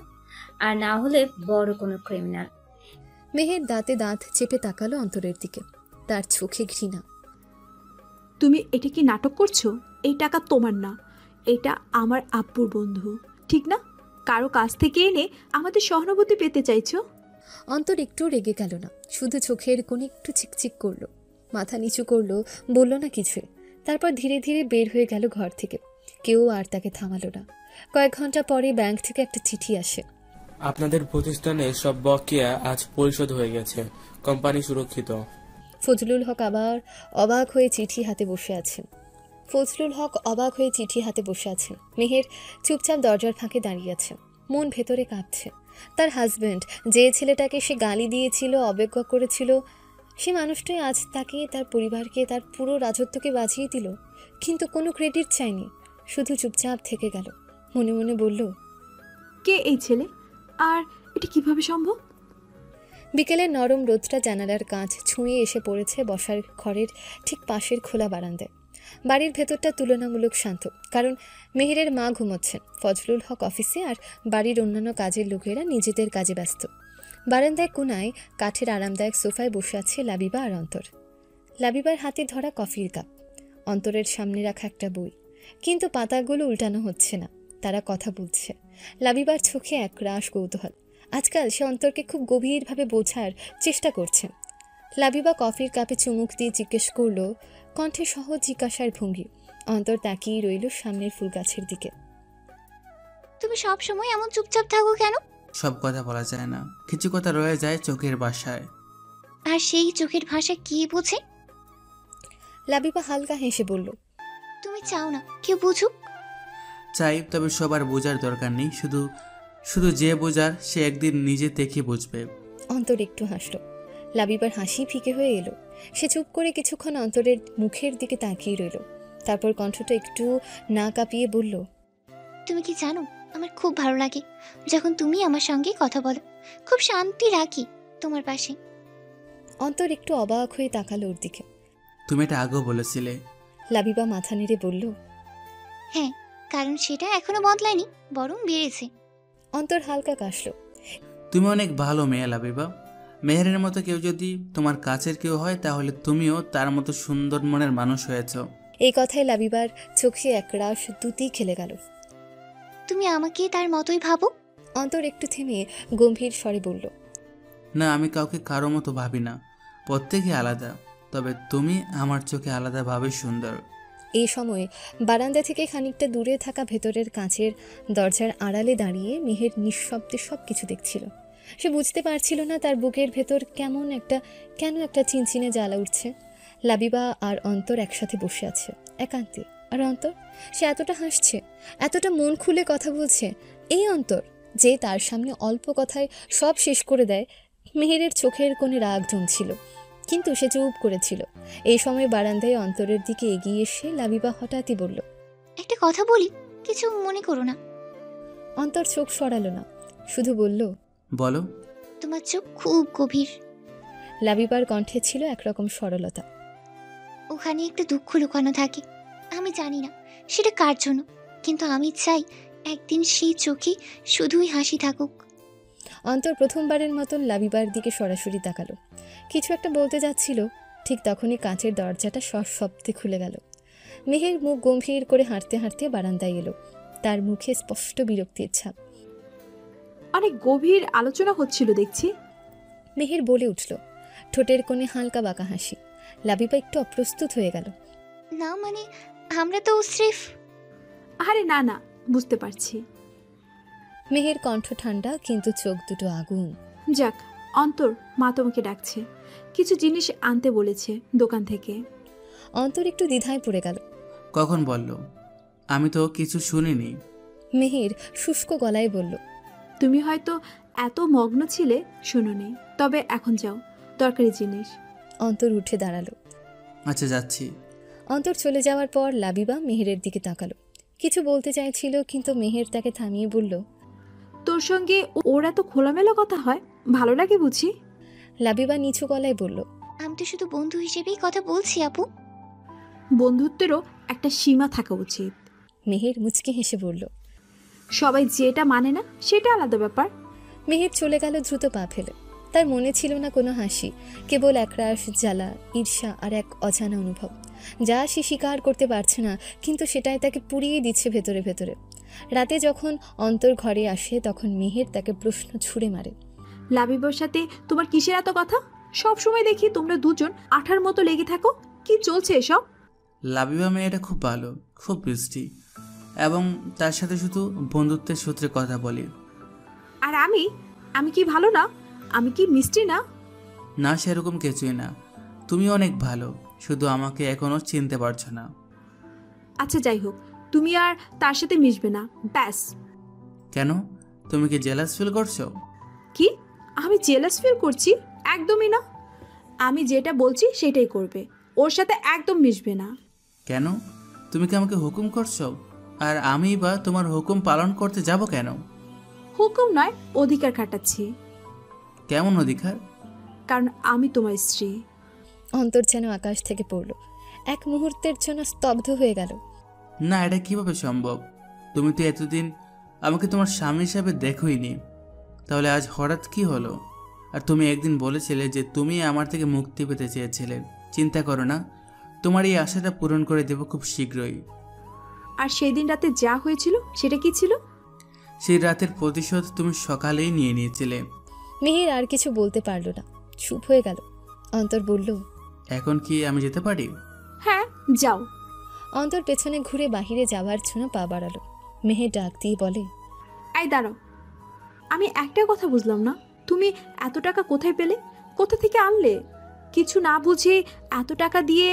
আর না হলে বড় কোনো ক্রিমিনাল। মেহের দাঁতে দাঁত চেপে তাকালো অন্তরের দিকে, তার চোখে ঘৃণা। তুমি এটা কি নাটক করছো? এই টাকা তোমার না, এটা আমার আব্বুর বন্ধু, ঠিক না? কারো কাছ থেকে এনে আমাদের সহানুভূতি পেতে চাইছো? অন্তর একটু রেগে গেল না, শুধু চোখের কোণে একটু চিকচিক করলো, মাথা নিচু করলো, বলল না কিছুই। তারপর ধীরে ধীরে বের হয়ে গেল ঘর থেকে। কেউ আর তাকে থামালো না। কয়েক ঘন্টা পরে ব্যাংক থেকে একটা চিঠি আসে। আপনাদের প্রতিষ্ঠানে সব বকেয়া আজ পরিশোধ হয়ে গেছে, কোম্পানি সুরক্ষিত। ফজলুল হক অবাক হয়ে চিঠি হাতে বসে আছেন। মেহের চুপচাপ দরজার ফাঁকে দাঁড়িয়ে আছে, মন ভেতরে কাঁপছে। তার হাজবেন্ড, যে ছেলেটাকে সে গালি দিয়েছিল, অবজ্ঞা করেছিল, সে মানুষটাই আজ তাকে, তার পরিবারকে, তার পুরো রাজত্বকে বাঁচিয়ে দিল। কিন্তু কোনো ক্রেডিট চায়নি, শুধু চুপচাপ থেকে গেল। মনে মনে বলল, কে এই ছেলে, আর এটা কিভাবে সম্ভব? বিকেলের নরম রোদটা জানালার কাঁচ ছুঁয়ে এসে পড়েছে বসার ঘরের ঠিক পাশের খোলা বারান্দায়। বাড়ির ভেতরটা তুলনামূলক শান্ত, কারণ মেহেরের মা ঘুমোচ্ছেন, ফজলুল হক অফিসে, আর বাড়ির অন্যান্য কাজের লোকেরা নিজেদের কাজে ব্যস্ত। বারান্দায় কোনায় কাঠের আরামদায়ক সোফায় বসে আছে লাবিবা আর অন্তর। লাবিবার হাতে ধরা কফির কাপ, অন্তরের সামনে রাখা একটা বই, কিন্তু পাতাগুলো উল্টানো হচ্ছে না, তারা কথা বলছে। লাবিবার চোখে একরাশ কৌতূহল। আজকাল সে অন্তরকে খুব গভীরভাবে বোঝার চেষ্টা করছে। লাবিবা কফির কাপে চুমুক দিয়ে জিজ্ঞেস করলো, কণ্ঠে সহজ জিজ্ঞাসার ভঙ্গি। অন্তর তাকিয়ে রইল সামনের ফুল গাছের দিকে। তুমি সব সময় এমন চুপচাপ থাকো কেন? সব কথা বলা যায় না, কিছু কথা রয়ে যায় চোখের ভাষায়। আর সেই চোখের ভাষা কি বোঝে? লাবিবা হালকা হেসে বলল, তুমি চাও না কেউ বুঝুক? চাই, তবে সবার বোঝার দরকার নেই, শুধু যে বোঝার সে একদিন নিজে দেখে বুঝবে। অন্তর একটু হাসল। লাবিবার হাসি ফিকে হয়ে এলো। সে চুপ করে কিছুক্ষণ অন্তরের মুখের দিকে তাকিয়ে রইল। তারপর কণ্ঠটা একটু না কাঁপিয়ে বলল, তুমি কি জানো, আমার খুব ভালো লাগে যখন তুমি আমার সঙ্গে কথা বলো, খুব শান্তি রাখি তোমার পাশে। অন্তর একটু অবাক হয়ে তাকালো ওর দিকে। তুমি এটা আগেও বলেছিলে। লাবিবা মাথা নেড়ে বলল, হ্যাঁ, কারণ সেটা এখনো বদলায়নি, বরং বেড়েছে। অন্তর হালকা কাশলো। তুমি অনেক ভালো মেয়ে লাবিবা। মেহেরের মতো কেউ যদি তোমার কাছের কেউ হয়, তাহলে তুমিও তার মতো সুন্দর মনের মানুষ হয়েছ। এই কথায় লাবিবার চোখে একরাশ দুটি খেলে গেল। তুমি আমাকে তার মতোই ভাবো? অন্তর একটু থেমে গম্ভীর স্বরে বলল, না, আমি কাউকে কারো মতো ভাবি না, প্রত্যেকে আলাদা, তবে তুমি আমার চোখে আলাদাভাবে সুন্দর। এই সময় বারান্দা থেকে খানিকটা দূরে থাকা ভেতরের কাঁচের দরজার আড়ালে দাঁড়িয়ে মেহের নিঃশব্দে সব কিছু দেখছিল। সে বুঝতে পারছিল না তার বুকের ভেতর কেন একটা চিনচিনে জ্বালা উঠছে। লাবিবা আর অন্তর একসাথে বসে আছে একান্তে, আর অন্তর, সে এতটা হাসছে, এতটা মন খুলে কথা বলছে। এই অন্তর যে তার সামনে অল্প কথায় সব শেষ করে দেয়। মেহেরের চোখের কোণে রাগ জমছিল, কিন্তু সে চুপ করেছিল। এই সময় বারান্দায় অন্তরের দিকে এগিয়ে এসে লাবিবা হঠাৎই বলল, একটা কথা বলি, কিছু মনে করো না। অন্তর চোখ সরালো না, শুধু বলল, বলো। তোমার চোখ খুব গভীর। লাবিবার কণ্ঠে ছিল একরকম সরলতা। ওখানে একটা দুঃখ লুকানো থাকে, আমি জানি না সেটা কার জন্য, কিন্তু আমি চাই একদিন সেই চোখে শুধুই হাসি থাকুক। অন্তর প্রথমবারের মতন লাবিবার দিকে সরাসরি তাকালো। কিছু একটা বলতে যাচ্ছিল, ঠিক তখনই কাঁচের দরজাটা সশব্দে খুলে গেল। মেহের মুখ গম্ভীর করে হাঁটতে হাঁটতে বারান্দায় এলো, তার মুখে স্পষ্ট বিরক্তির ছাপ। অনেক গভীর আলোচনা হচ্ছিল দেখছি। মেহের বলে উঠল, ঠোঁটের কোণে হালকা বাঁকা হাসি। লাবিবা একটু অপ্রস্তুত হয়ে গেল। না মানে আমরা তো স্রেফ। আরে না না, বুঝতে পারছি। মেহের কণ্ঠ ঠান্ডা কিন্তু চোখ দুটো আগুন। যাক, অন্তর, মা তোমাকে ডাকছে, কিছু জিনিস আনতে বলেছে দোকান থেকে। অন্তর একটু দ্বিধায় পড়ে গেল। কখন বলল? আমি তো কিছু শুনিনি। মেহের শুষ্ক গলায় বলল, তুমি হয়তো এত মগ্ন ছিলে শোনোনি, তবে এখন যাও, দরকারি জিনিস। অন্তর উঠে দাঁড়ালো। আচ্ছা, যাচ্ছি। অন্তর চলে যাওয়ার পর লাবিবা মেহেরের দিকে তাকালো। কিছু বলতে চাইছিল কিন্তু মেহের তাকে থামিয়ে বলল, তোর সঙ্গে ওর এত খোলামেলা কথা হয়, ভালো লাগে বুঝি? লাবিবা নিচু গলায় বলল, আমি তো শুধু বন্ধু হিসেবেই কথা বলছি আপু। বন্ধুত্বেরও একটা সীমা থাকা উচিত। মেহের মুচকি হেসে বলল, সবাই যেটা মানে না সেটা আলাদা ব্যাপার। মেহের চলে গেল দ্রুত পা ফেলে। তার মনে ছিল না কোনো হাসি, কেবল একরাশ জ্বালা, ঈর্ষা আর এক অজানা অনুভব, যা সে স্বীকার করতে পারছে না, কিন্তু সেটাই তাকে পুড়িয়ে দিচ্ছে ভেতরে ভেতরে। রাতে যখন অন্তর ঘরে আসে তখন মেহের তাকে প্রশ্ন ছুড়ে মারে, লাবিবার সাথে তোমার কিসের এত কথা? সব সময় দেখি তোমরা দুজন আঠার মতো লেগে থাকো, কি চলছে এসব? লাবিবা মেয়েটা খুব ভালো, খুব মিষ্টি, এবং তার সাথে শুধু বন্ধুত্বের সূত্রে কথা বলি। আর আমি কি ভালো না? আমি কি মিষ্টি না? না, সেরকম কিছুই না। তুমি অনেক ভালো, শুধু আমাকে এখনো চিনতে পারছো না। আচ্ছা যাই হোক, তুমি আর তার সাথে মিশবে না, ব্যাস। কেন? তুমি কি জেলাস ফিল করছো? কি? আমি জেলাস ফিল করছি? একদমই না। আমি যেটা বলছি সেটাই করবে, ওর সাথে একদম মিশবে না। কেন? তুমি কি আমাকে হুকুম করছো? আর আমি বা তোমার হুকুম পালন করতে যাব কেন? হুকুম নয়, অধিকার খাটাচ্ছি। কেমন অধিকার? কারণ আমি তোমার স্ত্রী। অন্তর যেন আকাশ থেকে পড়ল, এক মুহূর্তের জন্য স্তব্ধ হয়ে গেল। না, এটা কিভাবে সম্ভব? তুমি তো এতদিন আমাকে তোমার স্বামী হিসাবে দেখোইনি, তাহলে আজ হঠাৎ কি হলো? আর তুমি একদিন বলেছিলে যে তুমি আমার থেকে মুক্তি পেতে চেয়েছিলে। চিন্তা করো না, তোমার এই আশাটা পূরণ করে দেব খুব শীঘ্রই। আর সেই দিন রাতে যা হয়েছিল সেটা কি ছিল? সেই রাতের প্রতিশোধ তুমি সকালেই নিয়ে নিয়েছিলে। মেহের আর কিছু বলতে পারল না, চুপ হয়ে গেল। অন্তর বলল, এখন কি আমি যেতে পারি? হ্যাঁ, যাও। অন্তর পেছনে ঘুরে বাহিরে যাওয়ার জন্য পা বাড়ালো। মেহের ডাক দিয়ে বলে, এই দাঁড়াও, আমি একটা কথা বুঝলাম না, তুমি এত টাকা কোথায় পেলে? কোথা থেকে আনলে? কিছু না বুঝে এত টাকা দিয়ে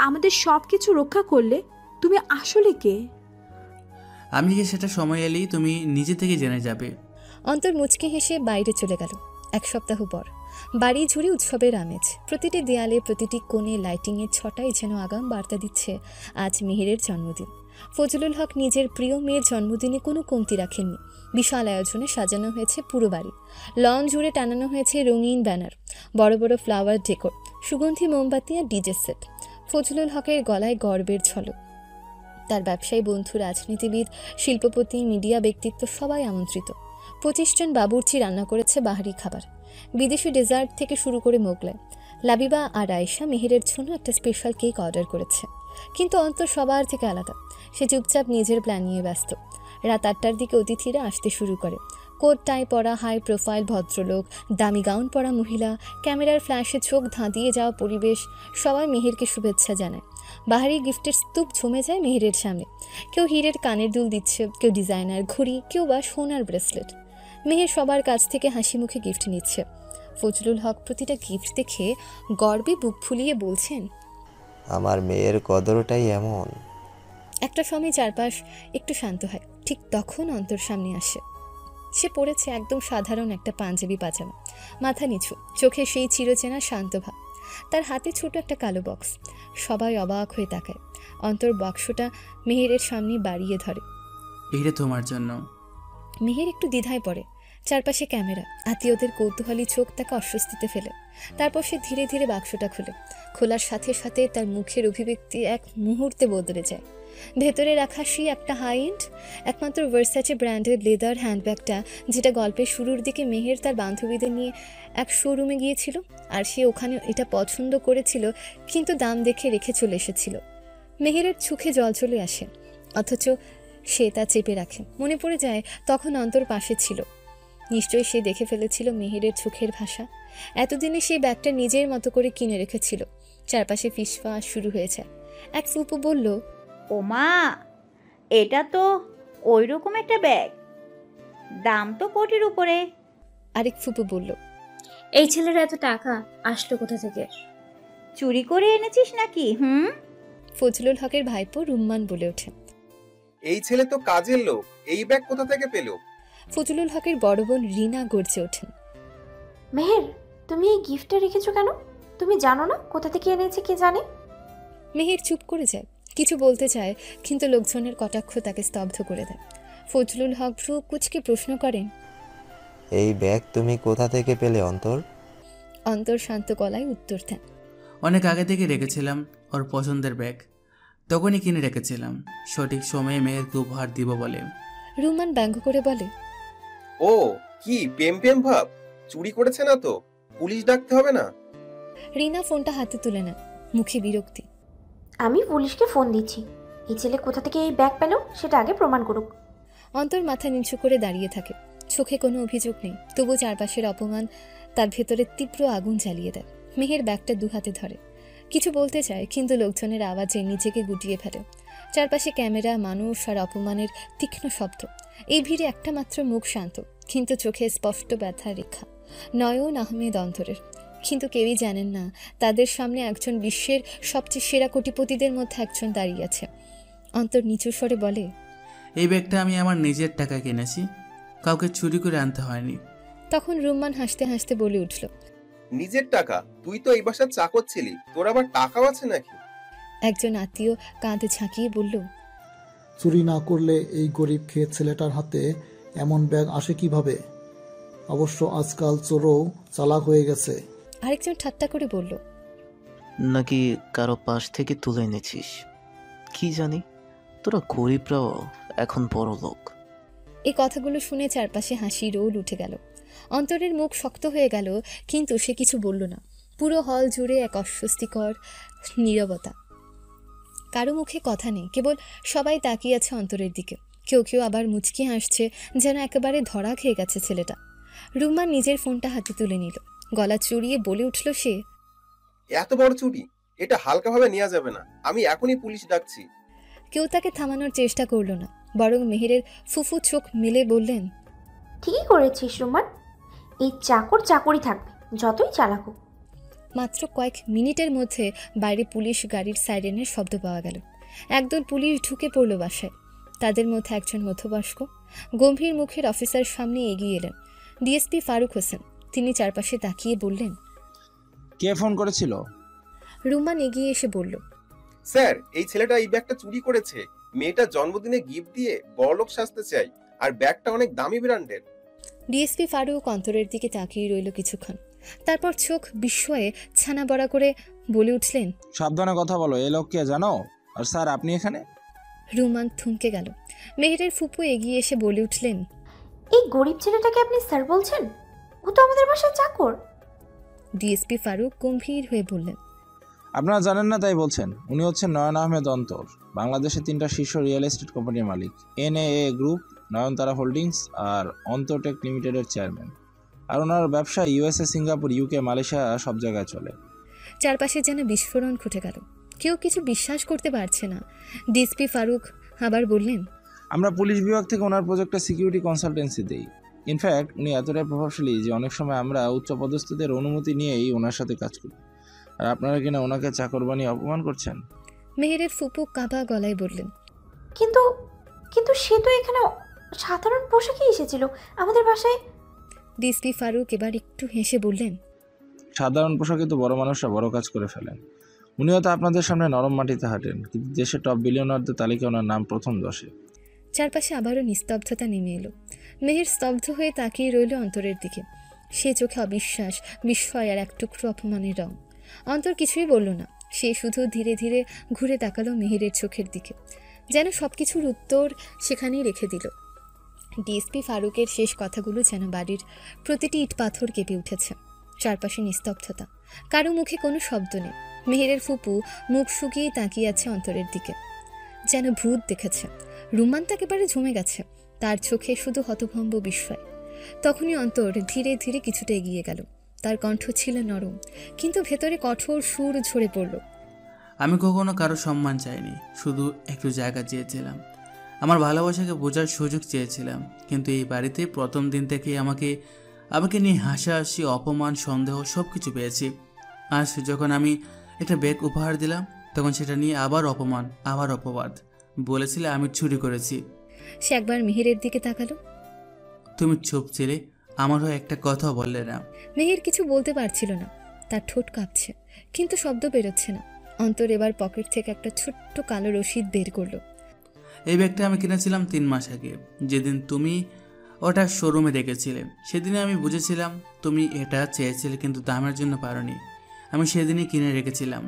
আমাদের সব কিছু রক্ষা করলে। তুমি আসলে কে? আমি কি সেটা সময় এলেই তুমি নিজে থেকে জেনে যাবে। অন্তর মুচকি হেসে বাইরে চলে গেল। এক সপ্তাহ পর বাড়ি জুড়ে উৎসবের আমেজ। প্রতিটি দেয়ালে, প্রতিটি কোণে লাইটিংয়ের ছটাই যেন আগাম বার্তা দিচ্ছে আজ মেহেরের জন্মদিন। ফজলুল হক নিজের প্রিয় মেয়ের জন্মদিনে কোনো কমতি রাখেননি। বিশাল আয়োজনে সাজানো হয়েছে পুরো বাড়ি। লন জুড়ে টানানো হয়েছে রঙিন ব্যানার, বড় বড় ফ্লাওয়ার ডেকোর, সুগন্ধি মোমবাতি আর ডিজে সেট। ফজলুল হকের গলায় গর্বের ঝলক। তার ব্যবসায়ী বন্ধু, রাজনীতিবিদ, শিল্পপতি, মিডিয়া ব্যক্তিত্ব সবাই আমন্ত্রিত। 25 জন বাবুর্চি রান্না করেছে বাহারি খাবার, বিদেশি ডেজার্ট থেকে শুরু করে মোগলাই। লাবিবা আর আয়েশা মেহেরের জন্য একটা স্পেশাল কেক অর্ডার করেছে। কিন্তু অন্তর সবার থেকে আলাদা। সে চুপচাপ নিজের প্ল্যান নিয়ে ব্যস্ত। রাত 8টার দিকে অতিথিরা আসতে শুরু করে। কোট টাই পরা হাই প্রোফাইল ভদ্রলোক, দামি গাউন পরা মহিলা, ক্যামেরার ফ্ল্যাশে চোখ ধাঁধিয়ে যাওয়া পরিবেশ, সবাই মেহেরকে শুভেচ্ছা জানায়। বাহারি গিফটের স্তূপ জমে যায় মেহেরের সামনে। কেউ হীরের কানের দুল দিচ্ছে, কেউ ডিজাইনার ঘড়ি, কেউ বা সোনার ব্রেসলেট। মেহের সবার কাছ থেকে হাসি মুখে গিফট নিচ্ছে। ফজলুল হক প্রতিটা গিফট দেখে গর্বে বুক ফুলিয়ে বলছেন, আমার মেয়ের কদরটাই এমন। একটা সময় চারপাশ একটু শান্ত হয়। ঠিক তখন অন্তর সামনে আসে। সে পড়েছে একদম সাধারণ একটা পাঞ্জাবি পাজামা, মাথা নিচু, চোখে সেই চিরচেনা শান্ত ভাব। তার হাতে ছোট একটা কালো বক্স। সবাই অবাক হয়ে তাকায়। অন্তর বক্সটা মেহেরের সামনে বাড়িয়ে ধরে। এটা তোমার জন্য। মেহের একটু দ্বিধায় পড়ে। চারপাশে ক্যামেরা, আত্মীয়দের কৌতূহলী চোখ তাকে অস্বস্তিতে ফেলে। তারপর সে ধীরে ধীরে বাক্সটা খুলে। খোলার সাথে সাথে তার মুখের অভিব্যক্তি এক মুহূর্তে বদলে যায়। ভেতরে রাখা সেই একটা হাই এন্ড, একমাত্র ভার্সাচে ব্র্যান্ডের লেদার হ্যান্ডব্যাগটা, যেটা গল্পের শুরুর দিকে মেহের তার বান্ধবীদের নিয়ে এক শোরুমে গিয়েছিল, আর সে ওখানে এটা পছন্দ করেছিল, কিন্তু দাম দেখে রেখে চলে এসেছিল। মেহেরের চোখে জল চলে আসে, অথচ সে তা চেপে রাখে। মনে পড়ে যায় তখন অন্তর পাশে ছিল। নিশ্চয়ই সে দেখে ফেলেছিল মেহেরের চোখের ভাষা। এতদিনে সেই ব্যাগটা নিজের মতো করে কিনে রেখেছিল। চারপাশে ফিসফাস শুরু হয়েছে। এক ফুপু বলল, ও মা, এটা তো ওই রকম একটা ব্যাগ, দাম তো কোটির উপরে। আরেক ফুপু বলল, এই ছেলের এত টাকা আসলো কোথা থেকে? চুরি করে এনেছিস নাকি? ফজলুল হকের ভাইপো রুম্মান বলে ওঠে, এই ছেলে তো কাজের লোক, এই ব্যাগ কোথা থেকে পেল? ফজলুল হকের বড় বোন রিনা গর্জে ওঠেন, মেহের, তুমি এই গিফটটা রেখেছো কেন? তুমি জানো না কোথা থেকে এনেছে কে জানে? মেহের চুপ করে যায়, কিছু বলতে চায়, কিন্তু লোকজনের কটাক্ষ তাকে স্তব্ধ করে দেয়। ফজলুল হক ভ্রু কুচকে প্রশ্ন করেন, এই ব্যাগ তুমি কোথা থেকে পেলে অন্তর? অন্তর শান্ত গলায় উত্তর দেন, অনেক আগে থেকে রেখেছিলাম, ওর পছন্দের ব্যাগ, তখনই কিনে রেখেছিলাম, সঠিক সময়ে মেয়েরকে উপহার দিব বলে। রুমান ব্যঙ্গ করে বলে, ও কি প্রেম প্রেম ভাব? চুরি করেছে না তো? পুলিশ ডাকতে হবে না? রিনা ফোনটা হাতে তুলে নেন, মুখে বিরক্তি। আমি পুলিশকে ফোন দিচ্ছি। এই ছেলে কোথা থেকে এই ব্যাগ পেল সেটা আগে প্রমাণ করুক। অন্তর মাথা নিচু করে দাঁড়িয়ে থাকে, চোখে কোনো অভিযোগ নেই, তবু চারপাশের অপমান তার ভেতরে তীব্র আগুন জ্বালিয়ে দেয়। মেহের ব্যাগটা দু হাতে ধরে, কিছু বলতে চায়, কিন্তু লোকজনের আওয়াজে নিজেকে গুটিয়ে ফেলে। চারপাশে ক্যামেরা, মানুষ আর অপমানের তীক্ষ্ণ শব্দ। এই ভিড়ে একটা মাত্র মুখ শান্ত, কিন্তু চোখে স্পষ্ট ব্যথার রেখা, নয়ন আহমেদ অন্তরের। কিন্তু কেউই জানেন না তাদের সামনে একজন বিশ্বের সবচেয়ে সেরা কোটিপতিদের মধ্যে একজন দাঁড়িয়ে আছে। অন্তর নিচু স্বরে বলে, এই ব্যাগটা আমি আমার নিজের টাকা কিনেছি, কাউকে চুরি করে আনতে হয়নি। তখন রুম্মান হাসতে হাসতে বলে উঠল, নিজের টাকা? তুই তো এই বাসার চাকর ছিলি, তোর আবার টাকাও আছে নাকি? একজন আত্মীয় কাঁধে ঝাঁকিয়ে বলল, চুরি না করলে এই গরিব খেয়ে ছেলেটার হাতে এমন ব্যাগ আসে কিভাবে? অবশ্য আজকাল চোরও চালাক হয়ে গেছে। আরেকজন ঠাট্টা করে বলল, নাকি কারো পাশ থেকে তুলে এনেছিস? কি জানি, তোরা গরিবরাও এখন বড় লোক। এই কথাগুলো শুনে চারপাশে হাসি রোল উঠে গেল। অন্তরের মুখ শক্ত হয়ে গেল, কিন্তু সে কিছু বলল না। পুরো হল জুড়ে এক অস্বস্তিকর নীরবতা, কারো মুখে কথা নেই, কেবল সবাই তাকিয়ে আছে অন্তরের দিকে। কেউ কেউ আবার মুচকি হাসছে, যেন একেবারে ধরা খেয়ে গেছে ছেলেটা। রুম্মান নিজের ফোনটা হাতে তুলে নিল, গলা চড়িয়ে বলে উঠল সে, এত বড় চুরি, এটা হালকাভাবে নেওয়া যাবে না, আমি এখনই পুলিশ ডাকছি। কেউ তাকে থামানোর চেষ্টা করলো না, বরং মেহেরের ফুফু চোখ মেলে বললেন, ঠিকই করেছিস রুমান, এই চাকর চাকরি থাকবে যতই চালাক হোক। মাত্র কয়েক মিনিটের মধ্যে বাইরে পুলিশ গাড়ির সাইরেনের শব্দ পাওয়া গেল। একদল পুলিশ ঢুকে পড়ল বাসায়। তাদের মধ্যে একজন মধ্যবয়স্ক গম্ভীর মুখের অফিসার সামনে এগিয়ে এলেন, ডিএসপি ফারুক হোসেন। তিনি চারপাশে তাকিয়ে বললেন, কে ফোন করেছিল? রুমান এগিয়ে এসে বলল, স্যার, এই ছেলেটা এই ব্যাগটা চুরি করেছে। মেয়েটা জন্মদিনে গিফট দিয়ে বড়লোক সাজতে চাই, আর ব্যাগটা অনেক দামি ব্র্যান্ডের। ডিএসপি ফারুক অন্তরের দিকে তাকিয়ে রইল কিছুক্ষণ, তারপর চোখ বিস্ময়ে ছানা বড়া করে বলে উঠলেন, সাবধানে কথা বলো, এই লোক কে জানো? আর স্যার, আপনি এখানে? রুমান থমকে গেল। মেহেরের ফুপু এগিয়ে এসে বলে উঠলেন, এই গরিব ছেলেটাকে আপনি স্যার বলছেন? ও তো আমাদের বাসায় চাকর। ডিএসপি ফারুক গম্ভীর হয়ে বললেন, আপনারা জানেন না তাই বলছেন? উনি হচ্ছেন নয়ন আহমেদ অন্তর, বাংলাদেশের 3টা শীর্ষ রিয়েল এস্টেট কোম্পানির মালিক, NAA গ্রুপ, নয়নতারা হোল্ডিংস আর অন্তরটেক লিমিটেডের চেয়ারম্যান। আর ওনার ব্যবসা USA, সিঙ্গাপুর, UK, মালয়েশিয়া সব জায়গায় চলে। চারপাশে যেন বিস্ফোরণ ঘটে গেল, কেউ কিছু বিশ্বাস করতে পারছে না। ডিএসপি ফারুক আবার বললেন, আমরা পুলিশ বিভাগ থেকে ওনার প্রজেক্টে সিকিউরিটি কনসালটেন্সি দিই। ইনফ্যাক্ট উনি এতটাই প্রভাবশালী যে অনেক সময় আমরা উচ্চপদস্থদের অনুমতি নিয়েই ওনার সাথে কাজ করি। আর আপনারা কিনা ওনাকে চাকর বানিয়ে অপমান করছেন। মেহেরের ফুপু কাবা গলায় বললেন, কিন্তু কিন্তু সে তো এখানে সাধারণ পোশাকে এসেছিল আমাদের বাসায়। ডিএসপি ফারুক এবার একটু হেসে বললেন, সাধারণ পোশাকে তো বড় মানুষরা বড় কাজ করে ফেলেন। উনিও তো আপনাদের সামনে নরম মাটিতে হাঁটেন, কিন্তু দেশের টপ বিলিয়নারদের তালিকায় ওনার নাম প্রথম 10-এ। চারপাশে আবারও নিস্তব্ধতা নেমে এলো। মেহের স্তব্ধ হয়ে তাকিয়ে রইল অন্তরের দিকে। সে চোখে অবিশ্বাস, বিস্ময় আর এক টুকরো অপমানের রং। অন্তর কিছুই বলল না, সে শুধু ধীরে ধীরে ঘুরে তাকালো মেহেরের চোখের দিকে, যেন সব কিছুর উত্তর সেখানেই রেখে দিল। ডিএসপি ফারুকের শেষ কথাগুলো যেন বাড়ির প্রতিটি ইট পাথর কেঁপে উঠেছে। চারপাশে নিস্তব্ধতা, কারো মুখে কোনো শব্দ নেই। মেহেরের ফুপু মুখ শুকিয়ে তাকিয়ে আছে অন্তরের দিকে, যেন ভূত দেখেছে। রুমান একেবারে ঝুমে গেছে, তার চোখে শুধু হতভম্ব বিস্ময়। তখনই অন্তর ধীরে ধীরে কিছুটা এগিয়ে গেল। তার কণ্ঠ ছিল নরম, কিন্তু ভেতরে কঠোর সুর ঝরে পড়ল। আমি কখনো কারো সম্মান চাইনি, শুধু একটু জায়গা চেয়েছিলাম। আমার ভালোবাসাকে বোঝার সুযোগ চেয়েছিলাম। কিন্তু এই বাড়িতে প্রথম দিন থেকেই আমাকে নিয়ে হাসাহাসি, অপমান, সন্দেহ সব কিছু পেয়েছি। আজ যখন আমি একটা ব্যাগ উপহার দিলাম, তখন সেটা নিয়ে আবার অপমান, আবার অপবাদ। বলেছিলে আমি চুরি করেছি। সে একবার মেহেরের দিকে তাকালো। তুমি চুপ ছিলে, আমারও একটা কথা বললে না। মেহের কিছু বলতে পারছিল না, তার ঠোঁট কাঁপছে, কিন্তু শব্দ বেরোচ্ছে না। অন্তর এবার পকেট থেকে একটা ছোট্ট কালো রসিদ বের করলো। এই ব্যাগটা আমি কিনেছিলাম 3 মাস আগে, যেদিন তুমি ওটা শোরুমে দেখেছিলে। সেদিনে আমি বুঝেছিলাম তুমি এটা চেয়েছিলে, কিন্তু দামের জন্য পারোনি। আমি সেদিনই কিনে রেখেছিলাম।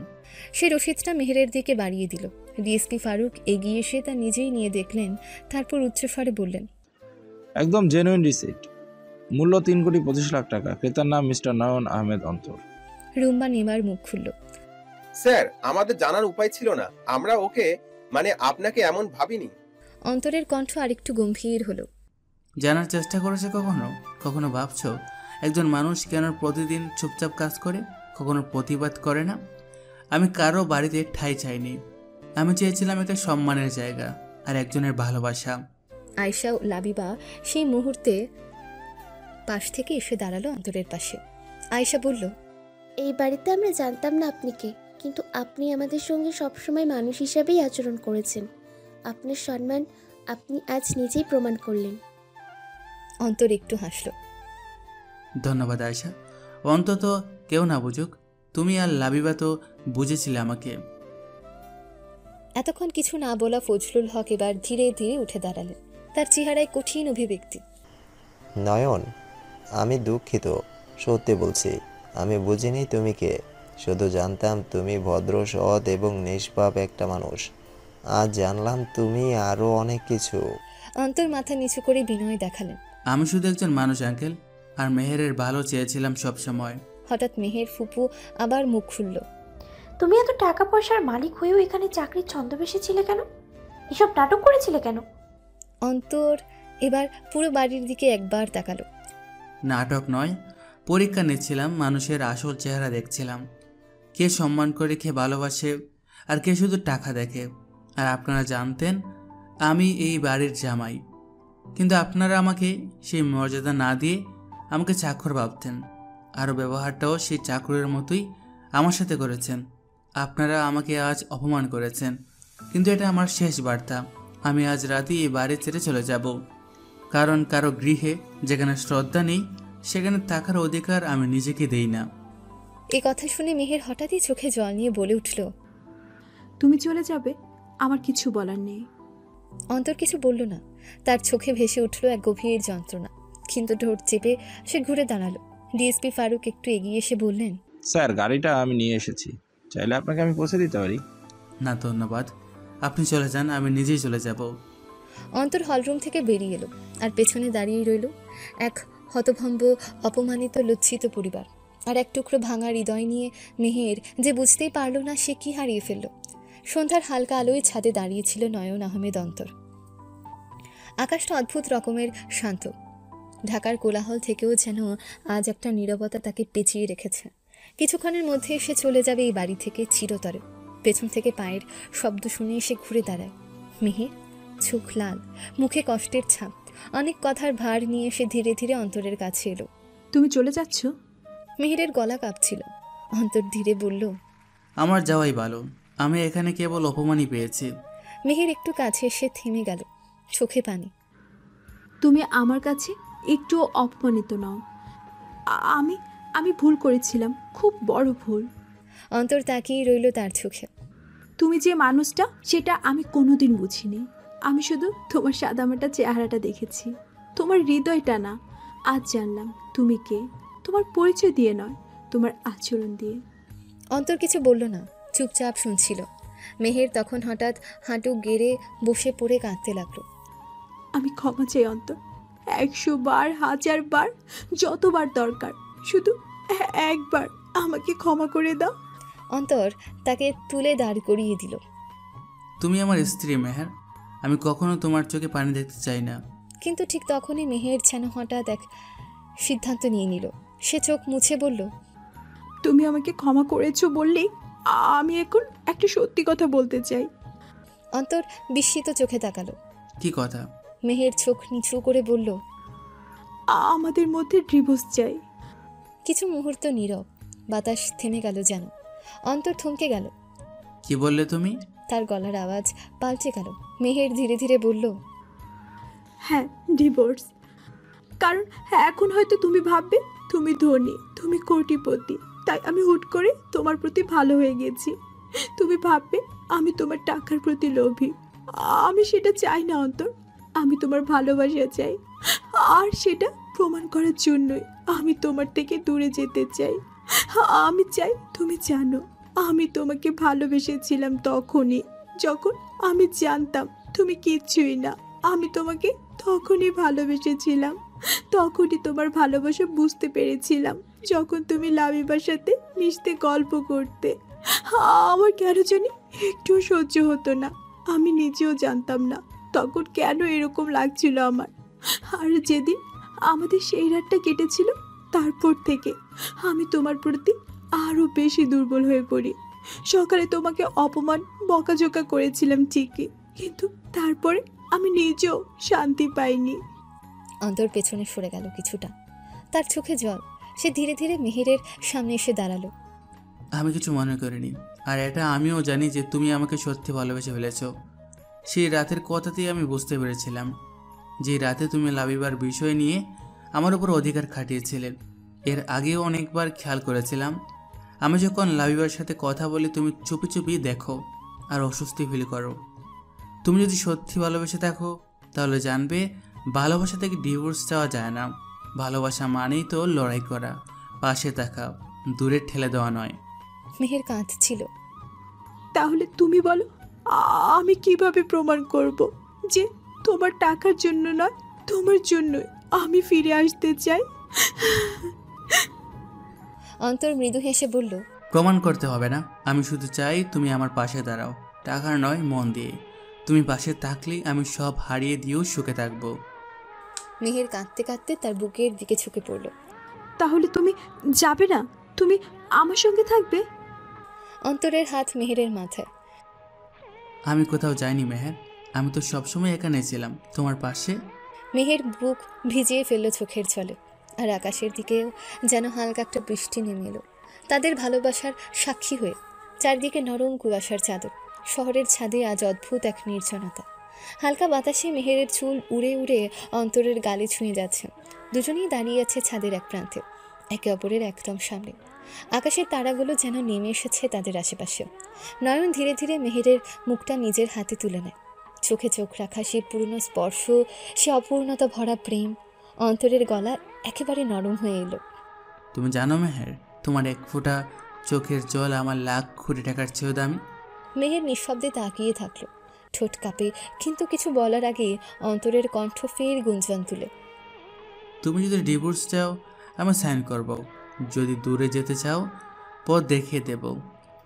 সে রসিদটা মেহেরের দিকে বাড়িয়ে দিল। ডিএসপি ফারুক এগিয়ে এসে তা নিজেই নিয়ে দেখলেন, তারপর উচ্চস্বরে বললেন, একদম জেনুইন রিসিট, মূল্য 3,25,00,000 টাকা। ক্রেতার নাম মিস্টার নয়ন আহমেদ অন্তর। রুম্বা নেমার মুখ খুলল। স্যার, আমাদের জানার উপায় ছিল না, আমরা ওকে আপনাকে এমন ভাবিনি। অন্তরের কণ্ঠ আরেকটু গম্ভীর হলো। জানার চেষ্টা করেছে কখনো? কখনো ভাবছো একজন মানুষ কেন প্রতিদিন চুপচাপ কাজ করে, কখনো প্রতিবাদ করে না? আমি কারো বাড়িতে ঠাঁই চাইনি। আমি চেয়েছিলাম একটা সম্মানের জায়গা আর একজনের ভালোবাসা। আয়শা ও লাবিবা সেই মুহূর্তে পাশ থেকে এসে দাঁড়ালো অন্তরের পাশে। আয়শা বলল, এই বাড়িতে আমরা জানতাম না আপনি কে, কিন্তু আপনি আমাদের সঙ্গে সবসময় মানুষ হিসাবেই আচরণ করেছেন। আপনার সম্মান আপনি আজ নিজেই প্রমাণ করলেন। অন্তর একটু হাসলো। ধন্যবাদ আয়শা। অন্তত কেউ না বুঝুক, তুমি আর লাবিবা তো বুঝেছিলে আমাকে। এতক্ষণ কিছু না বলা ফজলুল হক এবার ধীরে ধীরে উঠে দাঁড়ালেন। তার চেহারায় কঠিন অভিব্যক্তি। নয়ন, আমি দুঃখিত, সত্যি বলছি। আমি বুঝিনি তুমি কে, শুধু জানতাম তুমি ভদ্র, সৎ এবং নিষ্পাপ একটা মানুষ। আজ জানলাম তুমি আরো অনেক কিছু। অন্তর মাথা নিচু করে বিনয় দেখালেন। আমি শুধু একজন মানুষ আঙ্কেল, আর মেহেরের ভালো চেয়েছিলাম সব সময়। হঠাৎ মেহের ফুপু আবার মুখ খুলল। তুমি এত টাকা পয়সার মালিক হয়েও এখানে চাকরির ছন্দবেশে ছিলে কেন? এসব নাটক করেছিলে কেন? অন্তর এবার পুরো বাড়ির দিকে একবার তাকালো। নাটক নয়, পরীক্ষা নিচ্ছিলাম, মানুষের আসল চেহারা দেখছিলাম। কে সম্মান করে, কে ভালোবাসে, আর কে শুধু টাকা দেখে। আর আপনারা জানতেন আমি এই বাড়ির জামাই, কিন্তু আপনারা আমাকে সেই মর্যাদা না দিয়ে আমাকে চাকর ভাবতেন। আর ব্যবহারটাও সেই চাকরের মতোই আমার সাথে করেছেন। আপনারা আমাকে আজ অপমান করেছেন, কিন্তু এটা আমার শেষ বার্তা। আমি আজ রাতেই এই বাড়ি ছেড়ে চলে যাব, কারণ কারো গৃহে যেখানে শ্রদ্ধা নেই সেখানে থাকার অধিকার আমি নিজেকে দেই না। এই কথা শুনে মেহের হঠাৎই চোখে জল নিয়ে বলে উঠল, তুমি চলে যাবে, আমার কিছু বলার নেই। অন্তর কিছু বলল না। তার চোখে ভেসে উঠল এক গভীর যন্ত্রণা, কিন্তু ঠোঁট চেপে সে ঘুরে দাঁড়ালো। ডিএসপি ফারুক একটু এগিয়ে এসে বললেন, স্যার, গাড়িটা আমি নিয়ে এসেছি, চাইলে আপনাকে আমি পৌঁছে দিতে পারি। না ধন্যবাদ, আপনি চলে যান, আমি নিজেই চলে যাব। অন্তর হলরুম থেকে বেরিয়ে এলো, আর পেছনে দাঁড়িয়ে রইল এক হতভম্ব, অপমানিত, লজ্জিত পরিবার। আর এক টুকরো ভাঙা হৃদয় নিয়ে মেহের, যে বুঝতেই পারল না সে কি হারিয়ে ফেলল। সন্ধ্যার হালকা আলোয় ছাদে দাঁড়িয়েছিল নয়ন আহমেদ অন্তর। আকাশটা অদ্ভুত রকমের শান্ত। ঢাকার কোলাহল থেকেও যেন আজ একটা নীরবতা তাকে পেঁচিয়ে রেখেছে। কিছুক্ষণের মধ্যে সে চলে যাবে এই বাড়ি থেকে চিরতরে। পেছন থেকে পায়ের শব্দ শুনে সে ঘুরে দাঁড়ায়। মেহের, চোখ লাল, মুখে কষ্টের ছাপ। অনেক কথার ভার নিয়ে সে ধীরে ধীরে অন্তরের কাছে এলো। তুমি চলে যাচ্ছ? মেহেরের গলা কাঁপছিল। অন্তর ধীরে বলল, আমার যাওয়াই ভালো, আমি এখানে কেবল অপমানই পেয়েছি। মেহের একটু কাছে এসে থেমে গেল, চোখে পানি। তুমি আমার কাছে একটু অপমানিত নও। আমি ভুল করেছিলাম, খুব বড় ভুল। অন্তর তাকিয়ে রইল তার চোখে। তুমি যে মানুষটা সেটা আমি কোনোদিন বুঝিনি। আমি শুধু তোমার সাদামাটা চেহারাটা দেখেছি, তোমার হৃদয়টা না। আজ জানলাম তুমি কে, তোমার পরিচয় দিয়ে নয়, তোমার আচরণ দিয়ে। অন্তর কিছু বলল না, চুপচাপ শুনছিল। মেহের তখন হঠাৎ হাঁটু গেড়ে বসে পড়ে কাঁদতে লাগলো। আমি ক্ষমা চাই অন্তর, 100 বার, 1000 বার, যতবার দরকার, শুধু একবার আমাকে ক্ষমা করে দাও। অন্তর তাকে তুলে দাঁড় করিয়ে দিল। তুমি আমার স্ত্রী মেহের, আমি কখনো তোমার চোখে পানি দেখতে চাই না। কিন্তু ঠিক তখনই মেহের যেন হঠাৎ এক সিদ্ধান্ত নিয়ে নিল। সে চোখ মুছে বলল, তুমি আমাকে ক্ষমা করেছো বললেই আমি এখন একটা সত্যি কথা বলতে চাই। অন্তর বিস্মিত চোখে তাকালো। কি কথা? মেহের চোখ নিচু করে বলল, আমাদের মধ্যে ডিভোর্স চাই। কিছু মুহূর্ত নীরব, বাতাস থেমে গেল যেন। অন্তর থমকে গেল। কি বললে তুমি? তার গলার আওয়াজ পাল্টে গেল। মেহের ধীরে ধীরে বলল, হ্যাঁ, ডিভোর্স। কারণ এখন হয়তো তুমি ভাববে তুমি ধনী, তুমি কোটিপতি, তাই আমি হুট করে তোমার প্রতি ভালো হয়ে গেছি। তুমি ভাববে আমি তোমার টাকার প্রতি লোভী। আমি সেটা চাই না অন্তর, আমি তোমার ভালোবাসা চাই। আর সেটা প্রমাণ করার জন্যই আমি তোমার থেকে দূরে যেতে চাই। আমি চাই তুমি জানো আমি তোমাকে ভালোবেসেছিলাম তখনই যখন আমি জানতাম তুমি কিচ্ছুই না। আমি তোমাকে তখনই ভালোবেসেছিলাম, তখনই তোমার ভালোবাসা বুঝতে পেরেছিলাম যখন তুমি লাবিবার সাথে মিশতে গল্প করতে। আমার কেন জানি একটুও সহ্য হতো না। আমি নিজেও জানতাম না তখন কেন এরকম লাগছিল আমার। আর যেদিন আমাদের সেই রাতটা কেটেছিল তারপর থেকে আমি তোমার প্রতি আরও বেশি দুর্বল হয়ে পড়ি। সকালে তোমাকে অপমান বকাঝোকা করেছিলাম ঠিকই, কিন্তু তারপরে আমি নিজেও শান্তি পাইনি। অন্তর পেছনে সরে গেল কিছুটা, তার চোখে জল। সে ধীরে ধীরে মেহেরের সামনে এসে দাঁড়ালো। আমি কিছু মনে করিনি, আর এটা আমিও জানি যে তুমি আমাকে সত্যি ভালোবেসে ফেলেছ। সেই রাতের কথাতেই আমি বুঝতে পেরেছিলাম যে রাতে তুমি লাবিবার বিষয় নিয়ে আমার উপর অধিকার খাটিয়েছিলে। এর আগেও অনেকবার খেয়াল করেছিলাম আমি যখন লাবিবার সাথে কথা বলি তুমি চুপি চুপি দেখো আর অস্বস্তি ফিল করো। তুমি যদি সত্যি ভালোবেসে থাকো তাহলে জানবে ভালোবাসা থেকে ডিভোর্স চাওয়া যায় না। ভালোবাসা মানেই তো লড়াই করা, পাশে থাকা, দূরে ঠেলে দেওয়া নয়। মেহের কাঁদছিল। তাহলে তুমি বলো আমি কিভাবে প্রমাণ করব যে তোমার টাকার জন্য নয়, তোমার জন্যই আমি ফিরে আসতে চাই? অন্তর মৃদু হেসে বলল, প্রমাণ করতে হবে না, আমি শুধু চাই তুমি আমার পাশে দাঁড়াও, টাকার নয় মন দিয়ে। তুমি পাশে থাকলেই আমি সব হারিয়ে দিয়েও সুখে থাকবো। মেহের কাঁদতে কাঁদতে তার বুকের দিকে ঝুঁকে পড়ল। তাহলে তুমি যাবে না? তুমি আমার সঙ্গে থাকবে? অন্তরের হাত মেহেরের মাথায়। আমি কোথাও যাইনি মেহের, আমি তো সবসময় এখানে ছিলাম তোমার পাশে। মেহের বুক ভিজিয়ে ফেলল চোখের জলে, আর আকাশের দিকেও যেন হালকা একটা বৃষ্টি নেমে এলো তাদের ভালোবাসার সাক্ষী হয়ে। চারদিকে নরম কুয়াশার চাদর, শহরের ছাদে আজ অদ্ভুত এক নির্জনতা। হালকা বাতাসে মেহেরের চুল উড়ে উড়ে অন্তরের গালে ছুঁয়ে যাচ্ছে। দুজনেই দাঁড়িয়ে আছে ছাদের এক প্রান্তে, একে অপরের একদম সামনে। আকাশের তারাগুলো যেন নেমে এসেছে তাদের আশেপাশে। নয়ন ধীরে ধীরে মেহেরের মুখটা নিজের হাতে তুলে নেয়। চোখে চোখ রাখা সে পুরনো স্পর্শ, সে অপূর্ণতা ভরা প্রেম। অন্তরের গলা একেবারে নরম হয়ে এলো। তুমি জানো মেহের, তোমার এক ফোঁটা চোখের জল আমার লাখ কোটি টাকার চেয়েও দামি। মেহের নিঃশব্দে তাকিয়ে থাকলো, ঠোঁট কাঁপে, কিন্তু কিছু বলার আগে অন্তরের কণ্ঠ ফের গুঞ্জন তুলে। তুমি যদি ডিভোর্স চাও আমি সাইন করব, যদি দূরে যেতে চাও পথ দেখিয়ে দেব,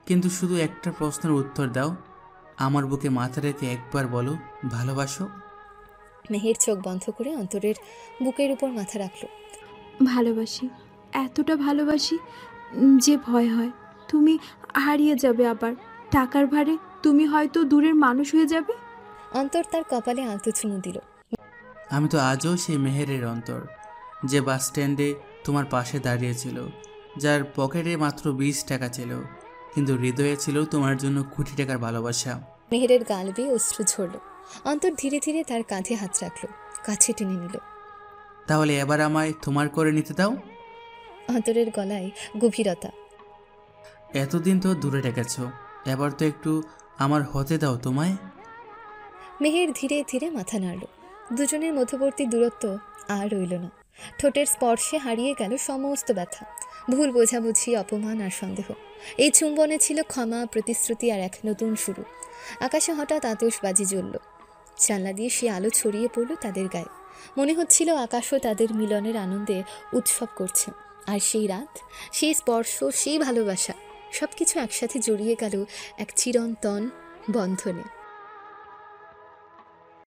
কিন্তু শুধু একটা প্রশ্নের উত্তর দাও, আমার বুকে মাথা রেখে একবার বলো ভালোবাসো। মেহের চোখ বন্ধ করে অন্তরের বুকের উপর মাথা রাখলো। ভালোবাসি, এতটা ভালোবাসি যে ভয় হয় তুমি হারিয়ে যাবে, আবার টাকার ভারে তুমি হয়তো দূরের মানুষ হয়ে যাবে। অন্তর তার কপালে আলতো চুমু দিল। আমি তো আজও সেই মেহেরের অন্তর, যে বাস স্ট্যান্ডে তোমার পাশে দাঁড়িয়েছিল, যার পকেটে মাত্র 20 টাকা ছিল, কিন্তু হৃদয়ে ছিল তোমার জন্য কোটি টাকার ভালোবাসা। মেহেরের গাল বেয়ে অশ্রু ঝরল। অন্তর ধীরে ধীরে তার কাঁধে হাত রাখলো, কাছে টেনে নিল। তাহলে এবার আমায় তোমার করে নিতে দাও। অন্তরের গলায় গভীরতা। এতদিন তো দূরে রেখেছ, এবার তো একটু আমার হতে দাও তোমায়। মেহের ধীরে ধীরে মাথা নাড়ল। দুজনের মধ্যবর্তী দূরত্ব আর রইল না। ঠোঁটের স্পর্শে হারিয়ে গেল সমস্ত ব্যথা, ভুল বোঝাবুঝি, অপমান আর সন্দেহ। এই চুম্বনে ছিল ক্ষমা, প্রতিশ্রুতি আর এক নতুন শুরু। আকাশে হঠাৎ আতশবাজি জ্বলল, জানলা দিয়ে সে আলো ছড়িয়ে পড়ল তাদের গায়ে। মনে হচ্ছিল আকাশও তাদের মিলনের আনন্দে উৎসব করছে। আর সেই রাত, সেই স্পর্শ, সেই ভালোবাসা, সব কিছু একসাথে জড়িয়ে গেল এক চিরন্তন বন্ধনে।